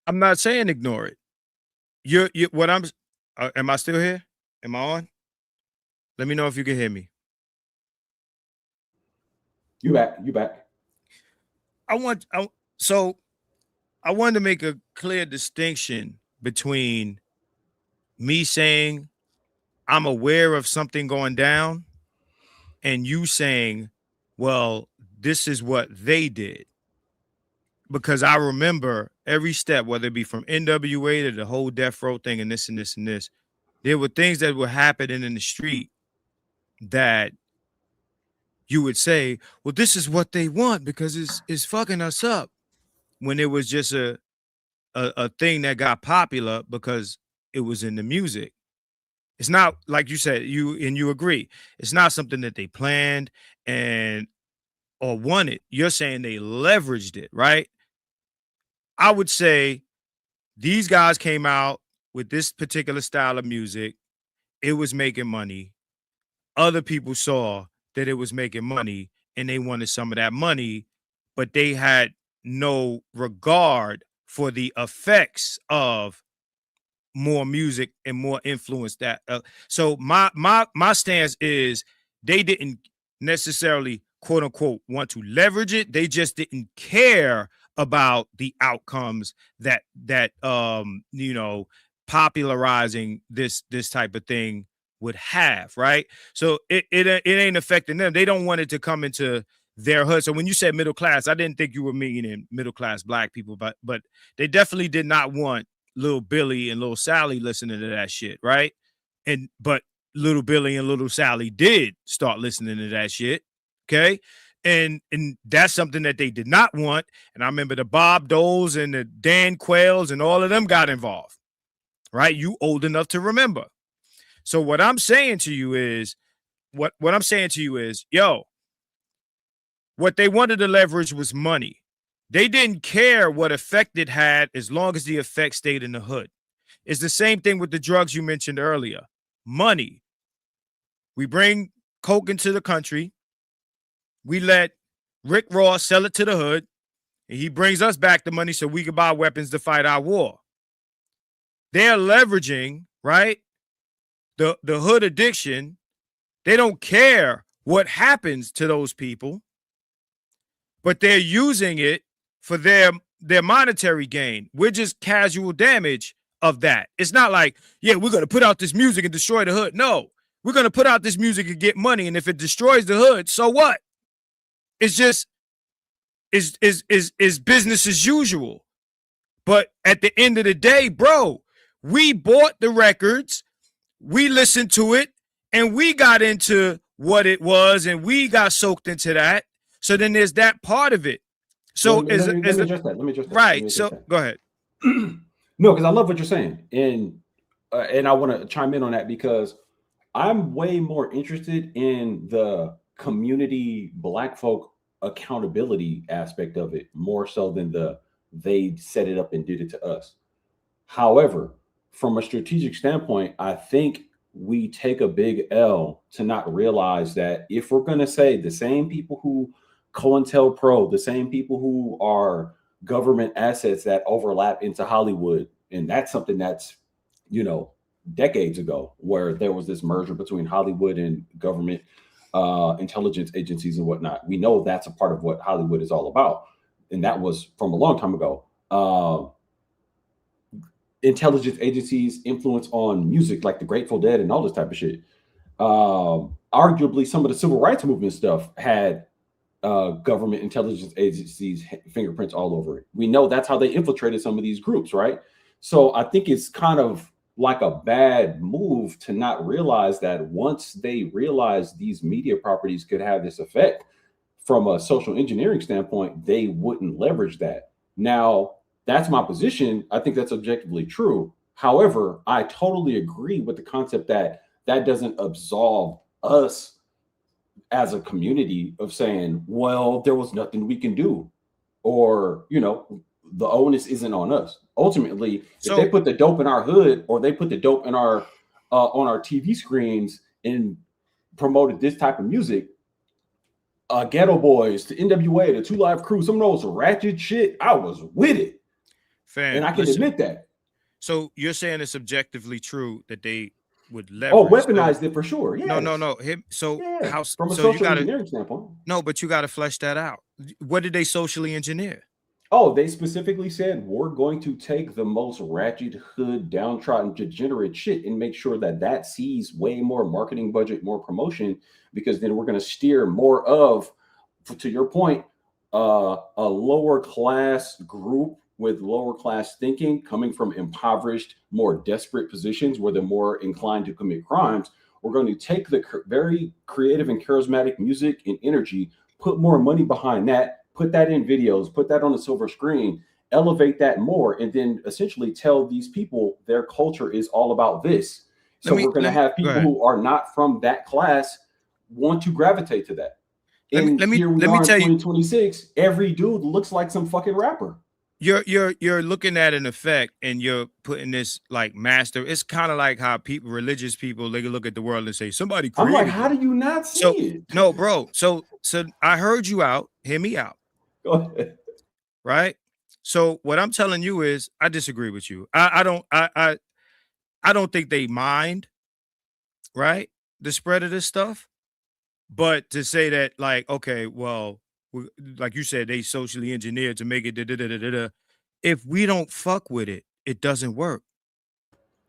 I'm not saying ignore it. Am I still here? Am I on? Let me know if you can hear me. You back. I wanted to make a clear distinction between me saying I'm aware of something going down and you saying, well, this is what they did. Because I remember every step, whether it be from NWA to the whole death row thing and this and this and this, there were things that were happening in the street that you would say, well, this is what they want because it's fucking us up. When it was just a thing that got popular because it was in the music. It's not, like you said, you agree. It's not something that they planned or wanted. You're saying they leveraged it, right? I would say these guys came out with this particular style of music. It was making money. Other people saw that it was making money and they wanted some of that money, but they had no regard for the effects of more music and more influence that so my stance is they didn't necessarily quote unquote want to leverage it. They just didn't care about the outcomes that popularizing this type of thing would have, right? So it ain't affecting them. They don't want it to come into their hood. So when you said middle class, I didn't think you were meaning middle class black people, but they definitely did not want little Billy and little Sally listening to that shit, right? But little Billy and little Sally did start listening to that shit, okay? And that's something that they did not want. And I remember the Bob Doles and the Dan Quayles and all of them got involved, right? You old enough to remember. So what I'm saying to you is, what I'm saying to you is, yo, what they wanted to leverage was money. They didn't care what effect it had as long as the effect stayed in the hood. It's the same thing with the drugs you mentioned earlier. Money. We bring coke into the country. We let Rick Ross sell it to the hood, and he brings us back the money so we can buy weapons to fight our war. They're leveraging, right, the hood addiction. They don't care what happens to those people, but they're using it for their monetary gain. We're just casual damage of that. It's not like, yeah, we're going to put out this music and destroy the hood. No, we're going to put out this music and get money, and if it destroys the hood, so what? It's just is business as usual. But at the end of the day, bro, we bought the records, we listened to it, and we got into what it was, and we got soaked into that. So then there's that part of it. So let me address that. Right. So go ahead. No, because I love what you're saying, and I want to chime in on that because I'm way more interested in the community Black folk accountability aspect of it, more so than they set it up and did it to us. However, from a strategic standpoint, I think we take a big L to not realize that if we're going to say the same people who COINTELPRO, the same people who are government assets that overlap into Hollywood, and that's something that's, decades ago, where there was this merger between Hollywood and government intelligence agencies and whatnot. We know that's a part of what Hollywood is all about, and that was from a long time ago. Intelligence agencies' influence on music, like the Grateful Dead and all this type of shit. Arguably, some of the civil rights movement stuff had government intelligence agencies' fingerprints all over it. We know that's how they infiltrated some of these groups, right? So I think it's kind of like a bad move to not realize that once they realize these media properties could have this effect from a social engineering standpoint, they wouldn't leverage that. Now, that's my position. I think that's objectively true. However, I totally agree with the concept that that doesn't absolve us as a community of saying, well, there was nothing we can do, or, the onus isn't on us. Ultimately, if they put the dope in our hood, or they put the dope in our on our TV screens and promoted this type of music, Ghetto Boys to NWA to Two Live Crew, some of those ratchet shit, I was with it. And I can admit that. So you're saying it's objectively true that they would leverage? Weaponized it for sure. Yeah. No. From a social engineering standpoint. No, but you got to flesh that out. What did they socially engineer? Oh, they specifically said, we're going to take the most ratchet, hood, downtrodden, degenerate shit and make sure that sees way more marketing budget, more promotion, because then we're going to steer more of, to your point, a lower class group with lower class thinking coming from impoverished, more desperate positions where they're more inclined to commit crimes. We're going to take the very creative and charismatic music and energy, put more money behind that, put that in videos, put that on the silver screen, elevate that more, and then essentially tell these people their culture is all about this. So we're going to have people who are not from that class want to gravitate to that. Let me tell you, 2026, every dude looks like some fucking rapper. You're looking at an effect, and you're putting this like master. It's kind of like how religious people, they can look at the world and say somebody created. I'm like, how do you not see it? No, bro. So I heard you out. Hear me out. Go ahead. Right. So what I'm telling you is, I disagree with you. I don't think they mind, right, the spread of this stuff. But to say that, like, okay, well, like you said, they socially engineered to make it. If we don't fuck with it, it doesn't work.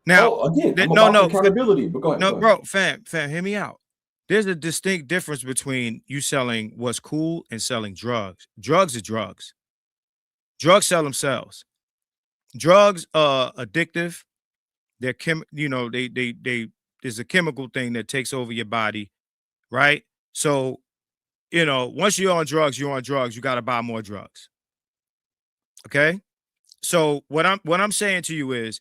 Now, again, I'm no, about the no, accountability. But go ahead. no, bro, fam, hear me out. There's a distinct difference between you selling what's cool and selling drugs. Drugs are drugs. Drugs sell themselves. Drugs are addictive. They're they there's a chemical thing that takes over your body, right? So, once you're on drugs, you're on drugs. You got to buy more drugs. Okay? So, what I'm saying to you is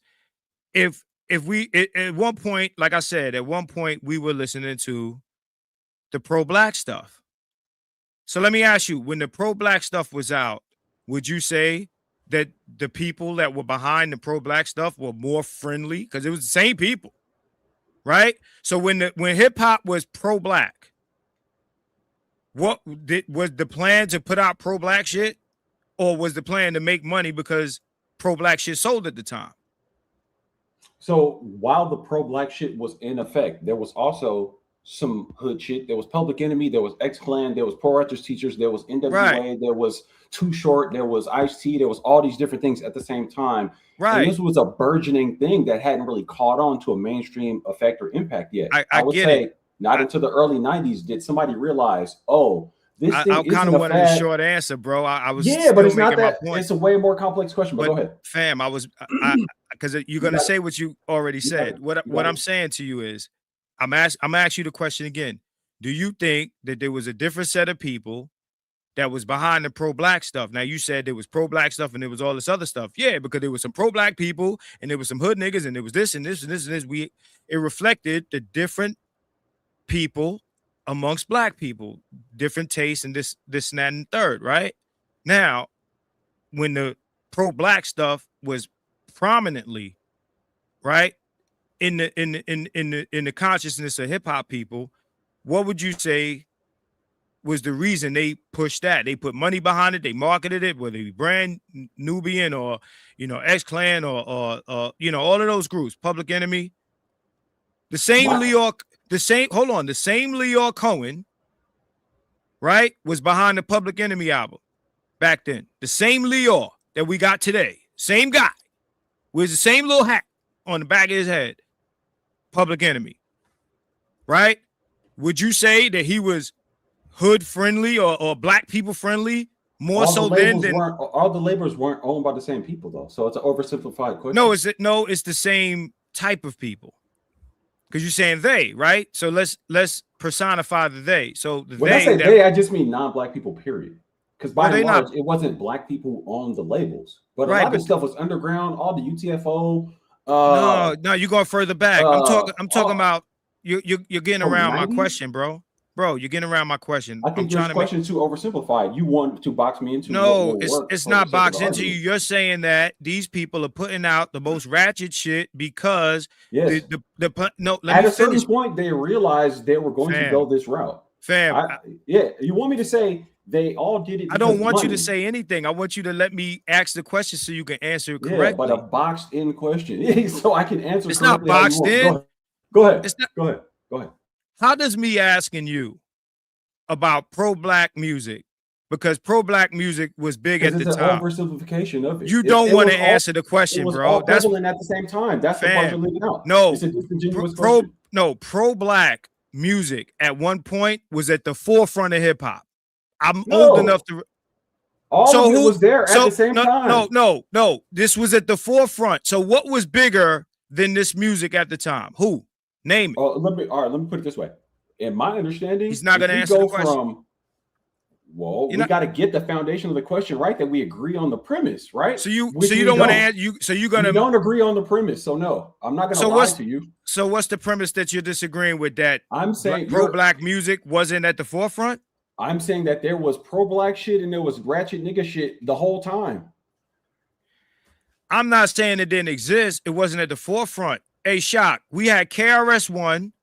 if we at one point, like I said, at one point we were listening to the pro-black stuff. So let me ask you, when the pro-black stuff was out, would you say that the people that were behind the pro-black stuff were more friendly? Because it was the same people, right? So when hip hop was pro-black, was the plan to put out pro-black shit, or was the plan to make money because pro-black shit sold at the time? So while the pro-black shit was in effect, there was also some hood shit. There was Public Enemy, there was X-Clan, there was Pro Righteous Teachers, there was NWA, Right. there was Too Short, there was Ice-T, there was all these different things at the same time. And Right. this was a burgeoning thing that hadn't really caught on to a mainstream effect or impact yet. I would get say it. not until the early 90s did somebody realize, oh, this I thing kind isn't of a wanted a fad. short answer, bro. I was Yeah, but still it's not making my that. point. It's a way more complex question, but But go ahead. fam, I because you're gonna say what you already said. it. What I'm saying to you is, I'm gonna ask you the question again. Do you think that there was a different set of people that was behind the pro-black stuff? Now, you said there was pro-black stuff and there was all this other stuff. Yeah, because there was some pro-black people and there was some hood niggas and there was this and this and this and this. It reflected the different people amongst black people, different tastes and this and that and third, right? Now, when the pro-black stuff was prominently, right, in the consciousness of hip-hop people, what would you say was the reason they pushed that? They put money behind it, they marketed it, whether it be Brand Nubian or X-Clan or all of those groups, Public Enemy. The same Leor Cohen, right, was behind the Public Enemy album back then. The same Leor that we got today, same guy, with the same little hat on the back of his head, Public Enemy, right? Would you say that he was hood friendly or black people friendly more so than all the labels weren't owned by the same people though? So it's an oversimplified question. No, it's the same type of people. Because you're saying they, right? So let's personify the they. So when I say they, I just mean non-black people, period. Because by and large, it wasn't black people who owned the labels, but a lot of stuff was underground. All the UTFO. No, you're going further back. I'm talking about you're getting around 90s? My question, bro. Bro, you're getting around my question. I think your question too oversimplified. You want to box me into no, it's not boxed into you. You're saying that these people are putting out the most ratchet shit because yes. Let at a certain point they realized they were going to go this route. You want me to say they all did it? I don't want you to say anything. I want you to let me ask the question so you can answer it correctly. Yeah, but a boxed in question so I can answer. It's not boxed in. Go ahead. Go ahead. How does me asking you about pro-black music, because pro-black music was big at the time, oversimplification of it. You don't want to answer the question, bro. That's at the same time. That's the part you're leaving out. No, it's a disingenuous question. Pro-black music at one point was at the forefront of hip hop. I'm old enough to. All of it was there at the same time. No. This was at the forefront. So what was bigger than this music at the time? Who? Name it. Let me put it this way. In my understanding, he's not going to answer the question. We got to get the foundation of the question right, that we agree on the premise, right? So you don't want to add you. So you're gonna. We don't agree on the premise, so no, I'm not going to lie to you. So what's the premise that you're disagreeing with? That I'm saying pro-black music wasn't at the forefront. I'm saying that there was pro-black shit and there was ratchet nigga shit the whole time. I'm not saying it didn't exist. It wasn't at the forefront. Hey, Shock, we had KRS-One.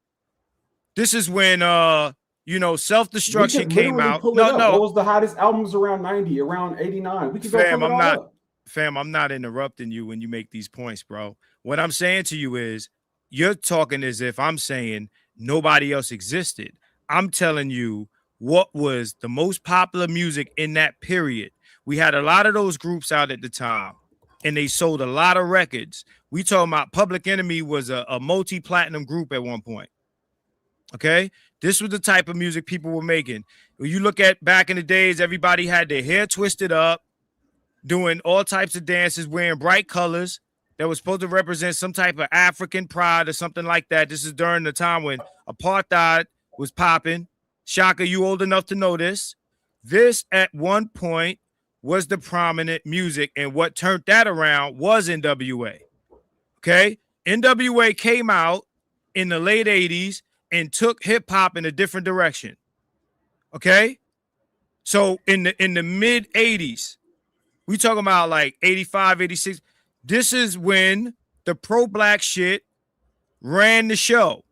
This is when Self-Destruction came out. No. What was the hottest albums around 90, around 89? We can go Fam, I'm not interrupting you when you make these points, bro. What I'm saying to you is you're talking as if I'm saying nobody else existed. I'm telling you what was the most popular music in that period. We had a lot of those groups out at the time. and they sold a lot of records. We talking about Public Enemy was a multi-platinum group at one point. Okay, this was the type of music people were making. When you look at back in the days, everybody had their hair twisted up, doing all types of dances, wearing bright colors that was supposed to represent some type of African pride or something like that. This is during the time when apartheid was popping. Shaka, you old enough to know this. This at one point was the prominent music, and what turned that around was NWA. Okay, NWA came out in the late 80s and took hip hop in a different direction. Okay, so in the mid 80s, we talking about like 85, 86. This is when the pro-black shit ran the show.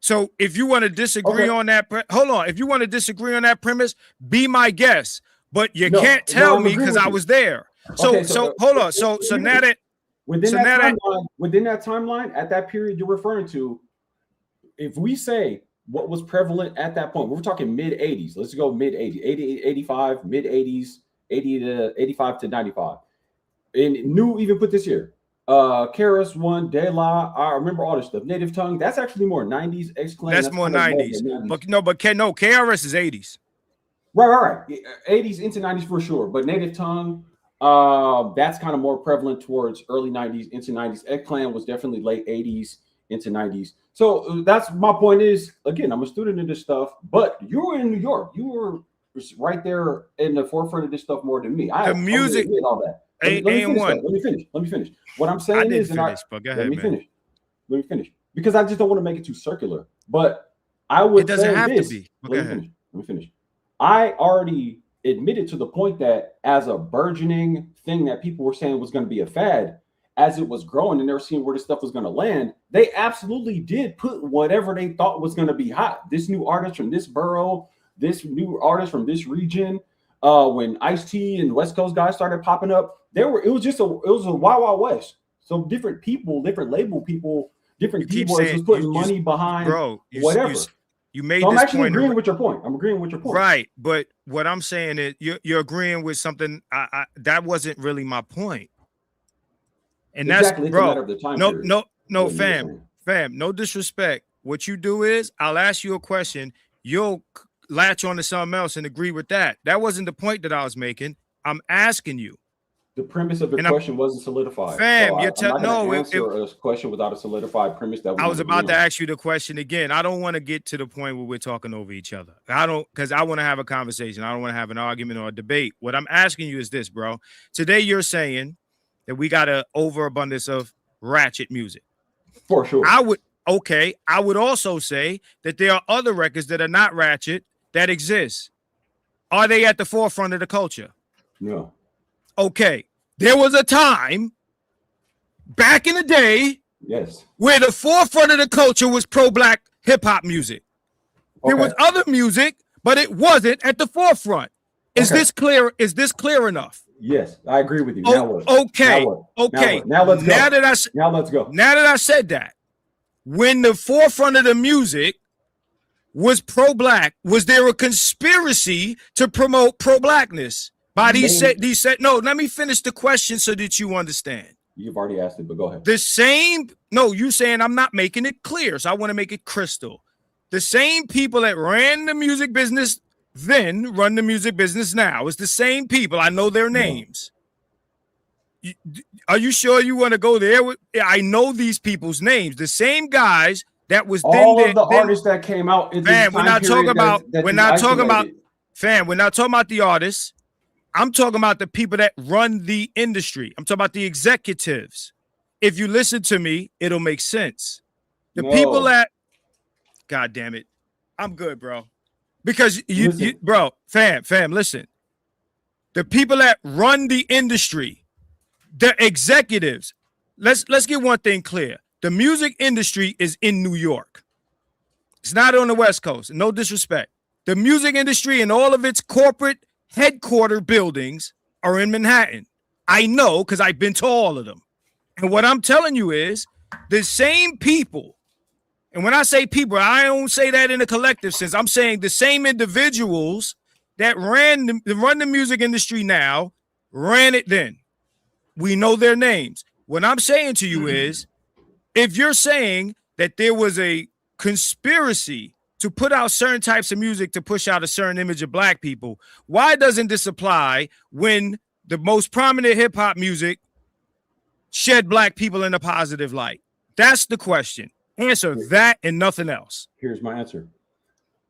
So if you want to disagree on that, hold on. If you want to disagree on that premise, be my guest. But you can't tell me because I was there. So hold on. So now that within that timeline, at that period you're referring to, if we say what was prevalent at that point, we're talking mid 80s. Let's go mid 80s, 80, 85, mid 80s, 80 to 85 to 95. And New even put this here. Karis One, De La, I remember all this stuff. Native Tongue, that's actually more 90s. X-Clan, that's more 90s. But KRS is 80s. Right. 80s into 90s for sure. But Native Tongue, that's kind of more prevalent towards early 90s into 90s. X-Clan was definitely late 80s into 90s. So that's my point is, again, I'm a student of this stuff, but you were in New York. You were right there in the forefront of this stuff more than me. The music, all that. Let me finish. What I'm saying is, let me finish because I just don't want to make it too circular. But I would it doesn't say have this. To be. Let me finish. I already admitted to the point that as a burgeoning thing that people were saying was going to be a fad, as it was growing and they were seeing where this stuff was going to land, they absolutely did put whatever they thought was going to be hot. This new artist from this borough, this new artist from this region. When Ice-T and West Coast guys started popping up, it was a Wild Wild West. So different people, different label people, different keyboards was putting money behind whatever. You made so this I'm actually point agreeing with your point. I'm agreeing with your point. Right. But what I'm saying is you're agreeing with something. That wasn't really my point. And exactly. That's bro. A matter of the time period. No, fam, no disrespect. What you do is I'll ask you a question. You'll latch on to something else and agree with that. That wasn't the point that I was making. I'm asking you. The premise of the question wasn't solidified. Fam, so I'm not going to answer a question without a solidified premise. That I was about to ask you the question again. I don't want to get to the point where we're talking over each other. Because I want to have a conversation. I don't want to have an argument or a debate. What I'm asking you is this, bro. Today you're saying that we got an overabundance of ratchet music. For sure. I would also say that there are other records that are not ratchet that exist. Are they at the forefront of the culture? No. Okay. There was a time back in the day, yes, where the forefront of the culture was pro-black hip-hop music. There was other music, but it wasn't at the forefront. Is this clear? Is this clear enough? Yes, I agree with you. Now what? Okay. Now let's go. Now that I said that, when the forefront of the music was pro-black, was there a conspiracy to promote pro-blackness by these said? No, let me finish the question so that you understand. You've already asked it, but go ahead. You saying I'm not making it clear, so I want to make it crystal. The same people that ran the music business then run the music business now. It's the same people. I know their names. Are you sure you want to go there? I know these people's names. The same guys that was all of the artists that came out. Fam, we're not talking about. We're not talking about. Fam, we're not talking about the artists. I'm talking about the people that run the industry. I'm talking about the executives. If you listen to me, it'll make sense. The people that, God damn it, I'm good, bro. Because fam, listen. The people that run the industry, the executives. Let's get one thing clear. The music industry is in New York. It's not on the West Coast. No disrespect. The music industry and all of its corporate headquarter buildings are in Manhattan. I know because I've been to all of them. And what I'm telling you is the same people. And when I say people, I don't say that in a collective sense. I'm saying the same individuals that run the music industry now ran it then. We know their names. What I'm saying to you is, if you're saying that there was a conspiracy to put out certain types of music to push out a certain image of black people, why doesn't this apply when the most prominent hip hop music shed black people in a positive light? That's the question. Answer that and nothing else. Here's my answer.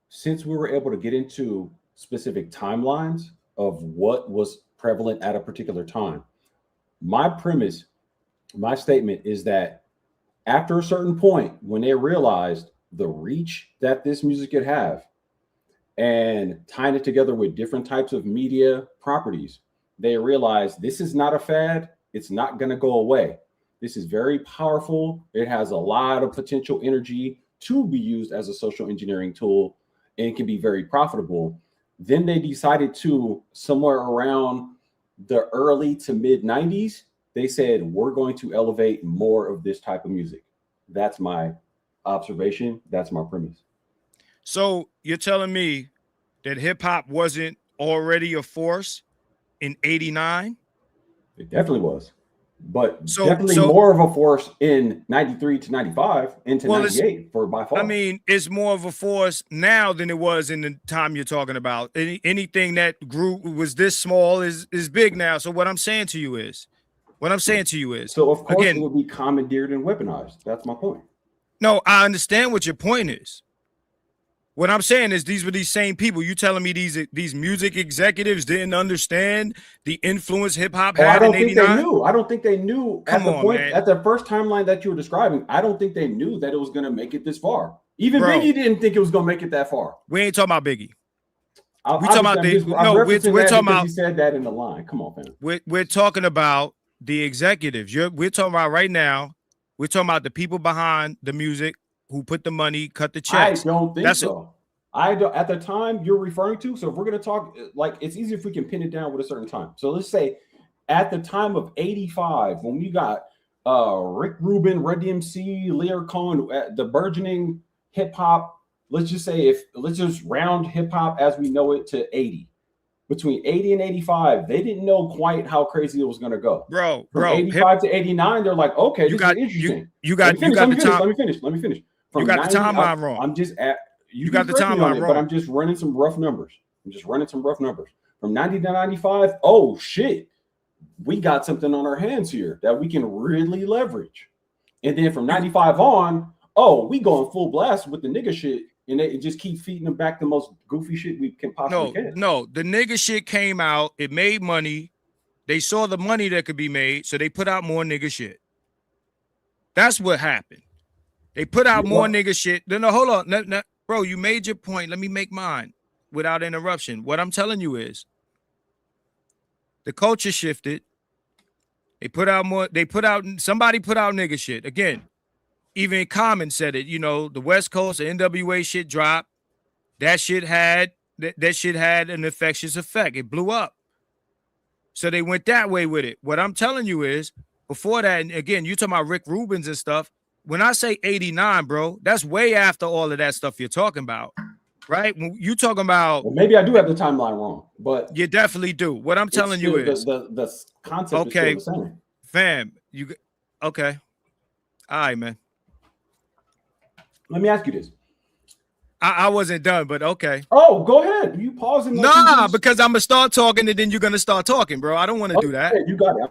Since we were able to get into specific timelines of what was prevalent at a particular time, my premise, my statement is that after a certain point, when they realized the reach that this music could have and tying it together with different types of media properties, they realized this is not a fad. It's not going to go away. This is very powerful. It has a lot of potential energy to be used as a social engineering tool and can be very profitable. Then they decided to, somewhere around the early to mid 90s, they said, we're going to elevate more of this type of music. That's my observation. That's my premise. So you're telling me that hip hop wasn't already a force in 89? It definitely was. But definitely more of a force in 93 to 95 into 98 for by far. I mean, it's more of a force now than it was in the time you're talking about. Anything that grew was this small is big now. So what I'm saying to you is, so of course again, it will be commandeered and weaponized. That's my point. No, I understand what your point is. What I'm saying is these were these same people. You telling me these music executives didn't understand the influence hip hop had in 89? I don't think they knew at the point, at the first timeline that you were describing. I don't think they knew that it was going to make it this far. Even Biggie didn't think it was going to make it that far. We ain't talking about Biggie. We're talking about he said that in the line. Come on, man. We're talking about the executives. We're talking about right now. We're talking about the people behind the music who put the money, cut the checks. I don't think so. I don't. At the time you're referring to, so if we're going to talk, like, it's easy if we can pin it down with a certain time. So let's say at the time of 85, when we got Rick Rubin, Run DMC, Leo Cohen, the burgeoning hip hop, let's just round hip hop as we know it to 80. Between 80 and 85, they didn't know quite how crazy it was going to go. From 85 to 89, they're like, okay, this is interesting. Let me finish. You got the timeline wrong. I'm just at you got the timeline wrong. But I'm just running some rough numbers. From 90 to 95. Oh shit, we got something on our hands here that we can really leverage. And then from 95 on, we going full blast with the nigga shit, and they just keep feeding them back the most goofy shit we can possibly get. No, the nigga shit came out. It made money. They saw the money that could be made, so they put out more nigga shit. That's what happened. They put out more nigga shit. No, hold on. No, bro, you made your point. Let me make mine without interruption. What I'm telling you is the culture shifted. Somebody put out nigga shit. Again, even Common said it, the West Coast, the NWA shit dropped. That shit had an infectious effect. It blew up. So they went that way with it. What I'm telling you is, before that, and again, you talking about Rick Rubin's and stuff. When I say 89, bro, that's way after all of that stuff you're talking about, right? When you talking about, maybe I do have the timeline wrong, but you definitely do. What I'm telling you is the concept is still the same. Fam, okay, all right, man. Let me ask you this. I wasn't done, but okay. Oh, go ahead. You pause and because I'm gonna start talking and then you're gonna start talking, bro. I don't want to do that. You got it.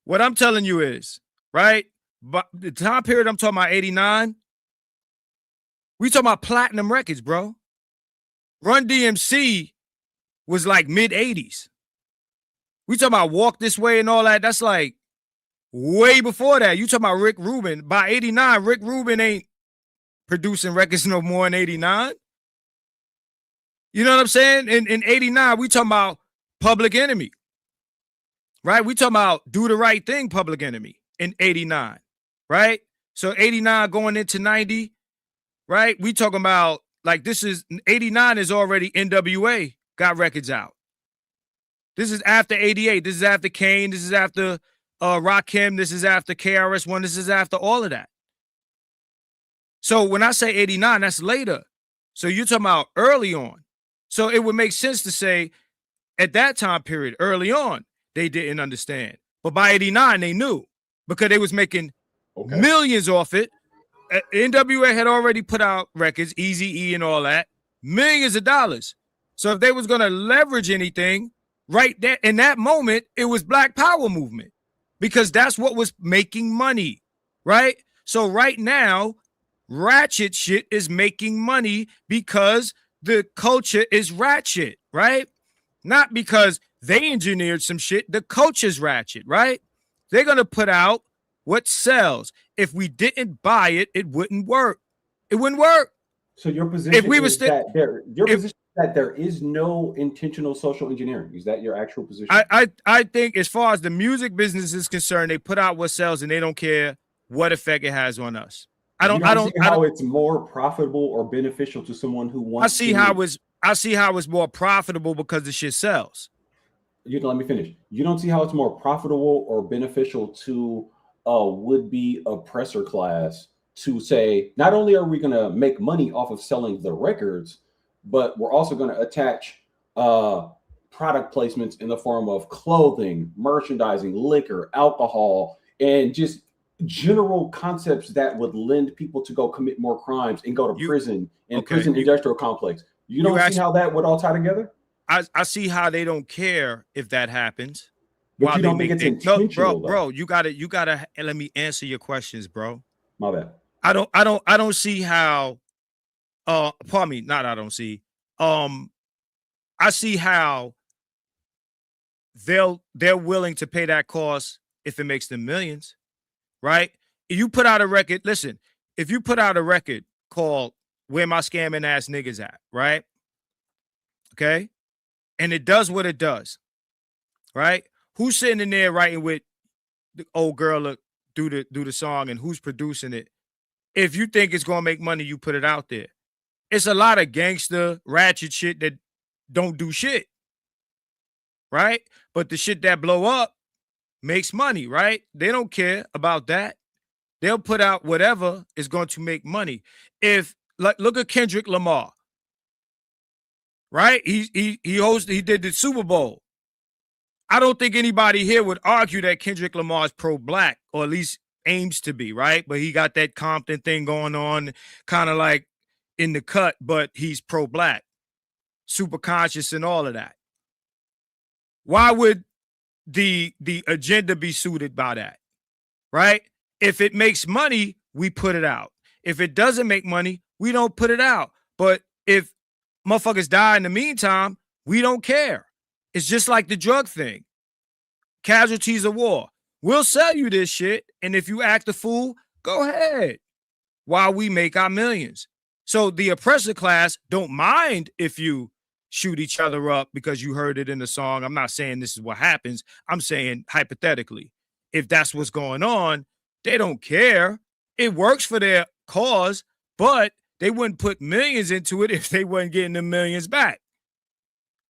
What I'm telling you is, right? But the time period I'm talking about, 89, we talking about platinum records, bro. Run DMC was like mid 80s. We talking about Walk This Way and all that. That's like way before that. You talking about Rick Rubin. By 89, Rick Rubin ain't producing records no more in 89. You know what I'm saying? In 89, we talking about Public Enemy. Right? We talking about Do the Right Thing, Public Enemy in 89. Right? So 89 going into 90, right? We talking about, like, this is 89 is already NWA got records out. This is after 88. This is after Kane. This is after Rakim. This is after KRS-One. This is after all of that. So when I say 89, that's later. So you're talking about early on. So it would make sense to say at that time period, early on, they didn't understand. But by 89, they knew because they was making Okay. millions off it. NWA had already put out records, Eazy-E and all that, millions of dollars. So if they was going to leverage anything right there in that moment, it was Black Power movement because that's what was making money, right? So right now, ratchet shit is making money because the culture is ratchet, right? Not because they engineered some shit. The culture's ratchet, right? They're going to put out what sells. If we didn't buy it, it wouldn't work. It wouldn't work. So your position If we is were that position is that there is no intentional social engineering. Is that your actual position? I think as far as the music business is concerned, they put out what sells and they don't care what effect it has on us. I don't see how it's more profitable or beneficial to someone who wants I see how it's more profitable because the shit sells. Let me finish. You don't see how it's more profitable or beneficial to a would-be oppressor class to say, not only are we going to make money off of selling the records, but we're also going to attach product placements in the form of clothing, merchandising, liquor, alcohol, and just general concepts that would lend people to go commit more crimes and go to prison and prison industrial complex. You don't see how that would all tie together? I see how they don't care if that happens. But you don't think it's intentional, bro. You gotta let me answer your questions, bro. My bad. I don't see how. Pardon me. Not I don't see. I see how they're willing to pay that cost if it makes them millions, right? If you put out a record, listen. If you put out a record called "Where My Scamming Ass Niggas At," right? Okay, and it does what it does, right? Who's sitting in there writing with the old girl do the song and who's producing it? If you think it's gonna make money, you put it out there. It's a lot of gangster ratchet shit that don't do shit, right? But the shit that blow up makes money, right? They don't care about that. They'll put out whatever is going to make money. If look at Kendrick Lamar, right? He did the Super Bowl. I don't think anybody here would argue that Kendrick Lamar is pro-black, or at least aims to be, right? But he got that Compton thing going on, kind of like in the cut, but he's pro-black, super conscious and all of that. Why would the agenda be suited by that, right? If it makes money, we put it out. If it doesn't make money, we don't put it out. But if motherfuckers die in the meantime, we don't care. It's just like the drug thing. Casualties of war. We'll sell you this shit, and if you act a fool, go ahead while we make our millions. So the oppressor class don't mind if you shoot each other up because you heard it in the song. I'm not saying this is what happens. I'm saying hypothetically, if that's what's going on, they don't care. It works for their cause, but they wouldn't put millions into it if they weren't getting the millions back.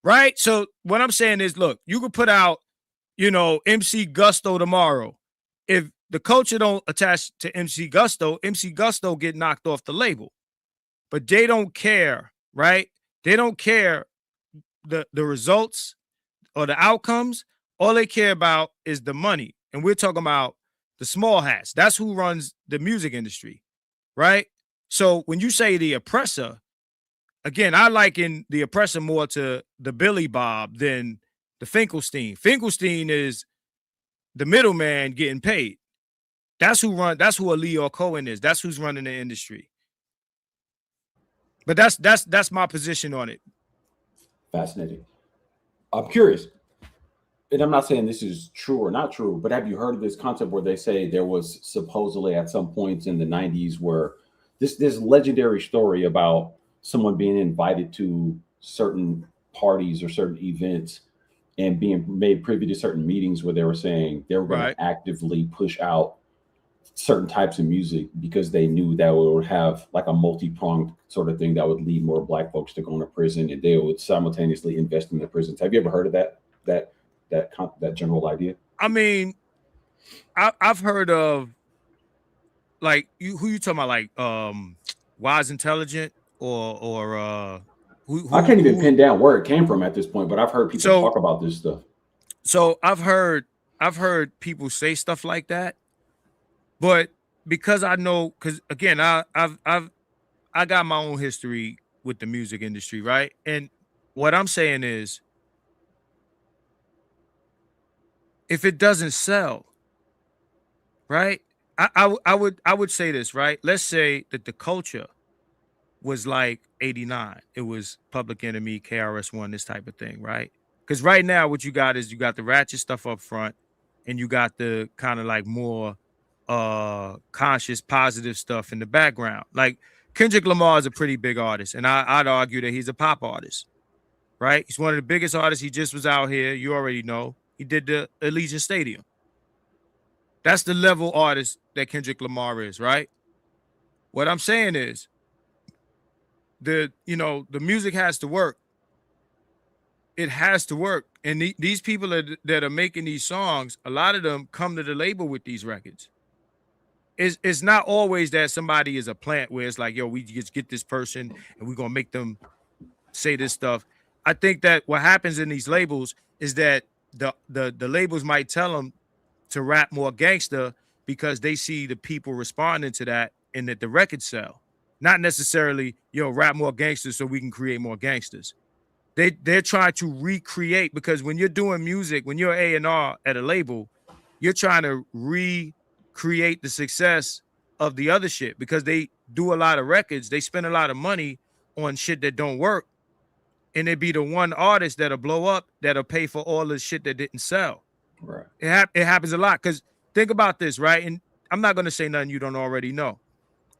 Right? So what I'm saying is, look, you could put out, MC Gusto tomorrow. If the culture don't attach to MC Gusto get knocked off the label. But they don't care, right? They don't care the results or the outcomes. All they care about is the money. And we're talking about the small hats. That's who runs the music industry, right? So when you say the oppressor, again, I liken the oppressor more to the Billy Bob than the Finkelstein. Finkelstein is the middleman getting paid. That's who a Leo Cohen is. That's who's running the industry. But that's my position on it. Fascinating. I'm curious, and I'm not saying this is true or not true, but have you heard of this concept where they say there was supposedly at some points in the 90s where this legendary story about someone being invited to certain parties or certain events and being made privy to certain meetings where they were saying they were going to actively push out certain types of music because they knew that it would have like a multi-pronged sort of thing that would lead more Black folks to go into prison, and they would simultaneously invest in the prisons. Have you ever heard of that general idea? I mean, I've heard of like who you talking about, like Wise Intelligent or who I can't even pin down where it came from at this point, but I've heard people talk about this stuff. So I've heard people say stuff like that, but because I know, because again, I got my own history with the music industry, right? And what I'm saying is, if it doesn't sell, right? I would say this, right? Let's say that the culture was like 89. It was Public Enemy, KRS-One, this type of thing, right? Because right now, what you got is you got the ratchet stuff up front, and you got the kind of like more conscious, positive stuff in the background. Like Kendrick Lamar is a pretty big artist, and I'd argue that he's a pop artist, right? He's one of the biggest artists. He just was out here. You already know. He did the Allegiant Stadium. That's the level artist that Kendrick Lamar is, right? What I'm saying is the music has to work. It has to work. And these people that are making these songs, a lot of them come to the label with these records. It's not always that somebody is a plant where it's like, yo, we just get this person and we're gonna make them say this stuff. I think that what happens in these labels is that the labels might tell them to rap more gangster because they see the people responding to that and that the records sell. Not necessarily, yo, rap more gangsters so we can create more gangsters. They're trying to recreate, because when you're doing music, when you're A&R at a label, you're trying to recreate the success of the other shit, because they do a lot of records. They spend a lot of money on shit that don't work. And it be the one artist that'll blow up that'll pay for all the shit that didn't sell. Right. It happens a lot. Because think about this, right? And I'm not going to say nothing you don't already know.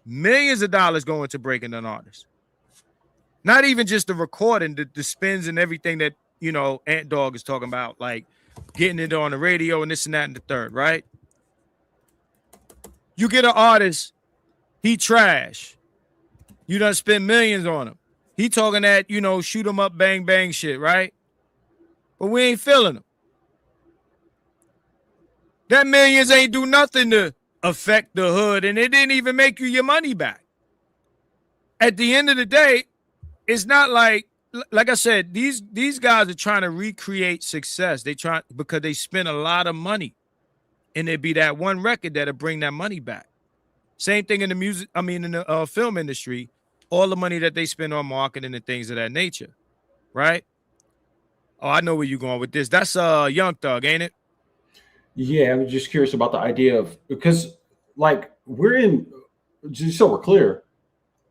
Millions of dollars go into breaking an artist. Not even just the recording, the spins and everything that, Ant Dog is talking about, like getting it on the radio and this and that and the third, right? You get an artist, he trash. You done spend millions on him. He talking that, shoot him up, bang, bang shit, right? But we ain't feeling him. That millions ain't do nothing to affect the hood, and it didn't even make you your money back. At the end of the day, it's not like I said, these guys are trying to recreate success. They try because they spend a lot of money, and it'd be that one record that'll bring that money back. Same thing in the music. I mean, in the film industry, all the money that they spend on marketing and things of that nature, right? Oh, I know where you're going with this. That's Young Thug, ain't it? Yeah, I'm just curious about the idea of, because like we're in, just so we're clear,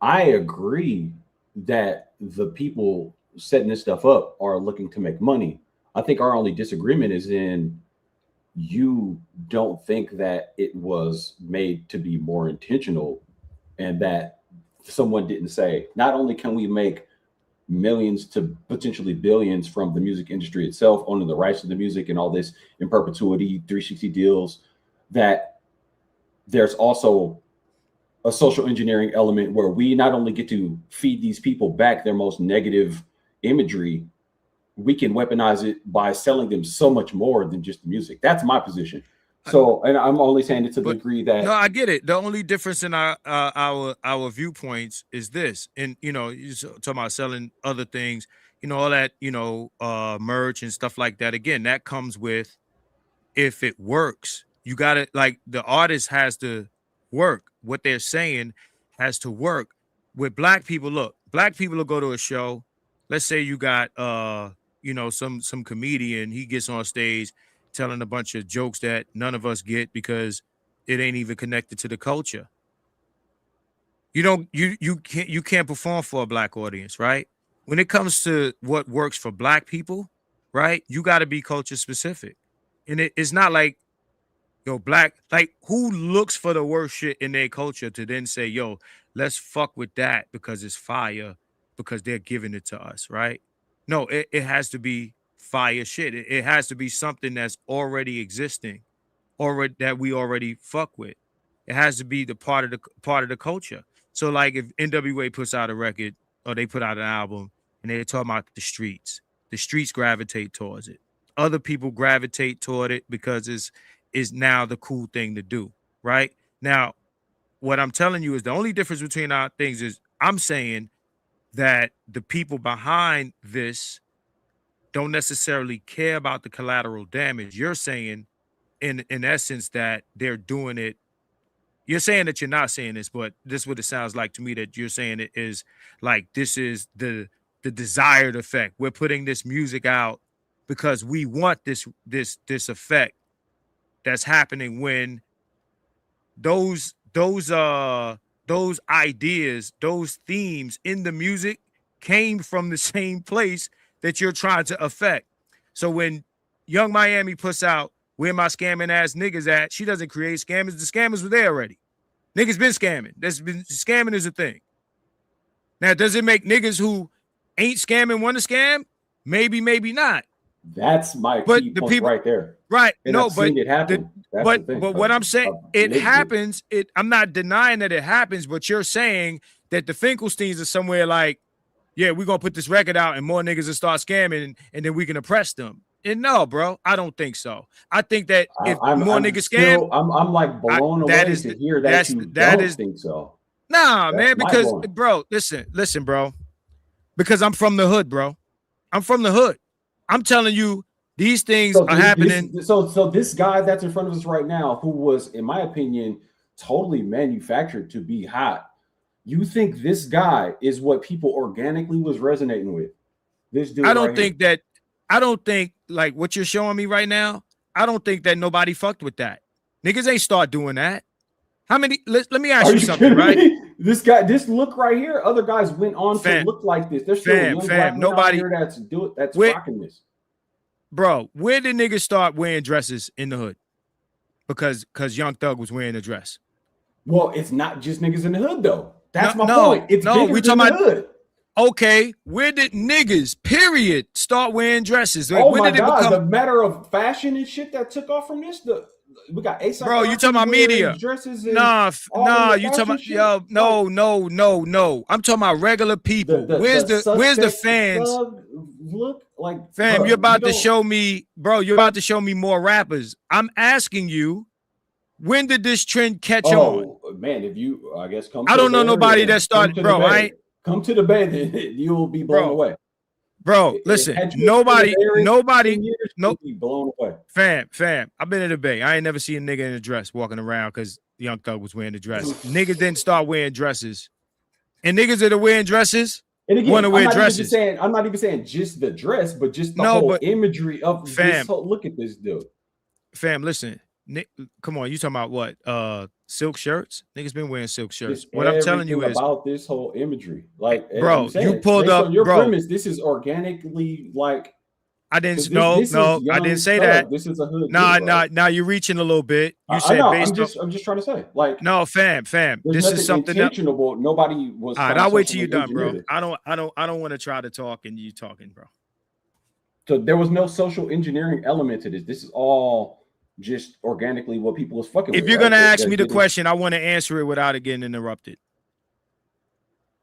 I agree that the people setting this stuff up are looking to make money. I think our only disagreement is in, you don't think that it was made to be more intentional, and that someone didn't say, not only can we make millions to potentially billions from the music industry itself, owning the rights to the music and all this in perpetuity, 360 deals, that there's also a social engineering element where we not only get to feed these people back their most negative imagery, we can weaponize it by selling them so much more than just the music. That's my position. So, and I'm only saying it to the degree that, no, I get it. The only difference in our viewpoints is this, and you're talking about selling other things, all that, merch and stuff like that. Again, that comes with, if it works, you got to, like, the artist has to work. What they're saying has to work. With black people, look, black people will go to a show. Let's say you got some comedian, he gets on stage telling a bunch of jokes that none of us get because it ain't even connected to the culture. You can't perform for a black audience, right? When it comes to what works for black people, right? You got to be culture specific. And it's not like, yo, black, like, who looks for the worst shit in their culture to then say, yo, let's fuck with that because it's fire, because they're giving it to us, right? No, it has to be fire shit. It has to be something that's already existing, or that we already fuck with. It has to be the part of the culture. So, like, if NWA puts out a record or they put out an album and they're talking about the streets gravitate towards it. Other people gravitate toward it because is now the cool thing to do, right? Now, what I'm telling you is the only difference between our things is I'm saying that the people behind this don't necessarily care about the collateral damage. You're saying, in essence, that they're doing it. You're saying that you're not saying this, but this is what it sounds like to me, that you're saying it is like this is the desired effect. We're putting this music out because we want this effect that's happening when those ideas, those themes in the music came from the same place that you're trying to affect. So when Young Miami puts out "Where My Scamming Ass Niggas At," she doesn't create scammers. The scammers were there already. Niggas been scamming. Scamming is a thing. Now, does it make niggas who ain't scamming want to scam? Maybe, maybe not. That's my key point right there. Right. And no, I've but seen it happen. But what I'm saying, it happens. I'm not denying that it happens, but you're saying that the Finkelsteins are somewhere like, yeah, we're gonna put this record out and more niggas will start scamming and then we can oppress them. And no, bro, I don't think so. I think that if more niggas scam, I'm like blown away to hear that you don't think so. Nah, man, because bro, listen, bro. Because I'm from the hood, bro. I'm from the hood. I'm telling you, these things are happening. So this guy that's in front of us right now, who was, in my opinion, totally manufactured to be hot. You think this guy is what people organically was resonating with? This dude. I don't think like what you're showing me right now. I don't think that nobody fucked with that. Niggas ain't start doing that. How many? Let me ask you something, right? This guy, this look right here. Other guys went on to look like this. There's still young black men out here that's rocking this. Bro, where did niggas start wearing dresses in the hood? Because Young Thug was wearing a dress. Well, it's not just niggas in the hood though. That's my point. It's bigger than the hood. Okay, where did niggas, period, start wearing dresses? Oh my God, the matter of fashion and shit that took off from this. We got ASAP. Bro, you talking about media? Dresses nah, you talking about no. I'm talking about regular people. Where's the fans? Look like fam, bro, you're about to show me, bro. You're about to show me more rappers. I'm asking you, when did this trend catch on? Man, if you, I guess, I don't know nobody that started, bro. Come to the Bay, then you will be blown away. Bro, listen, nobody, be blown away. Fam, I've been in the Bay. I ain't never seen a nigga in a dress walking around because Young Thug was wearing a dress. Niggas didn't start wearing dresses. And niggas that are wearing dresses want to wear dresses. I'm not even saying just the dress, but just the whole imagery of this whole, look at this dude. Fam, listen. Come on, you talking about what? Silk shirts? Niggas been wearing silk shirts. What I'm telling you is about this whole imagery. Like, bro, you pulled up your premise. This is organically like. I didn't. No, I didn't say that. This is a hood. Nah. You're reaching a little bit. You said I'm just trying to say, like, no, fam. This is something intentional. Nobody was. All right, I'll wait till you're done, bro. I don't want to try to talk and you talking, bro. So there was no social engineering element to this. This is all just organically what people was fucking with. If you're gonna ask me the question, I want to answer it without it getting interrupted.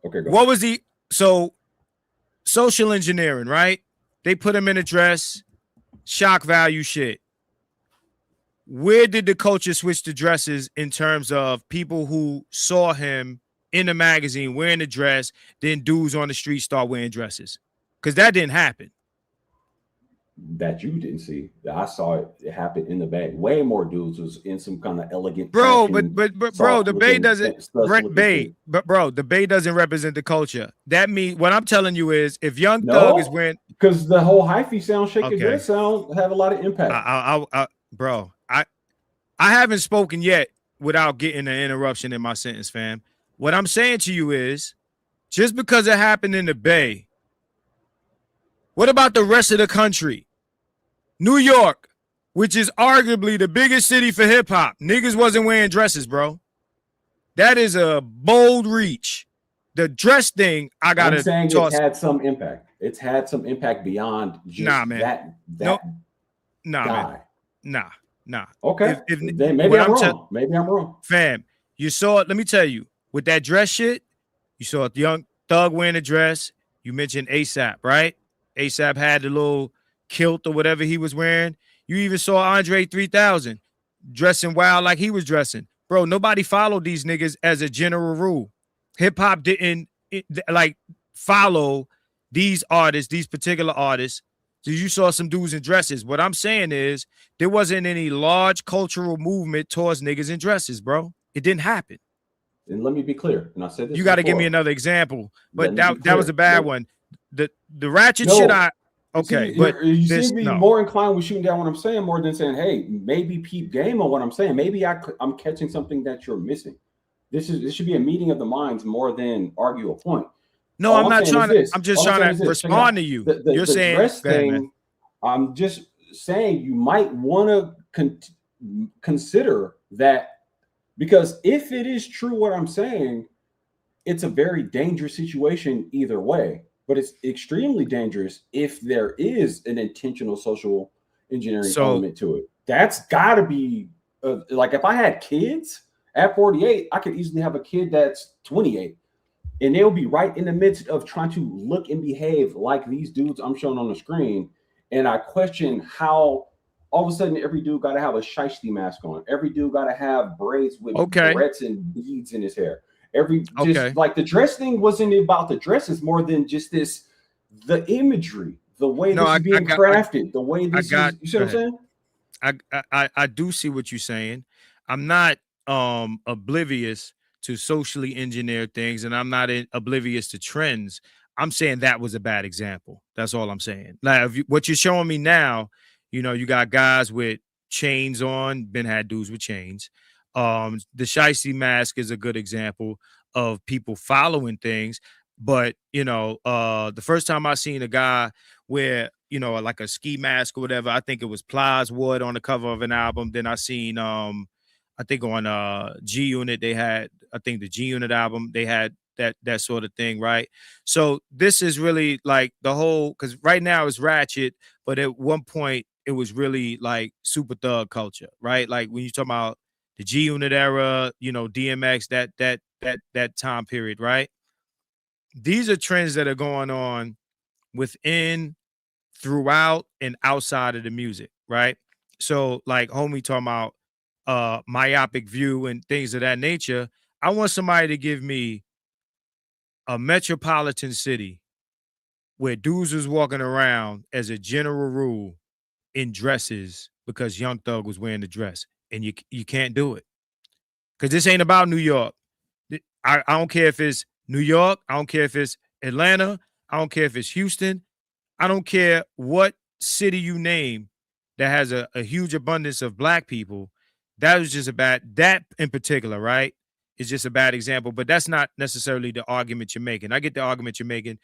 Okay, go. What was social engineering, right? They put him in a dress, shock value shit. Where did the culture switch to dresses in terms of people who saw him in the magazine wearing a dress, then dudes on the street start wearing dresses? Because that didn't happen. That you didn't see. I saw it happen in the Bay. Way more dudes was in some kind of elegant. Bro, but bro, the Bay doesn't. The Bay doesn't represent the culture. That means what I'm telling you is, if Young Thug is wearing, because the whole hyphy sound, shake your dress sound have a lot of impact. I haven't spoken yet without getting an interruption in my sentence, fam. What I'm saying to you is, just because it happened in the Bay, what about the rest of the country? New York, which is arguably the biggest city for hip hop, niggas wasn't wearing dresses, bro. That is a bold reach. The dress thing, I gotta. I'm saying it's had some impact. It's had some impact beyond just that guy. Nah. Okay. Then maybe I'm wrong. Maybe I'm wrong. Fam, you saw it. Let me tell you, with that dress shit, you saw Young Thug wearing a dress. You mentioned ASAP, right? ASAP had the little kilt or whatever he was wearing. You even saw Andre 3000 dressing wild like he was dressing. Bro, nobody followed these niggas as a general rule. Hip hop didn't follow these artists, these particular artists, So you saw some dudes in dresses. What I'm saying is there wasn't any large cultural movement towards niggas in dresses, bro. It didn't happen. And let me be clear. And I said this You got to give me before. another example, Let but me be that was a clear. bad one. The ratchet shit, No. okay, See, but you seem to be no. more inclined with shooting down what I'm saying more than saying, hey, maybe peep game on what I'm saying. Maybe I'm catching something that you're missing. This should be a meeting of the minds more than argue a point. No, All I'm I'm not saying is trying to. this. I'm just All I'm trying saying to is this. Check it respond out. to you. The You're saying, dress go ahead, man. thing, I'm just saying you might want to consider that, because if it is true what I'm saying, it's a very dangerous situation either way. But it's extremely dangerous if there is an intentional social engineering So element to it. That's got to be like, if I had kids at 48, I could easily have a kid that's 28, and they'll be right in the midst of trying to look and behave like these dudes I'm showing on the screen. And I question how all of a sudden every dude got to have a shiesty mask on. Every dude got to have braids with okay, barrettes and beads in his hair. Every just okay. like the dress thing wasn't about the dresses more than just the imagery, the way No, this is I being got, crafted, the way I this got. is. You see Go what I'm ahead. saying? I do see what you're saying. I'm not oblivious to socially engineered things, and I'm not oblivious to trends. I'm saying that was a bad example. That's all I'm saying. Now, what you're showing me now, you got guys with chains on. Been had dudes with chains. The shiesty mask is a good example of people following things. But the first time I seen a guy where like a ski mask or whatever, I think it was Plies Wood on the cover of an album. Then I seen I think on G Unit they had, I think the G Unit album, they had that sort of thing, right? So this is really like the whole, because right now it's ratchet, but at one point it was really like super thug culture, right? Like when you talk about the G Unit era, DMX, that time period, right? These are trends that are going on within, throughout, and outside of the music, right? So like homie talking about myopic view and things of that nature. I want somebody to give me a metropolitan city where dudes was walking around as a general rule in dresses because Young Thug was wearing the dress. And you can't do it. Because this ain't about New York. I don't care if it's New York. I don't care if it's Atlanta. I don't care if it's Houston. I don't care what city you name that has a huge abundance of black people. That was just that in particular, right? Is just a bad example, but that's not necessarily the argument you're making. I get the argument you're making.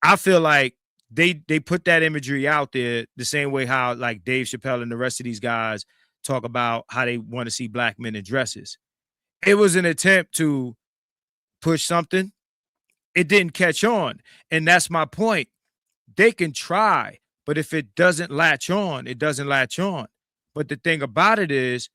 I feel like they put that imagery out there the same way how like Dave Chappelle and the rest of these guys talk about how they want to see black men in dresses. It was an attempt to push something. It didn't catch on. And that's my point. They can try, but if it doesn't latch on, it doesn't latch on. But the thing about it is,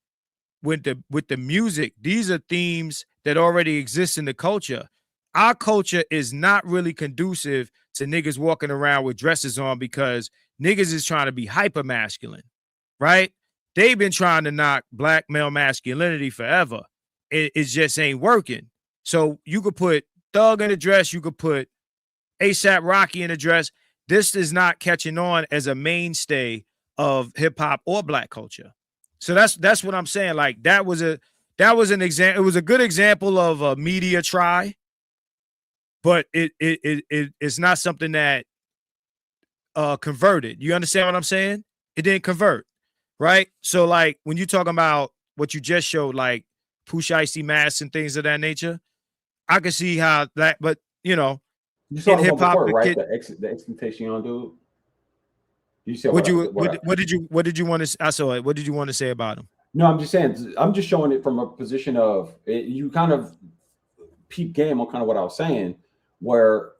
with the music, these are themes that already exist in the culture. Our culture is not really conducive to niggas walking around with dresses on because niggas is trying to be hyper masculine, right? They've been trying to knock black male masculinity forever. It just ain't working. So you could put Thug in a dress, you could put ASAP Rocky in a dress. This is not catching on as a mainstay of hip hop or black culture. So that's what I'm saying. Like that was an example. It was a good example of a media try, but it's not something that converted. You understand what I'm saying? It didn't convert, right? So like when you talking about what you just showed, like Pooh Icy masks and things of that nature, I can see how that. But You saw in the hip one hop, before, the right? kid. The expectation, dude. You said Would what? you what did you want to? I saw it. What did you want to say about him? No, I'm just saying. I'm just showing it from a position of you kind of peep game on kind of what I was saying, where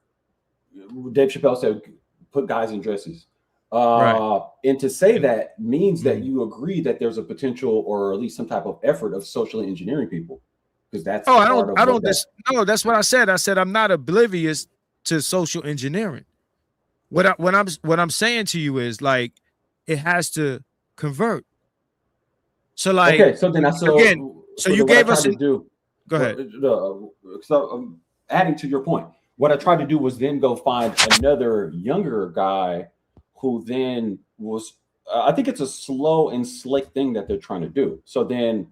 Dave Chappelle said, "Put guys in dresses." Right. And to say And that means that mhm. you agree that there's a potential or at least some type of effort of socially engineering people, because that's Oh, part of I what don't that. no, that's what I said. I said I'm not oblivious to social engineering. What I'm saying to you is like it has to convert. So like Okay, so then I again, so so so you then what I gave tried us to an do, go ahead. so adding to your point, what I tried to do was then go find another younger guy who then was, I think it's a slow and slick thing that they're trying to do. So then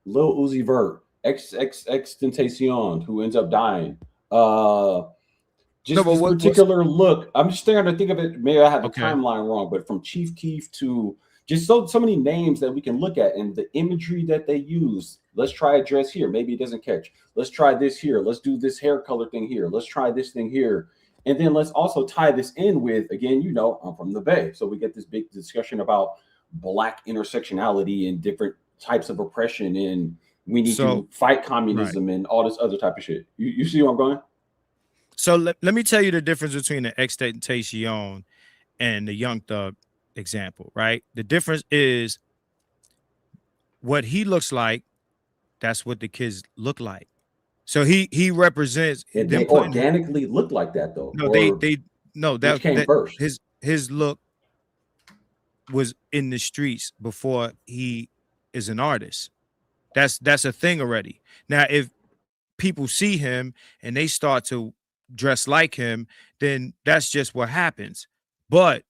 Lil Uzi Vert, Extentacion, who ends up dying. No, Just but this what's particular look. I'm just trying to think of it. Maybe I have the okay? timeline wrong, but from Chief Keef to just so many names that we can look at and the imagery that they use. Let's try a dress here. Maybe it doesn't catch. Let's try this here. Let's do this hair color thing here. Let's try this thing here. And then let's also tie this in with, again, I'm from the Bay. So we get this big discussion about Black intersectionality and different types of oppression. And we need to fight communism and all this other type of shit. You see where I'm going? So let me tell you the difference between the Extentacion and the Young Thug example, right? The difference is what he looks like, that's what the kids look like. So he represents And them they organically look like that though. No, which came first? His look was in the streets before he is an artist. That's a thing already. Now, if people see him and they start to dress like him, then that's just what happens. But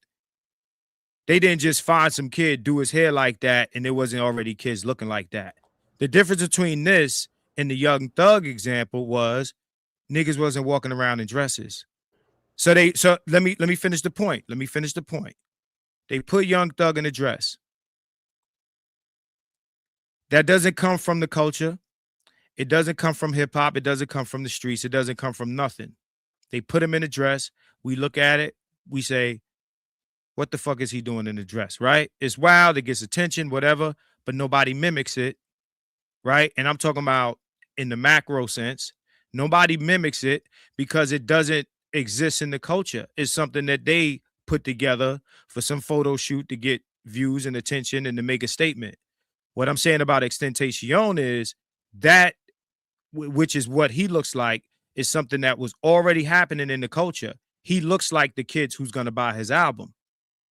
they didn't just find some kid do his hair like that and there wasn't already kids looking like that. The difference between this and the Young Thug example was niggas wasn't walking around in dresses. So let me finish the point. Let me finish the point. They put Young Thug in a dress. That doesn't come from the culture. It doesn't come from hip hop. It doesn't come from the streets. It doesn't come from nothing. They put him in a dress. We look at it. We say, what the fuck is he doing in the dress, right? It's wild. It gets attention, whatever, but nobody mimics it, right? And I'm talking about in the macro sense. Nobody mimics it because it doesn't exist in the culture. It's something that they put together for some photo shoot to get views and attention and to make a statement. What I'm saying about Extentacion is that, which is what he looks like, is something that was already happening in the culture. He looks like the kids who's going to buy his album.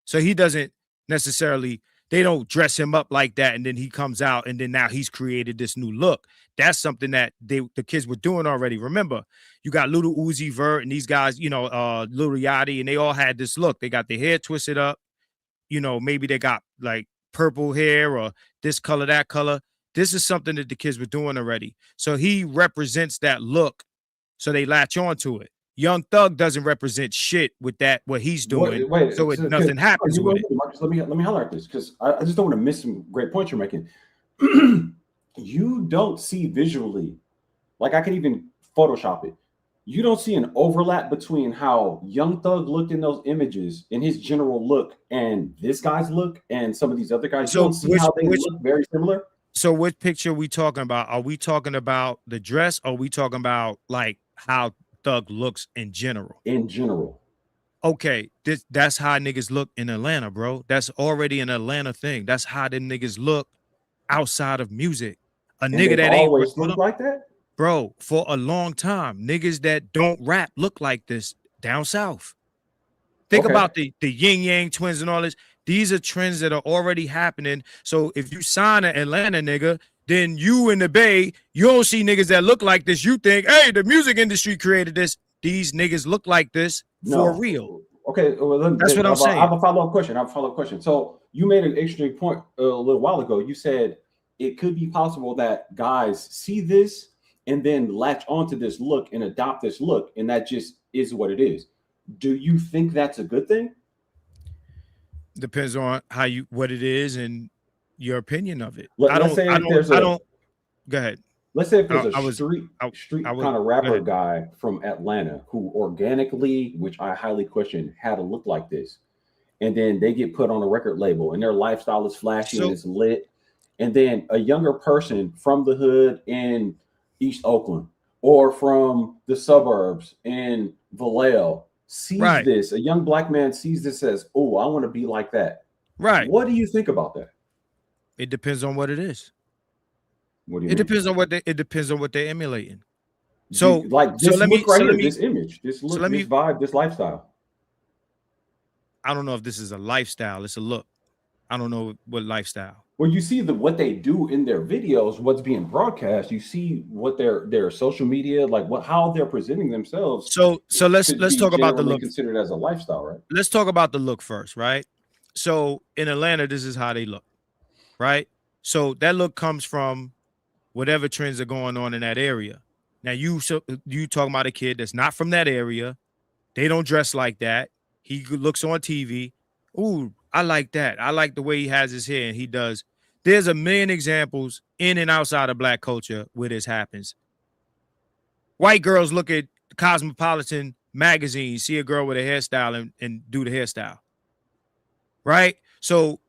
So he doesn't necessarily, they don't dress him up like that and then he comes out and then now he's created this new look. That's something that the kids were doing already. Remember, you got Little Uzi Vert and these guys, Lil Yachty, and they all had this look. They got their hair twisted up. Maybe they got like purple hair or this color, that color. This is something that the kids were doing already. So he represents that look. So they latch on to it. Young Thug doesn't represent shit with that, what he's doing. Nothing happens with it. Marcus, let me holler at this because I just don't want to miss some great points you're making. You don't see visually, like I can even Photoshop it. You don't see an overlap between how Young Thug looked in those images in his general look and this guy's look and some of these other guys. You don't see how they look very similar. So which picture are we talking about? Are we talking about the dress or are we talking about like how Thug looks in general? In general. Okay, that's how niggas look in Atlanta, bro. That's already an Atlanta thing. That's how them niggas look outside of music. Nigga that ain't always look like that? Bro, for a long time, niggas that don't rap look like this down south. Think about the Yin Yang Twins and all this. These are trends that are already happening. So if you sign an Atlanta nigga, then you in the Bay, you don't see niggas that look like this. You think, hey, the music industry created this. These niggas look like this for real. Okay, well, that's what I'm saying. I have a follow-up question. So you made an interesting point a little while ago. You said it could be possible that guys see this and then latch onto this look and adopt this look, and that just is what it is. Do you think that's a good thing? Depends on what it is and your opinion of it. Go ahead. Let's say if there's a street kind of rapper guy from Atlanta who organically, which I highly question, had a look like this, and then they get put on a record label and their lifestyle is flashy and it's lit, and then a younger person from the hood in East Oakland or from the suburbs in Vallejo sees this, a young black man sees this, says, oh, I want to be like that. Right. What do you think about that? It depends on what it is. What do you mean? It depends on what they're emulating. This image, this look, this vibe, this lifestyle. I don't know if this is a lifestyle. It's a look. I don't know what lifestyle. Well, you see what they do in their videos, what's being broadcast. You see what their social media, like how they're presenting themselves, So could let's be talk about the generally look. considered as a lifestyle, right? Let's talk about the look first, right? So in Atlanta, this is how they look, right? So that look comes from whatever trends are going on in that area. Now you talking about a kid that's not from that area. They don't dress like that. He looks on TV. Ooh, I like that. I like the way he has his hair and he does. There's a million examples in and outside of black culture where this happens. White girls look at Cosmopolitan magazine, see a girl with a hairstyle and do the hairstyle, right? So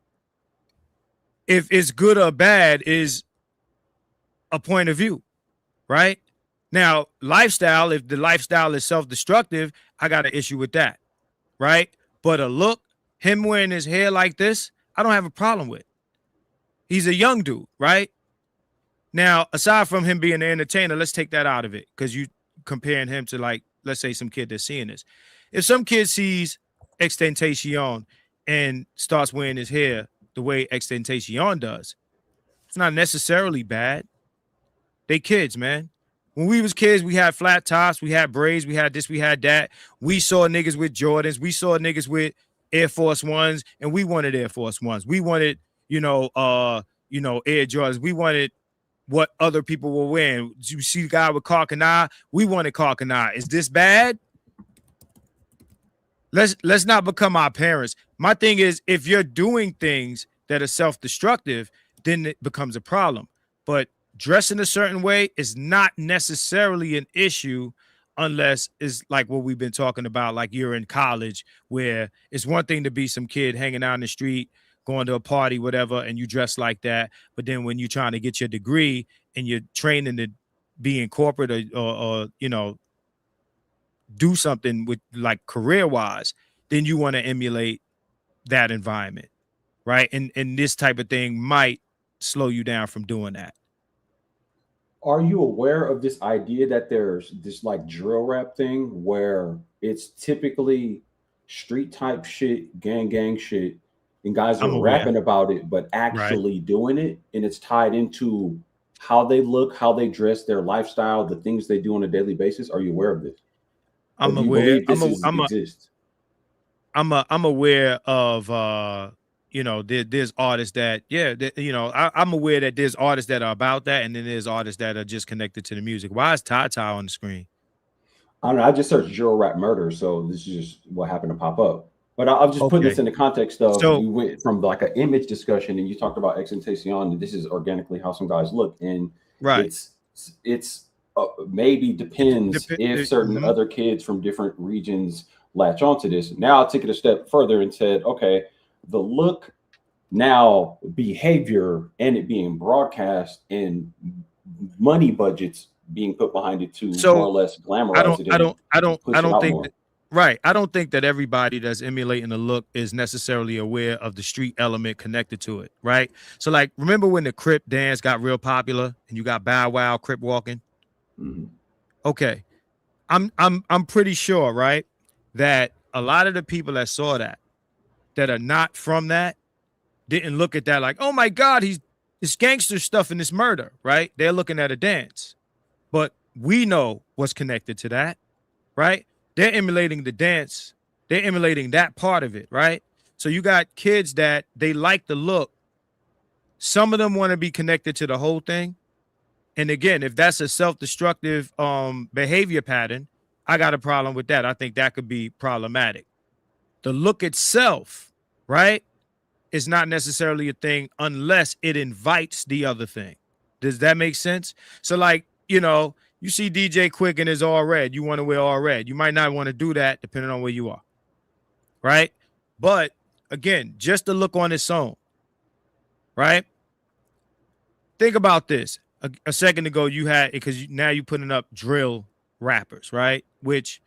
if it's good or bad is a point of view, right? Now, lifestyle, if the lifestyle is self-destructive, I got an issue with that, right? But a look, him wearing his hair like this, I don't have a problem with. He's a young dude, right? Now, aside from him being an entertainer, let's take that out of it because you comparing him to, like, let's say some kid that's seeing this. If some kid sees Extentation and starts wearing his hair the way Extentation does, it's not necessarily bad. They kids, man. When we was kids, we had flat tops, we had braids, we had this, we had that. We saw niggas with Jordans, we saw niggas with Air Force Ones, and we wanted Air Force Ones. We wanted, Air Jordans. We wanted what other people were wearing. You see the guy with Carcanine, we wanted Carcanine. Is this bad? Let's not become our parents. My thing is, if you're doing things that are self-destructive, then it becomes a problem. But dressing a certain way is not necessarily an issue unless it's like what we've been talking about, like you're in college, where it's one thing to be some kid hanging out in the street, going to a party, whatever, and you dress like that. But then when you're trying to get your degree and you're training to be in corporate or do something with like career-wise, then you want to emulate that environment, right? And this type of thing might slow you down from doing that. Are you aware of this idea that there's this like drill rap thing where it's typically street type shit, gang shit, and guys are I'm aware, rapping about it, but right? actually doing it, and it's tied into how they look, how they dress, their lifestyle, the things they do on a daily basis? Are you aware of this, or I'm do you aware. believe this is exists? I'm aware of there's artists that I'm aware that there's artists that are about that, and then there's artists that are just connected to the music. Why is Ty on the screen? I don't know. I just searched drill rap murder, so this is just what happened to pop up. But I'm just putting this Okay, in the context of so we went from like an image discussion, and you talked about extentation, and this is organically how some guys look, and right, it's it's maybe depends if certain mhm. other kids from different regions latch onto this. Now I took it a step further and said, okay, the look, now behavior, and it being broadcast and money budgets being put behind it to more or So less glamorize it and I push it don't out think more. that, right. I don't think that everybody that's emulating the look is necessarily aware of the street element connected to it, right? So like remember when the Crip dance got real popular and you got Bow Wow Crip walking? Mhm. Okay. I'm pretty sure, right, that a lot of the people that saw that are not from that didn't look at that like, oh my God, he's this gangster stuff in this murder, right? They're looking at a dance. But we know what's connected to that, right? They're emulating the dance. They're emulating that part of it, right? So you got kids that they like the look. Some of them want to be connected to the whole thing. And again, if that's a self-destructive behavior pattern, I got a problem with that. I think that could be problematic. The look itself, right, is not necessarily a thing unless it invites the other thing. Does that make sense? So like, you see DJ Quick and his all red. You want to wear all red. You might not want to do that depending on where you are, right? But again, just the look on its own, right? Think about this. A second ago, you had because now you're putting up drill rappers, right? Which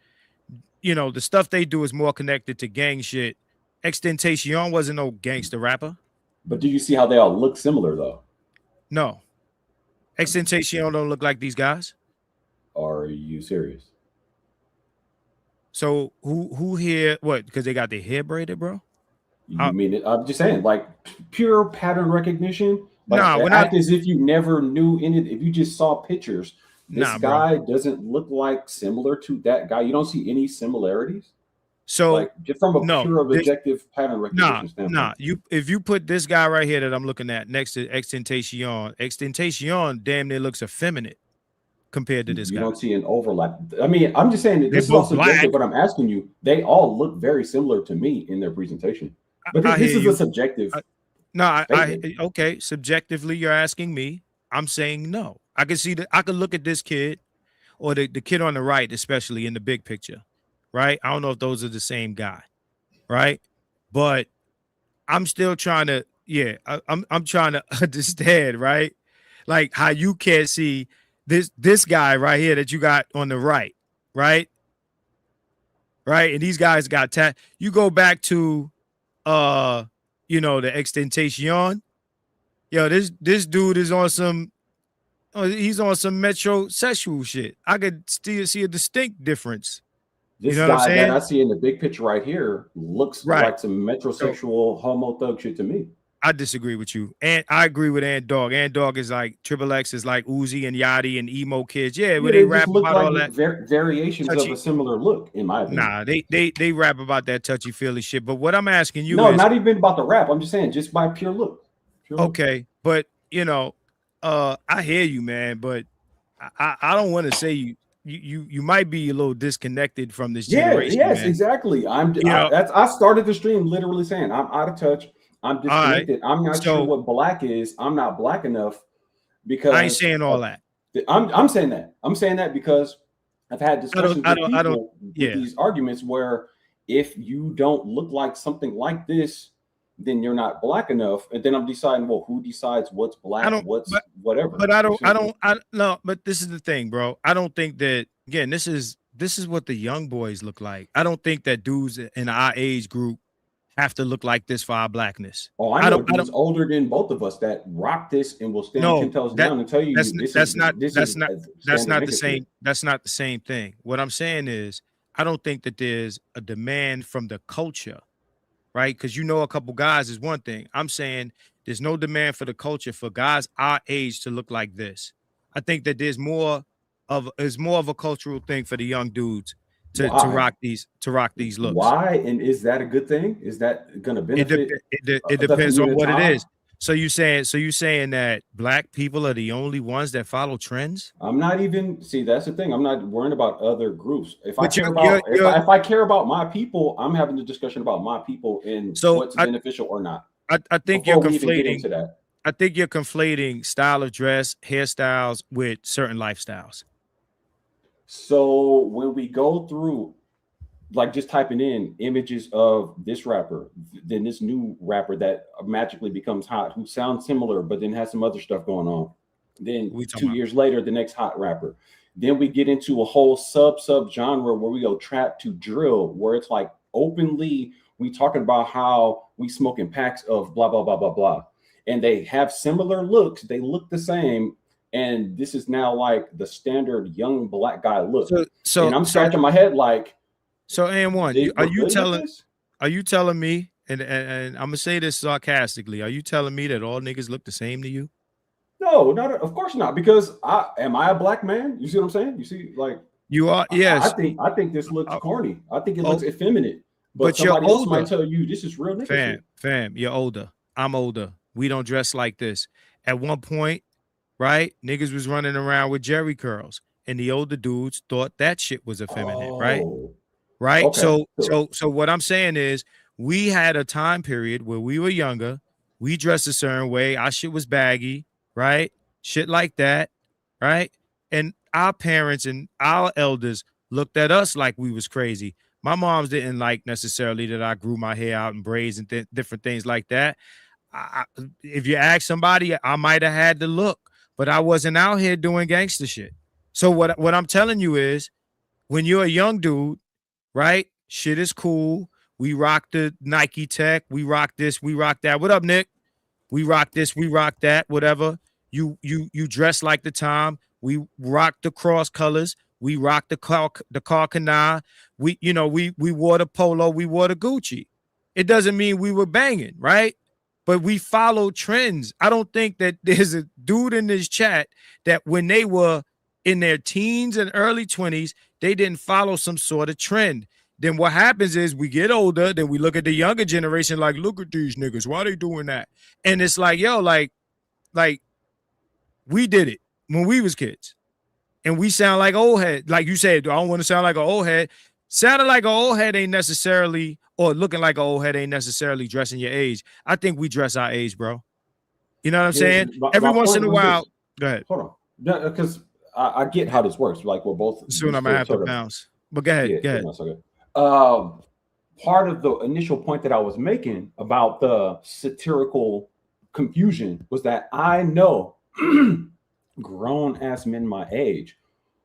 the stuff they do is more connected to gang shit. Extentation wasn't no gangster rapper. But do you see how they all look similar though? No, Extentation don't look like these guys. Are you serious? So who here? What? Because they got their hair braided, bro. You mean it? I'm just saying, like pure pattern recognition. Like Nah, we're not. act as if you never knew any. If you just saw pictures, this Nah, bro. guy doesn't look like similar to that guy. You don't see any similarities. So Like just from a no, pure this objective pattern nah, recognition nah. standpoint. If you put this guy right here that I'm looking at next to Extentation damn near looks effeminate compared to this You guy. don't see an overlap. I mean, I'm just saying that They're this is all both subjective, black. but I'm asking you, they all look very similar to me in their presentation. But I this hear is a you. subjective No, statement. okay. Subjectively, you're asking me. I'm saying no. I can see that. I can look at this kid or the kid on the right, especially in the big picture, right? I don't know if those are the same guy, right? But I'm still trying to, yeah, I'm trying to understand, right? Like how you can't see this guy right here that you got on the right, right? Right. And these guys got you go back to the Extentation. Yo, this dude is on some he's on some metrosexual shit. I could still see a distinct difference. You This know what I'm guy that saying? I see in the big picture right here looks Right. like some So metrosexual homo thug shit to me. I disagree with you. And I agree with Ant Dog. Ant Dog is like Triple X is like Uzi and Yachty and emo kids. Yeah, where Yeah, they they just rap look about like all that variations of a touchy. similar look, in my opinion. Nah, they rap about that touchy feely shit. But what I'm asking you No, is, not even about the rap. I'm just saying, just by pure look. Pure look. okay, but I hear you, man, but I don't want to say you might be a little disconnected from this Yeah, generation, yes, man. exactly. You know, I started the stream literally saying I'm out of touch. I'm all right. disconnected. I'm not sure So what black is. I'm not black enough I ain't because saying all that. I'm saying that. I'm saying that because I've had discussions with I don't, people with yeah. these arguments where if you don't look like something like this, then you're not black enough. And then I'm deciding, well, who decides what's I black, don't, what's whatever. but I no, but this is the thing, bro. I don't think that again, this is what the young boys look like. I don't think that dudes in our age group have to look like this for our blackness. Oh, I know dudes older than both of us that rock this and will stand 10 no, toes down and tell you this is a that's standard not the nigga shit. same. That's not the same thing. What I'm saying is, I don't think that there's a demand from the culture, right? Because a couple guys is one thing. I'm saying there's no demand for the culture for guys our age to look like this. I think that there's more of a cultural thing for the young dudes to Why? rock these looks. Why? And is that a good thing? Is that going to benefit It the depends on what it community? is. So you saying that black people are the only ones that follow trends? I'm not even see. That's the thing. I'm not worrying about other groups. If I But care about if I care about my people, I'm having a discussion about my people and so what's beneficial or not. I think you're Before we even get conflating. into that. I think you're conflating style of dress, hairstyles with certain lifestyles. So when we go through, like just typing in images of this rapper, then this new rapper that magically becomes hot, who sounds similar, but then has some other stuff going on. Then We talking 2 about? years later, the next hot rapper. Then we get into a whole sub genre where we go trap to drill, where it's like openly we talking about how we smoking packs of blah blah blah blah blah, and they have similar looks. They look the same, and this is now like the standard young black guy look. And I'm scratching my head like, so AM1, we're good with this? are you telling me, and I'm gonna say this sarcastically, are you telling me that all niggas look the same to you? No, not of course not. Because I a black man? You see what I'm saying? You see, like You are, yes. I think this looks corny. I think it looks Oh, effeminate. But you're somebody else older, might tell you this is real nigga shit. fam. You're older. I'm older. We don't dress like this. At one point, right? Niggas was running around with jerry curls, and the older dudes thought that shit was effeminate, right? Oh, Right. okay. So what I'm saying is we had a time period where we were younger. We dressed a certain way. Our shit was baggy, right? Shit like that, right? And our parents and our elders looked at us like we was crazy. My moms didn't like necessarily that I grew my hair out in braids and different things like that. If you ask somebody, I might have had the look, but I wasn't out here doing gangster shit. So what I'm telling you is when you're a young dude, right? Shit is cool. We rock the Nike Tech. We rock this. We rock that. What up, Nick? We rock this. We rock that. Whatever. You dress like the time. We rock the cross colors. We rock the car canal. We wore the polo. We wore the Gucci. it doesn't mean we were banging, right? But we follow trends. I don't think that there's a dude in this chat that when they were in their teens and early 20s, they didn't follow some sort of trend. Then what happens is we get older, then we look at the younger generation like, look at these niggas, why they doing that? And it's like, yo, like we did it when we was kids. And we sound like old head. Like you said, I don't want to sound like an old head. Sounding like an old head ain't necessarily, or looking like an old head ain't necessarily dressing your age. I think we dress our age, bro. You know what I'm saying? Every once in a while. Go ahead. Hold on. Because I get how this works. Like we're both. Soon I'm going to have to bounce. But go ahead. Go ahead. Part of the initial point that I was making about the satirical confusion was that I know grown ass men my age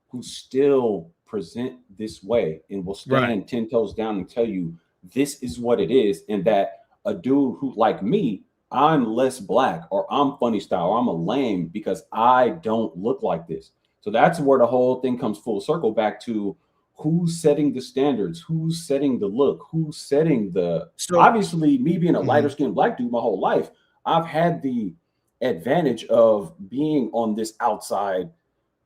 who still present this way and will stand 10 toes down and tell you this is what it is, and that a dude who like me, I'm less black, or I'm funny style, or I'm a lame because I don't look like this. So that's where the whole thing comes full circle back to who's setting the standards, who's setting the look, who's setting the obviously me being a lighter skinned black dude my whole life, I've had the advantage of being on this outside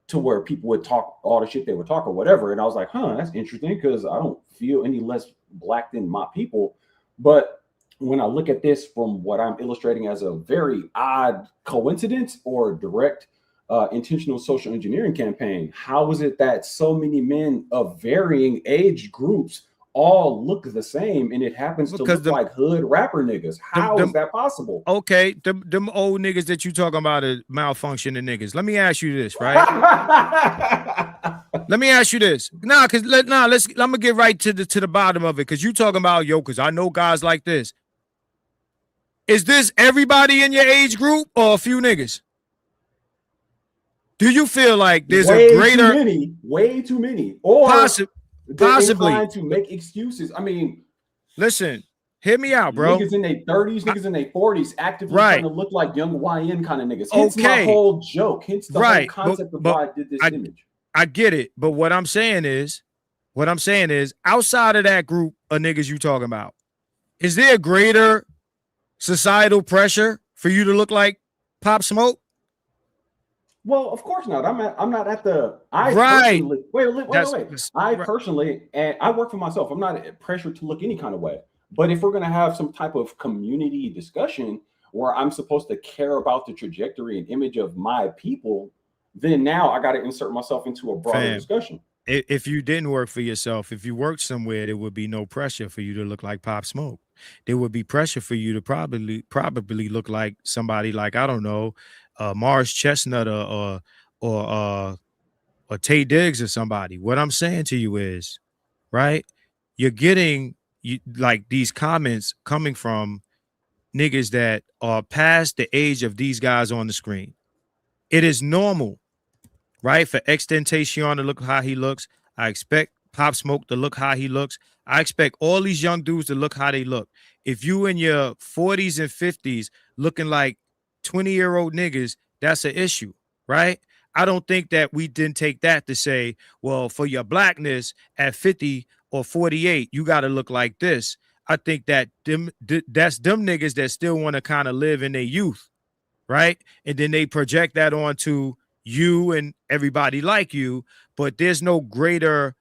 to where people would talk all the shit they would talk or whatever. And I was like, that's interesting because I don't feel any less black than my people. But when I look at this from what I'm illustrating as a very odd coincidence or direct intentional social engineering campaign, how is it that so many men of varying age groups all look the same, and it happens to look like hood rapper niggas? How is that possible? Okay, them old niggas that you talking about are malfunctioning niggas. Let me ask you this, right? Let me ask you this. I'm gonna get right to the bottom of it, because you talking about because I know guys like this. Is this everybody in your age group or a few niggas? Do you feel like there's a greater way too many, or possibly to make excuses? I mean, listen, hear me out, bro. Niggas in their 30s, niggas in their 40s, actively trying to look like young YN kind of niggas. Hence my whole joke. Hence the whole concept of why I did this image. I get it, but what I'm saying is, outside of that group of niggas you talking about, is there a greater societal pressure for you to look like Pop Smoke? Well, of course not. I'm not at the. Personally, and I work for myself. I'm not pressured to look any kind of way. But if we're gonna have some type of community discussion where I'm supposed to care about the trajectory and image of my people, then now I got to insert myself into a broader discussion. If you didn't work for yourself, if you worked somewhere, there would be no pressure for you to look like Pop Smoke. There would be pressure for you to probably look like somebody like, I don't know, Mars Chestnut or Tay Diggs or somebody. What I'm saying to you is, right, you're getting like these comments coming from niggas that are past the age of these guys on the screen. It is normal, right, for XXXTentacion to look how he looks. I expect Pop Smoke to look how he looks. I expect all these young dudes to look how they look. If you in your 40s and 50s looking like 20-year-old niggas, that's an issue, right? I don't think that we didn't take that to say, well, for your blackness at 50 or 48, you got to look like this. I think that that's them niggas that still want to kind of live in their youth, right? And then they project that onto you and everybody like you, but there's no greater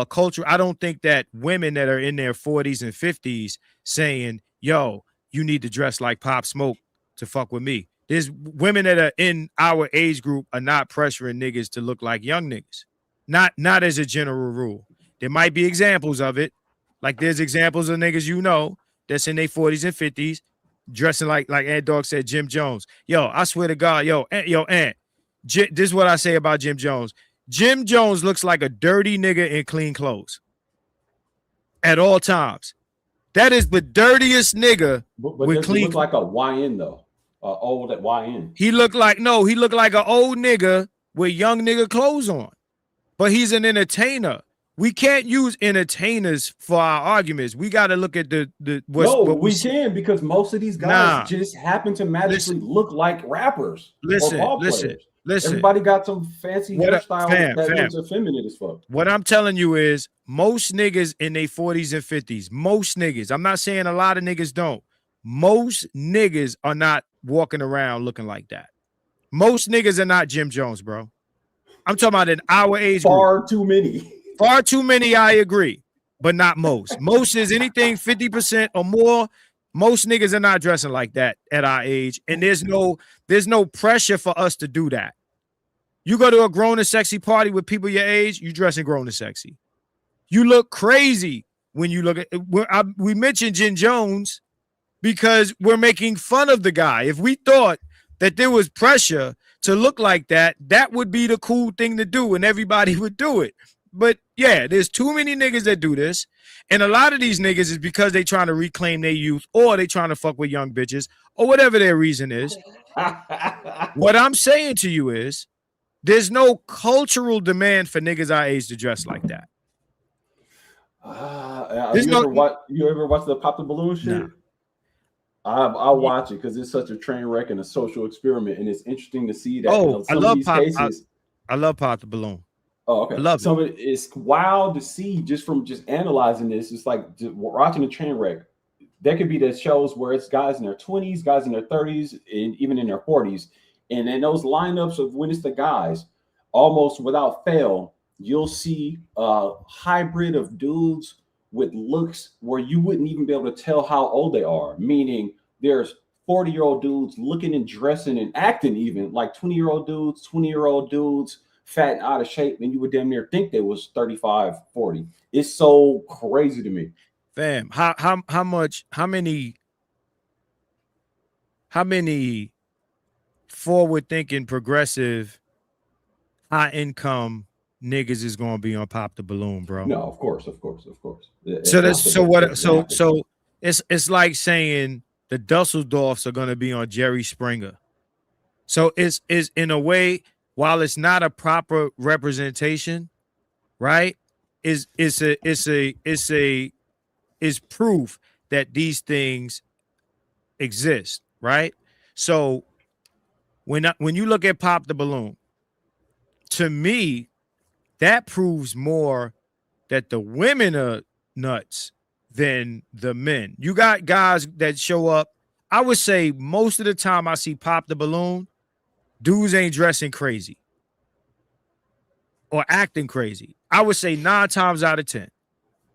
culture. I don't think that women that are in their 40s and 50s saying, yo, you need to dress like Pop Smoke to fuck with me. There's women that are in our age group are not pressuring niggas to look like young niggas. Not as a general rule. There might be examples of it. Like there's examples of niggas that's in their 40s and 50s dressing like Ant Dog said, Jim Jones. Yo, I swear to God, Ant, this is what I say about Jim Jones. Jim Jones looks like a dirty nigga in clean clothes at all times. That is the dirtiest nigga with clean. He look like a YN though, old at YN. He looked like an old nigga with young nigga clothes on, but he's an entertainer. We can't use entertainers for our arguments. We got to look at we can, because most of these guys just happen to magically look like rappers. Listen. listen. Everybody got some fancy hairstyle that Fam. looks effeminate as fuck. What I'm telling you is most niggas in their 40s and 50s, most niggas, I'm not saying a lot of niggas don't. Most niggas are not walking around looking like that. Most niggas are not Jim Jones, bro. I'm talking about in our age group. Far too many. Far too many, I agree, but not most. Most is anything 50% or more. Most niggas are not dressing like that at our age, and there's no pressure for us to do that. You go to a grown and sexy party with people your age, you dressing grown and sexy. You look crazy when you look at. We mentioned Jim Jones because we're making fun of the guy. If we thought that there was pressure to look like that, that would be the cool thing to do, and everybody would do it. But yeah, there's too many niggas that do this, and a lot of these niggas is because they trying to reclaim their youth, or they trying to fuck with young bitches, or whatever their reason is. What I'm saying to you is, there's no cultural demand for niggas our age to dress like that. You ever watch the Pop the Balloon shit? Nah. I watch it because it's such a train wreck and a social experiment, and it's interesting to see that. Oh, I love Pop the Balloon. Oh, okay. I love it. It's wild to see just from analyzing this. It's like watching a train wreck. There could be the shows where it's guys in their 20s, guys in their 30s, and even in their 40s. And in those lineups of when it's the guys, almost without fail, you'll see a hybrid of dudes with looks where you wouldn't even be able to tell how old they are. Meaning there's 40-year-old dudes looking and dressing and acting even like 20-year-old dudes, 20-year-old dudes, fat and out of shape, and you would damn near think they was 35, 40. It's so crazy to me. Fam, how many forward-thinking, progressive, high-income niggas is going to be on Pop the Balloon, bro? No, of course. So it's like saying the Dusseldorfs are going to be on Jerry Springer. So it's in a way, while it's not a proper representation, right? Is proof that these things exist, right? So when you look at Pop the Balloon, to me, that proves more that the women are nuts than the men. You got guys that show up. I would say most of the time I see Pop the Balloon, dudes ain't dressing crazy or acting crazy. I would say 9 times out of 10.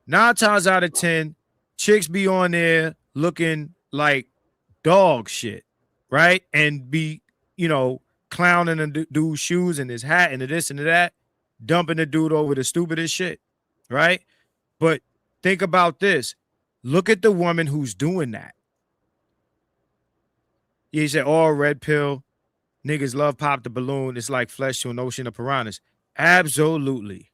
9 times out of 10, chicks be on there looking like dog shit, right? And be, clowning a dude's shoes and his hat and this and that, dumping the dude over the stupidest shit, right? But think about this. Look at the woman who's doing that. You say, oh, red pill, niggas love Pop the Balloon. It's like flesh to an ocean of piranhas. Absolutely.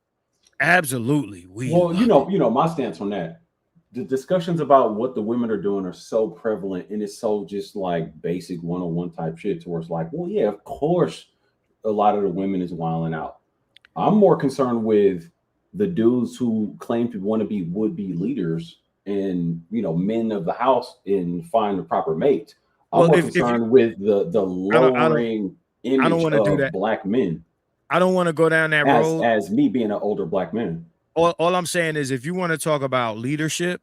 Well, my stance on that. The discussions about what the women are doing are so prevalent, and it's so just like basic 101 type shit towards like, well, yeah, of course, a lot of the women is wilding out. I'm more concerned with the dudes who claim to want to be would-be leaders and, men of the house and find the proper mate. I'm more concerned with the lowering image of black men. I don't want to go down that road. As me being an older black man. All I'm saying is, if you want to talk about leadership,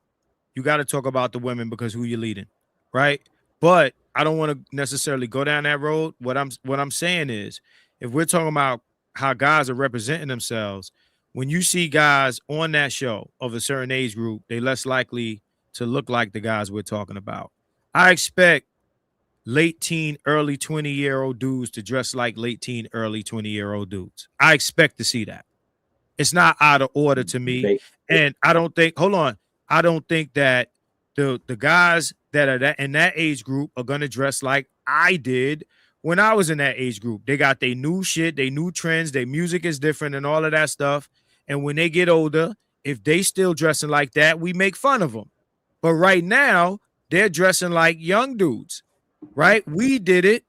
you got to talk about the women because who you're leading, right? But I don't want to necessarily go down that road. What I'm saying is, if we're talking about how guys are representing themselves, when you see guys on that show of a certain age group, they're less likely to look like the guys we're talking about. I expect late teen, early 20-year-old dudes to dress like late teen, early 20-year-old dudes. I expect to see that. It's not out of order to me. And I don't think that the guys that are in that age group are going to dress like I did when I was in that age group. They got their new shit, their new trends, their music is different and all of that stuff. And when they get older, if they still dressing like that, we make fun of them. But right now, they're dressing like young dudes, right? We did it.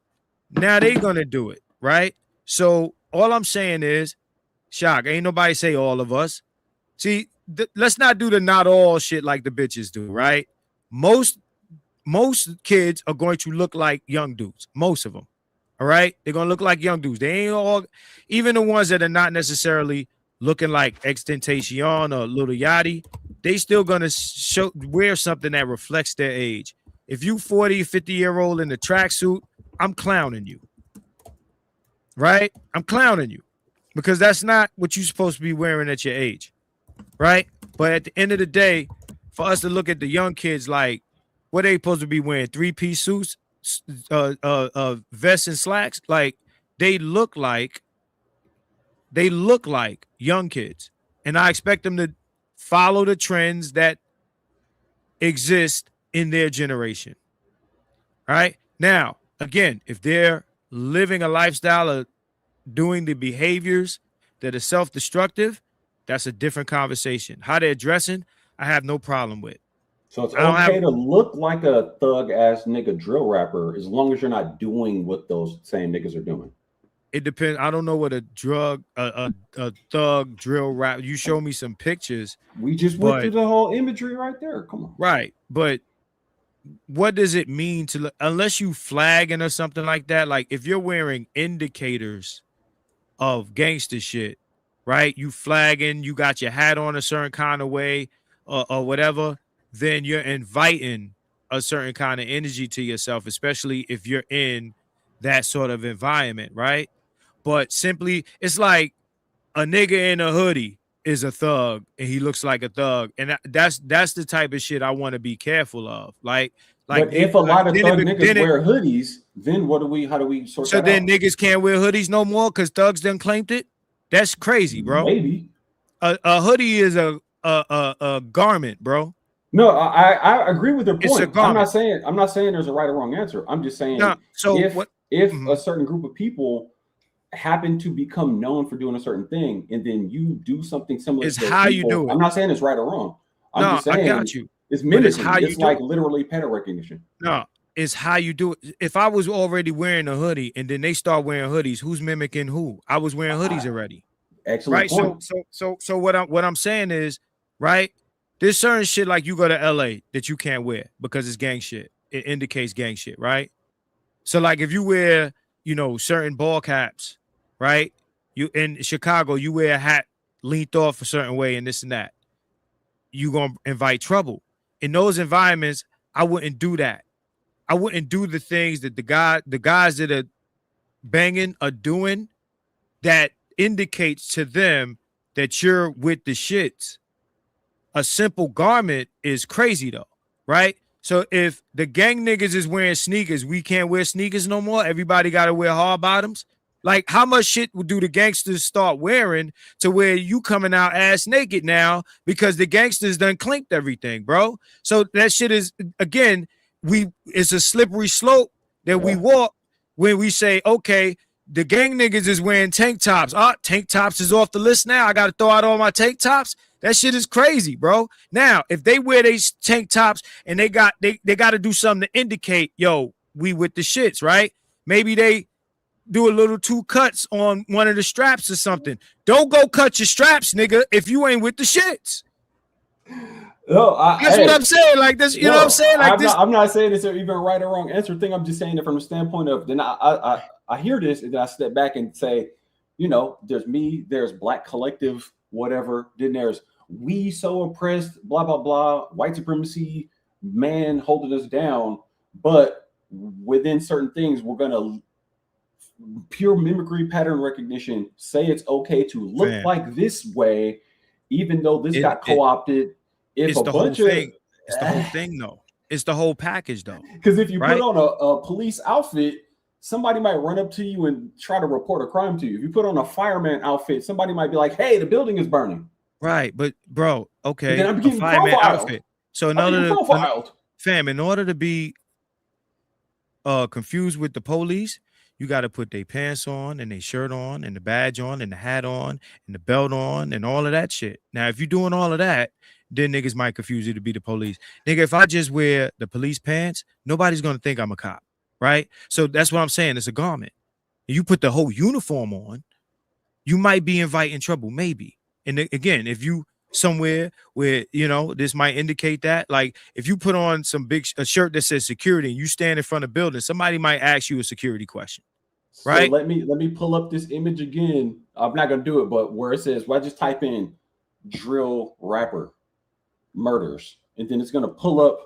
Now they're going to do it, right? So all I'm saying is, Shock, ain't nobody say all of us. See, let's not do the not all shit like the bitches do, right? Most kids are going to look like young dudes, most of them. All right, they're gonna look like young dudes. They ain't all, even the ones that are not necessarily looking like Extentation or Little Yachty, they still gonna wear something that reflects their age. If you 40, 50-year-old in a tracksuit, I'm clowning you. Right? I'm clowning you because that's not what you're supposed to be wearing at your age. Right? But at the end of the day, for us to look at the young kids, like, what are they supposed to be wearing? 3-piece suits, vests and slacks? Like, they look like young kids. And I expect them to follow the trends that exist in their generation. All right. Now, again, if they're living a lifestyle of doing the behaviors that are self-destructive, that's a different conversation. How they're dressing, I have no problem with. So it's okay to look like a thug ass nigga drill rapper as long as you're not doing what those same niggas are doing. It depends. I don't know what a thug drill rap. You show me some pictures. We just went through the whole imagery right there. Come on. Right. But what does it mean to look, unless you flagging or something like that? Like, if you're wearing indicators of gangster shit, right? You flagging, you got your hat on a certain kind of way or whatever, then you're inviting a certain kind of energy to yourself, especially if you're in that sort of environment, right? But simply, it's like a nigga in a hoodie is a thug and he looks like a thug, and that's the type of shit I want to be careful of. Like but if a lot of thug niggas wear hoodies, then how do we sort so that then out? Niggas can't wear hoodies no more because thugs done claimed it? That's crazy, bro. Maybe a hoodie is a garment, bro. No, I agree with your point. I'm not saying there's a right or wrong answer. I'm just saying if a certain group of people happen to become known for doing a certain thing, and then you do something similar, it's to how people, you do it. I'm not saying it's right or wrong. I'm just saying I got you. It's mimicking. It's like literally pattern recognition. No, it's how you do it. If I was already wearing a hoodie and then they start wearing hoodies, who's mimicking who? I was wearing hoodies already. Excellent point. So what I'm saying is, right? There's certain shit like you go to LA that you can't wear because it's gang shit. It indicates gang shit, right? So like if you wear, certain ball caps, right? You in Chicago, you wear a hat leaned off a certain way and this and that. You gonna invite trouble. In those environments, I wouldn't do that. I wouldn't do the things that the guys that are banging are doing that indicates to them that you're with the shits. A simple garment is crazy though, right? So if the gang niggas is wearing sneakers, we can't wear sneakers no more. Everybody got to wear hard bottoms. Like, how much shit do the gangsters start wearing to where you coming out ass naked now because the gangsters done clinked everything, bro? So that shit is, again, it's a slippery slope that we walk when we say, okay, the gang niggas is wearing tank tops. Tank tops is off the list now. I got to throw out all my tank tops. That shit is crazy, bro. Now, if they wear these tank tops and they got to do something to indicate, yo, we with the shits, right? Maybe they do a little 2 cuts on one of the straps or something. Don't go cut your straps, nigga, if you ain't with the shits. No, that's what I'm saying. Like this, you know what I'm saying? Like I'm not saying it's even a right or wrong answer thing. I'm just saying it from the standpoint of then I hear this and then I step back and say, there's me, there's Black collective, whatever. Then there's we so oppressed, blah blah blah, white supremacy, man holding us down. But within certain things, we're gonna pure mimicry, pattern recognition. Say it's okay to look like this way, even though this got co-opted. It's the whole thing. It's the whole thing, though. It's the whole package, though. Because if you put on a police outfit, somebody might run up to you and try to report a crime to you. If you put on a fireman outfit, somebody might be like, "Hey, the building is burning." Right, but bro, okay, I'm getting fireman profiled. outfit. So in order to be confused with the police, you got to put their pants on and their shirt on and the badge on and the hat on and the belt on and all of that shit. Now, if you're doing all of that, then niggas might confuse you to be the police. Nigga, if I just wear the police pants, nobody's going to think I'm a cop, right? So that's what I'm saying. It's a garment. You put the whole uniform on, you might be inviting trouble, maybe. And again, if you somewhere where, this might indicate that, like if you put on a shirt that says security and you stand in front of a building, somebody might ask you a security question. So right? let me pull up this image again. I'm not gonna do it, but where it says, well, I just type in drill rapper murders, and then it's gonna pull up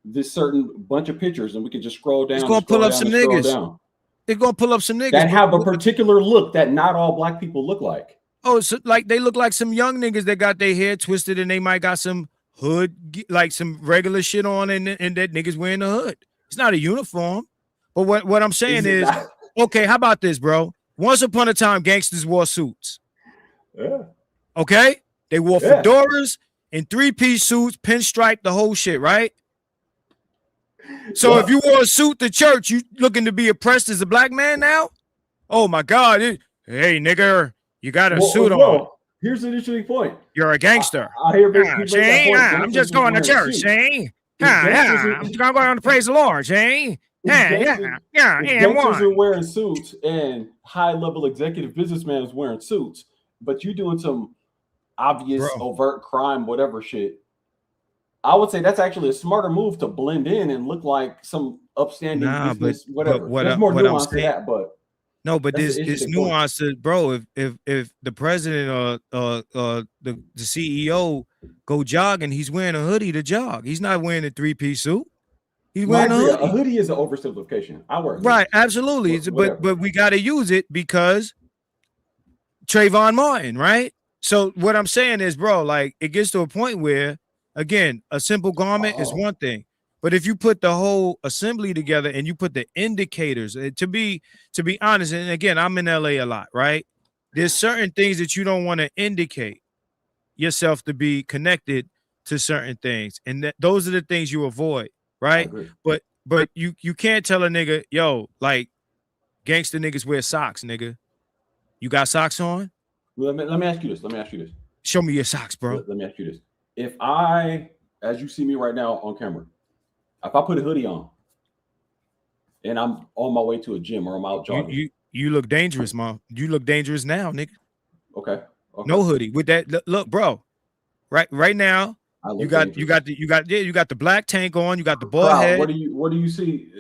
this certain bunch of pictures, and we can just scroll It's down and gonna pull scroll up down some and scroll niggas. down It's gonna pull up some niggas that have a particular look that not all black people look like. Oh, so like they look like some young niggas that got their hair twisted and they might got some hood, like some regular shit on, and that niggas wearing the hood. It's not a uniform. But what I'm saying is, okay, how about this, bro? Once upon a time, gangsters wore suits. Yeah. Okay? They wore fedoras and three-piece suits, pinstripe, the whole shit, right? So if you wore a suit to church, you looking to be oppressed as a black man now? Oh my God. Hey, nigga, you got a suit on. Here's an interesting point. You're a gangster. I hear people say, I'm just going to church, see? I'm going to praise the Lord, see? Gangsters are wearing suits and high-level executive businessmen is wearing suits, but you doing some obvious overt crime, whatever shit. I would say that's actually a smarter move to blend in and look like some upstanding business, whatever. There's more nuance to that, but no, but there's nuance to, bro. If the president or the CEO go jogging, he's wearing a hoodie to jog. He's not wearing a three-piece suit. He's wearing a hoodie. A hoodie is an oversimplification. I wear right, absolutely. But we got to use it because Trayvon Martin, right? So what I'm saying is, bro, like it gets to a point where, again, a simple garment is one thing. But if you put the whole assembly together and you put the indicators, to be honest, and again, I'm in LA a lot, right? There's certain things that you don't want to indicate yourself to be connected to certain things. And those are the things you avoid, right? But you can't tell a nigga, yo, like gangster niggas wear socks, nigga. You got socks on? Let me ask you this. Show me your socks, bro. Let me ask you this. If I, as you see me right now on camera, if I put a hoodie on and I'm on my way to a gym or I'm out jogging, you look dangerous, Mom. You look dangerous now, nigga. Okay. No hoodie with that. Look, bro. Right now, you got the black tank on. You got the bald head. What do you see?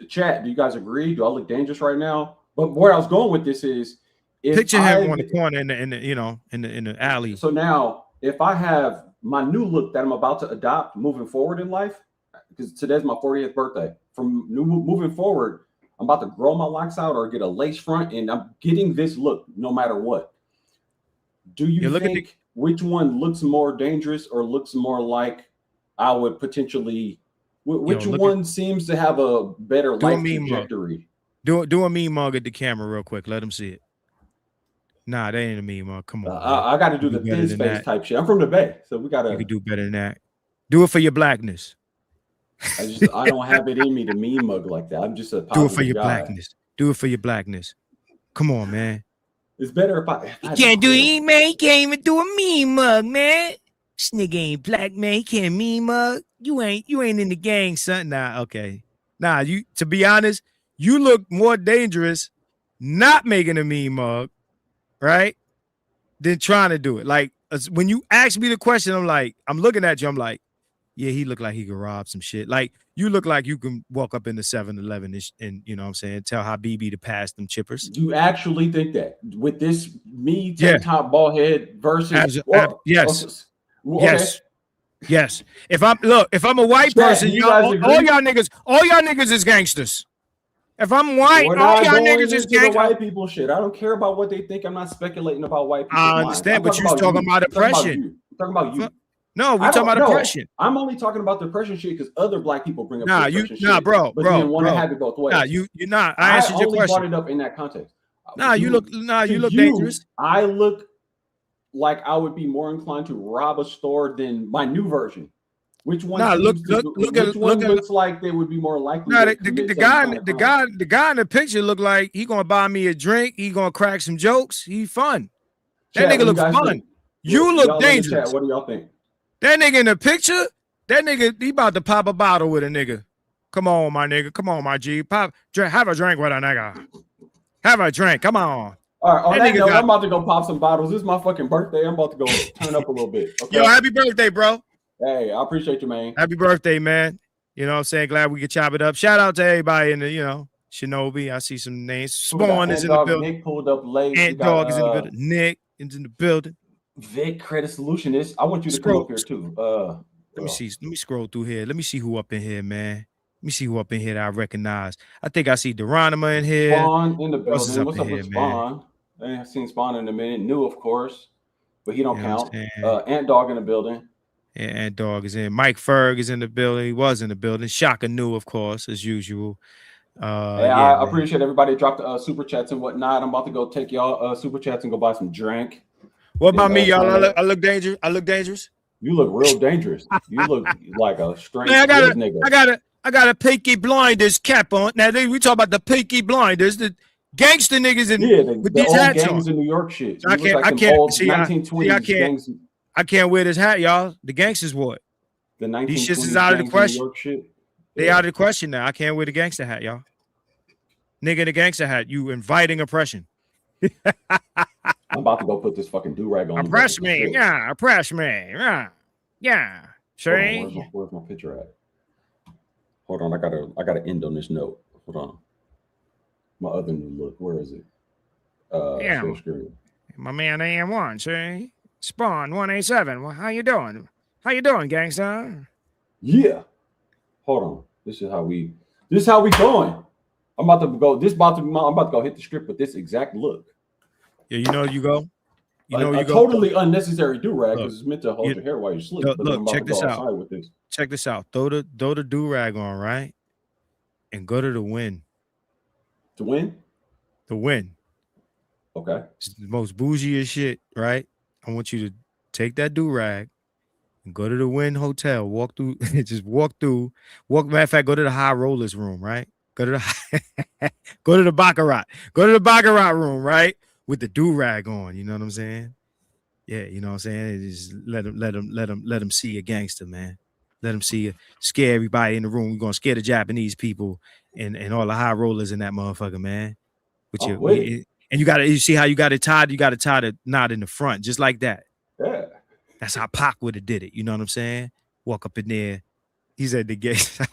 Chat. Do you guys agree? Do I look dangerous right now? But where I was going with this is, picture him on the corner in the alley. So now, if I have my new look that I'm about to adopt moving forward in life, because today's my 40th birthday. From moving forward, I'm about to grow my locks out or get a lace front, and I'm getting this look no matter what. Do you think which one looks more dangerous or looks more like I would potentially? Which one seems to have a better life trajectory? Do a meme mug at the camera real quick. Let them see it. Nah, that ain't a meme mug. Come on. I got to do the thin space type shit. I'm from the Bay, so we got to. You can do better than that. Do it for your blackness. I don't have it in me to meme mug like that. I'm just a do it for your blackness. Do it for your blackness. Come on, man. It's better if I can't do it, man. You can't even do a meme mug, man. This nigga ain't black, man. He can't meme mug. You ain't in the gang, son. Nah, okay. Nah, to be honest, you look more dangerous not making a meme mug, right? Than trying to do it. Like when you ask me the question, I'm looking at you, I'm like, yeah, he looked like he could rob some shit. Like you look like you can walk up in the 7-Eleven and you know what I'm saying, tell Habibi to pass them chippers. You actually think that with this tank top bald head versus yes. Yes. If I'm a white person, all y'all niggas is gangsters. If I'm white, all y'all niggas is gangsters. White people shit. I don't care about what they think. I'm not speculating about white people. I understand, but you're talking about oppression. I'm talking about you. No, we're talking about oppression. I'm only talking about the oppression shit because other black people bring up oppression shit. Bro. But then want to have it both ways. Nah, you're not. I answered your question. I only brought it up in that context. You look dangerous. I look like I would be more inclined to rob a store than my new version. Which one? Looks like they would be more likely. Nah, the guy in the picture looked like he gonna buy me a drink. He gonna crack some jokes. He fun. That nigga look fun. You look dangerous. What do y'all think? That nigga in the picture, he about to pop a bottle with a nigga. Come on, my nigga. Come on, my G. Have a drink with a nigga. Have a drink. Come on. All right, on that note, I'm about to go pop some bottles. This is my fucking birthday. I'm about to go turn up a little bit. Okay? Yo, happy birthday, bro. Hey, I appreciate you, man. Happy birthday, man. You know what I'm saying? Glad we could chop it up. Shout out to everybody in the, Shinobi, I see some names. We got Spawn is Ant in the Dog. building. Nick pulled up late. Ant Dog is in the building. Nick is in the building. Vic Credit Solutionist. I want you to come up here too. Let me see. Let me scroll through here. Let me see who up in here, man. Let me see who up in here that I recognize. I think I see Geronima in here. Spawn in the building. What's up here, with Spawn? Man? I ain't seen Spawn in a minute. New, of course, but he don't count. Ant Dog in the building. Yeah, Ant Dog is in. Mike Ferg is in the building. He was in the building. Shaka New, of course, as usual. Hey, I appreciate everybody dropped super chats and whatnot. I'm about to go take y'all super chats and go buy some drink. What about me, y'all? I look dangerous. I look dangerous. You look real dangerous. You look like a strange nigga. I got a Peaky Blinders cap on. Now we talk about the Peaky Blinders, the gangster niggas with these old hats gangs on. in New York shit. I can't see 1920s gangs. I can't wear this hat, y'all. The gangsters what? The 1920s these shits is out of the question. New York shit. They out of the question now. I can't wear the gangster hat, y'all. Nigga, the gangster hat. You inviting oppression. I'm about to go put this fucking do-rag on. Oppress me. Yeah, oppress me. Yeah. See? Where's my picture at? Hold on, I gotta end on this note. Hold on. My other new look. Where is it? Full screen. My man AM1, see? Spawn 187. Well, how you doing? How you doing, gangster? Yeah. Hold on. This is how we going. I'm about to go hit the script with this exact look. Yeah, you know you go. Totally unnecessary do-rag because it's meant to hold your hair while you sleep. Look, check this out. Check this out. Throw the do-rag on, right? And go to the win. To win? The win. Okay. It's the most bougie shit, right? I want you to take that do-rag and go to the Wynn Hotel. Walk through. Matter of fact, go to the High Rollers room, right? Go to the Baccarat. Go to the Baccarat room, right? With the do-rag on. You know what I'm saying? Yeah, you know what I'm saying? Just let them see a gangster, man. Let them see you. Scare everybody in the room. We're gonna scare the Japanese people and all the high rollers in that motherfucker, man. And you see how you got it tied? You got to tie the knot in the front, just like that. Yeah. That's how Pac would have did it. You know what I'm saying? Walk up in there. He said the gay side.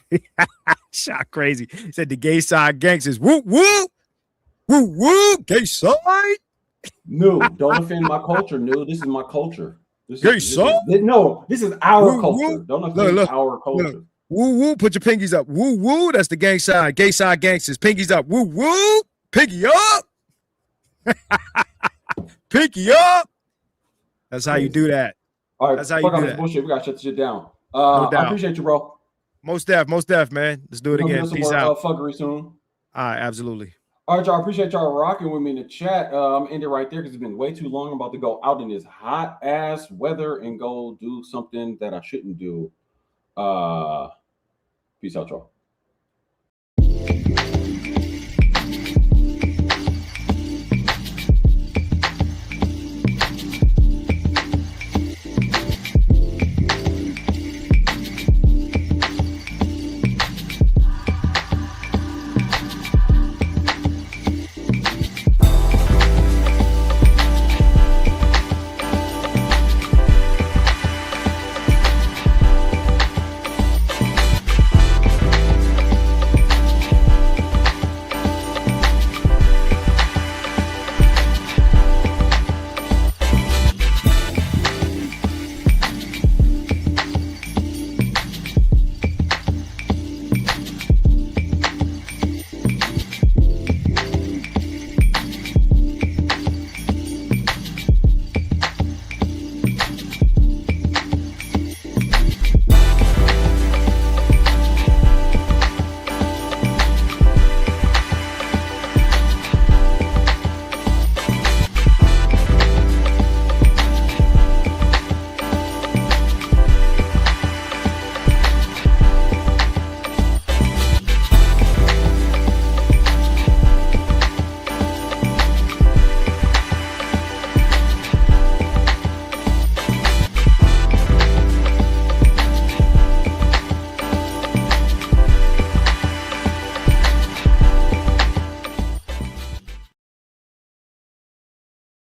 Shot crazy. He said the gay side gangsters. Woo, woo. Woo, woo. Gay side. No, don't offend my culture. No, this is my culture. This is our woo, culture. Woo. Don't offend our culture. Look. Woo, woo. Put your pinkies up. Woo, woo. That's the gay side. Gay side gangsters. Pinkies up. Woo, woo. Pinky up. Pinky up. That's how you do that. All right, that's how you do that. Bullshit. We gotta shut this shit down. No doubt. I appreciate you, bro. Most def, man. Let's do it again. Peace out. Fuggery soon. All right, absolutely. All right, y'all. Appreciate y'all rocking with me in the chat. I'm ending right there because it's been way too long. I'm about to go out in this hot ass weather and go do something that I shouldn't do. Peace out, y'all.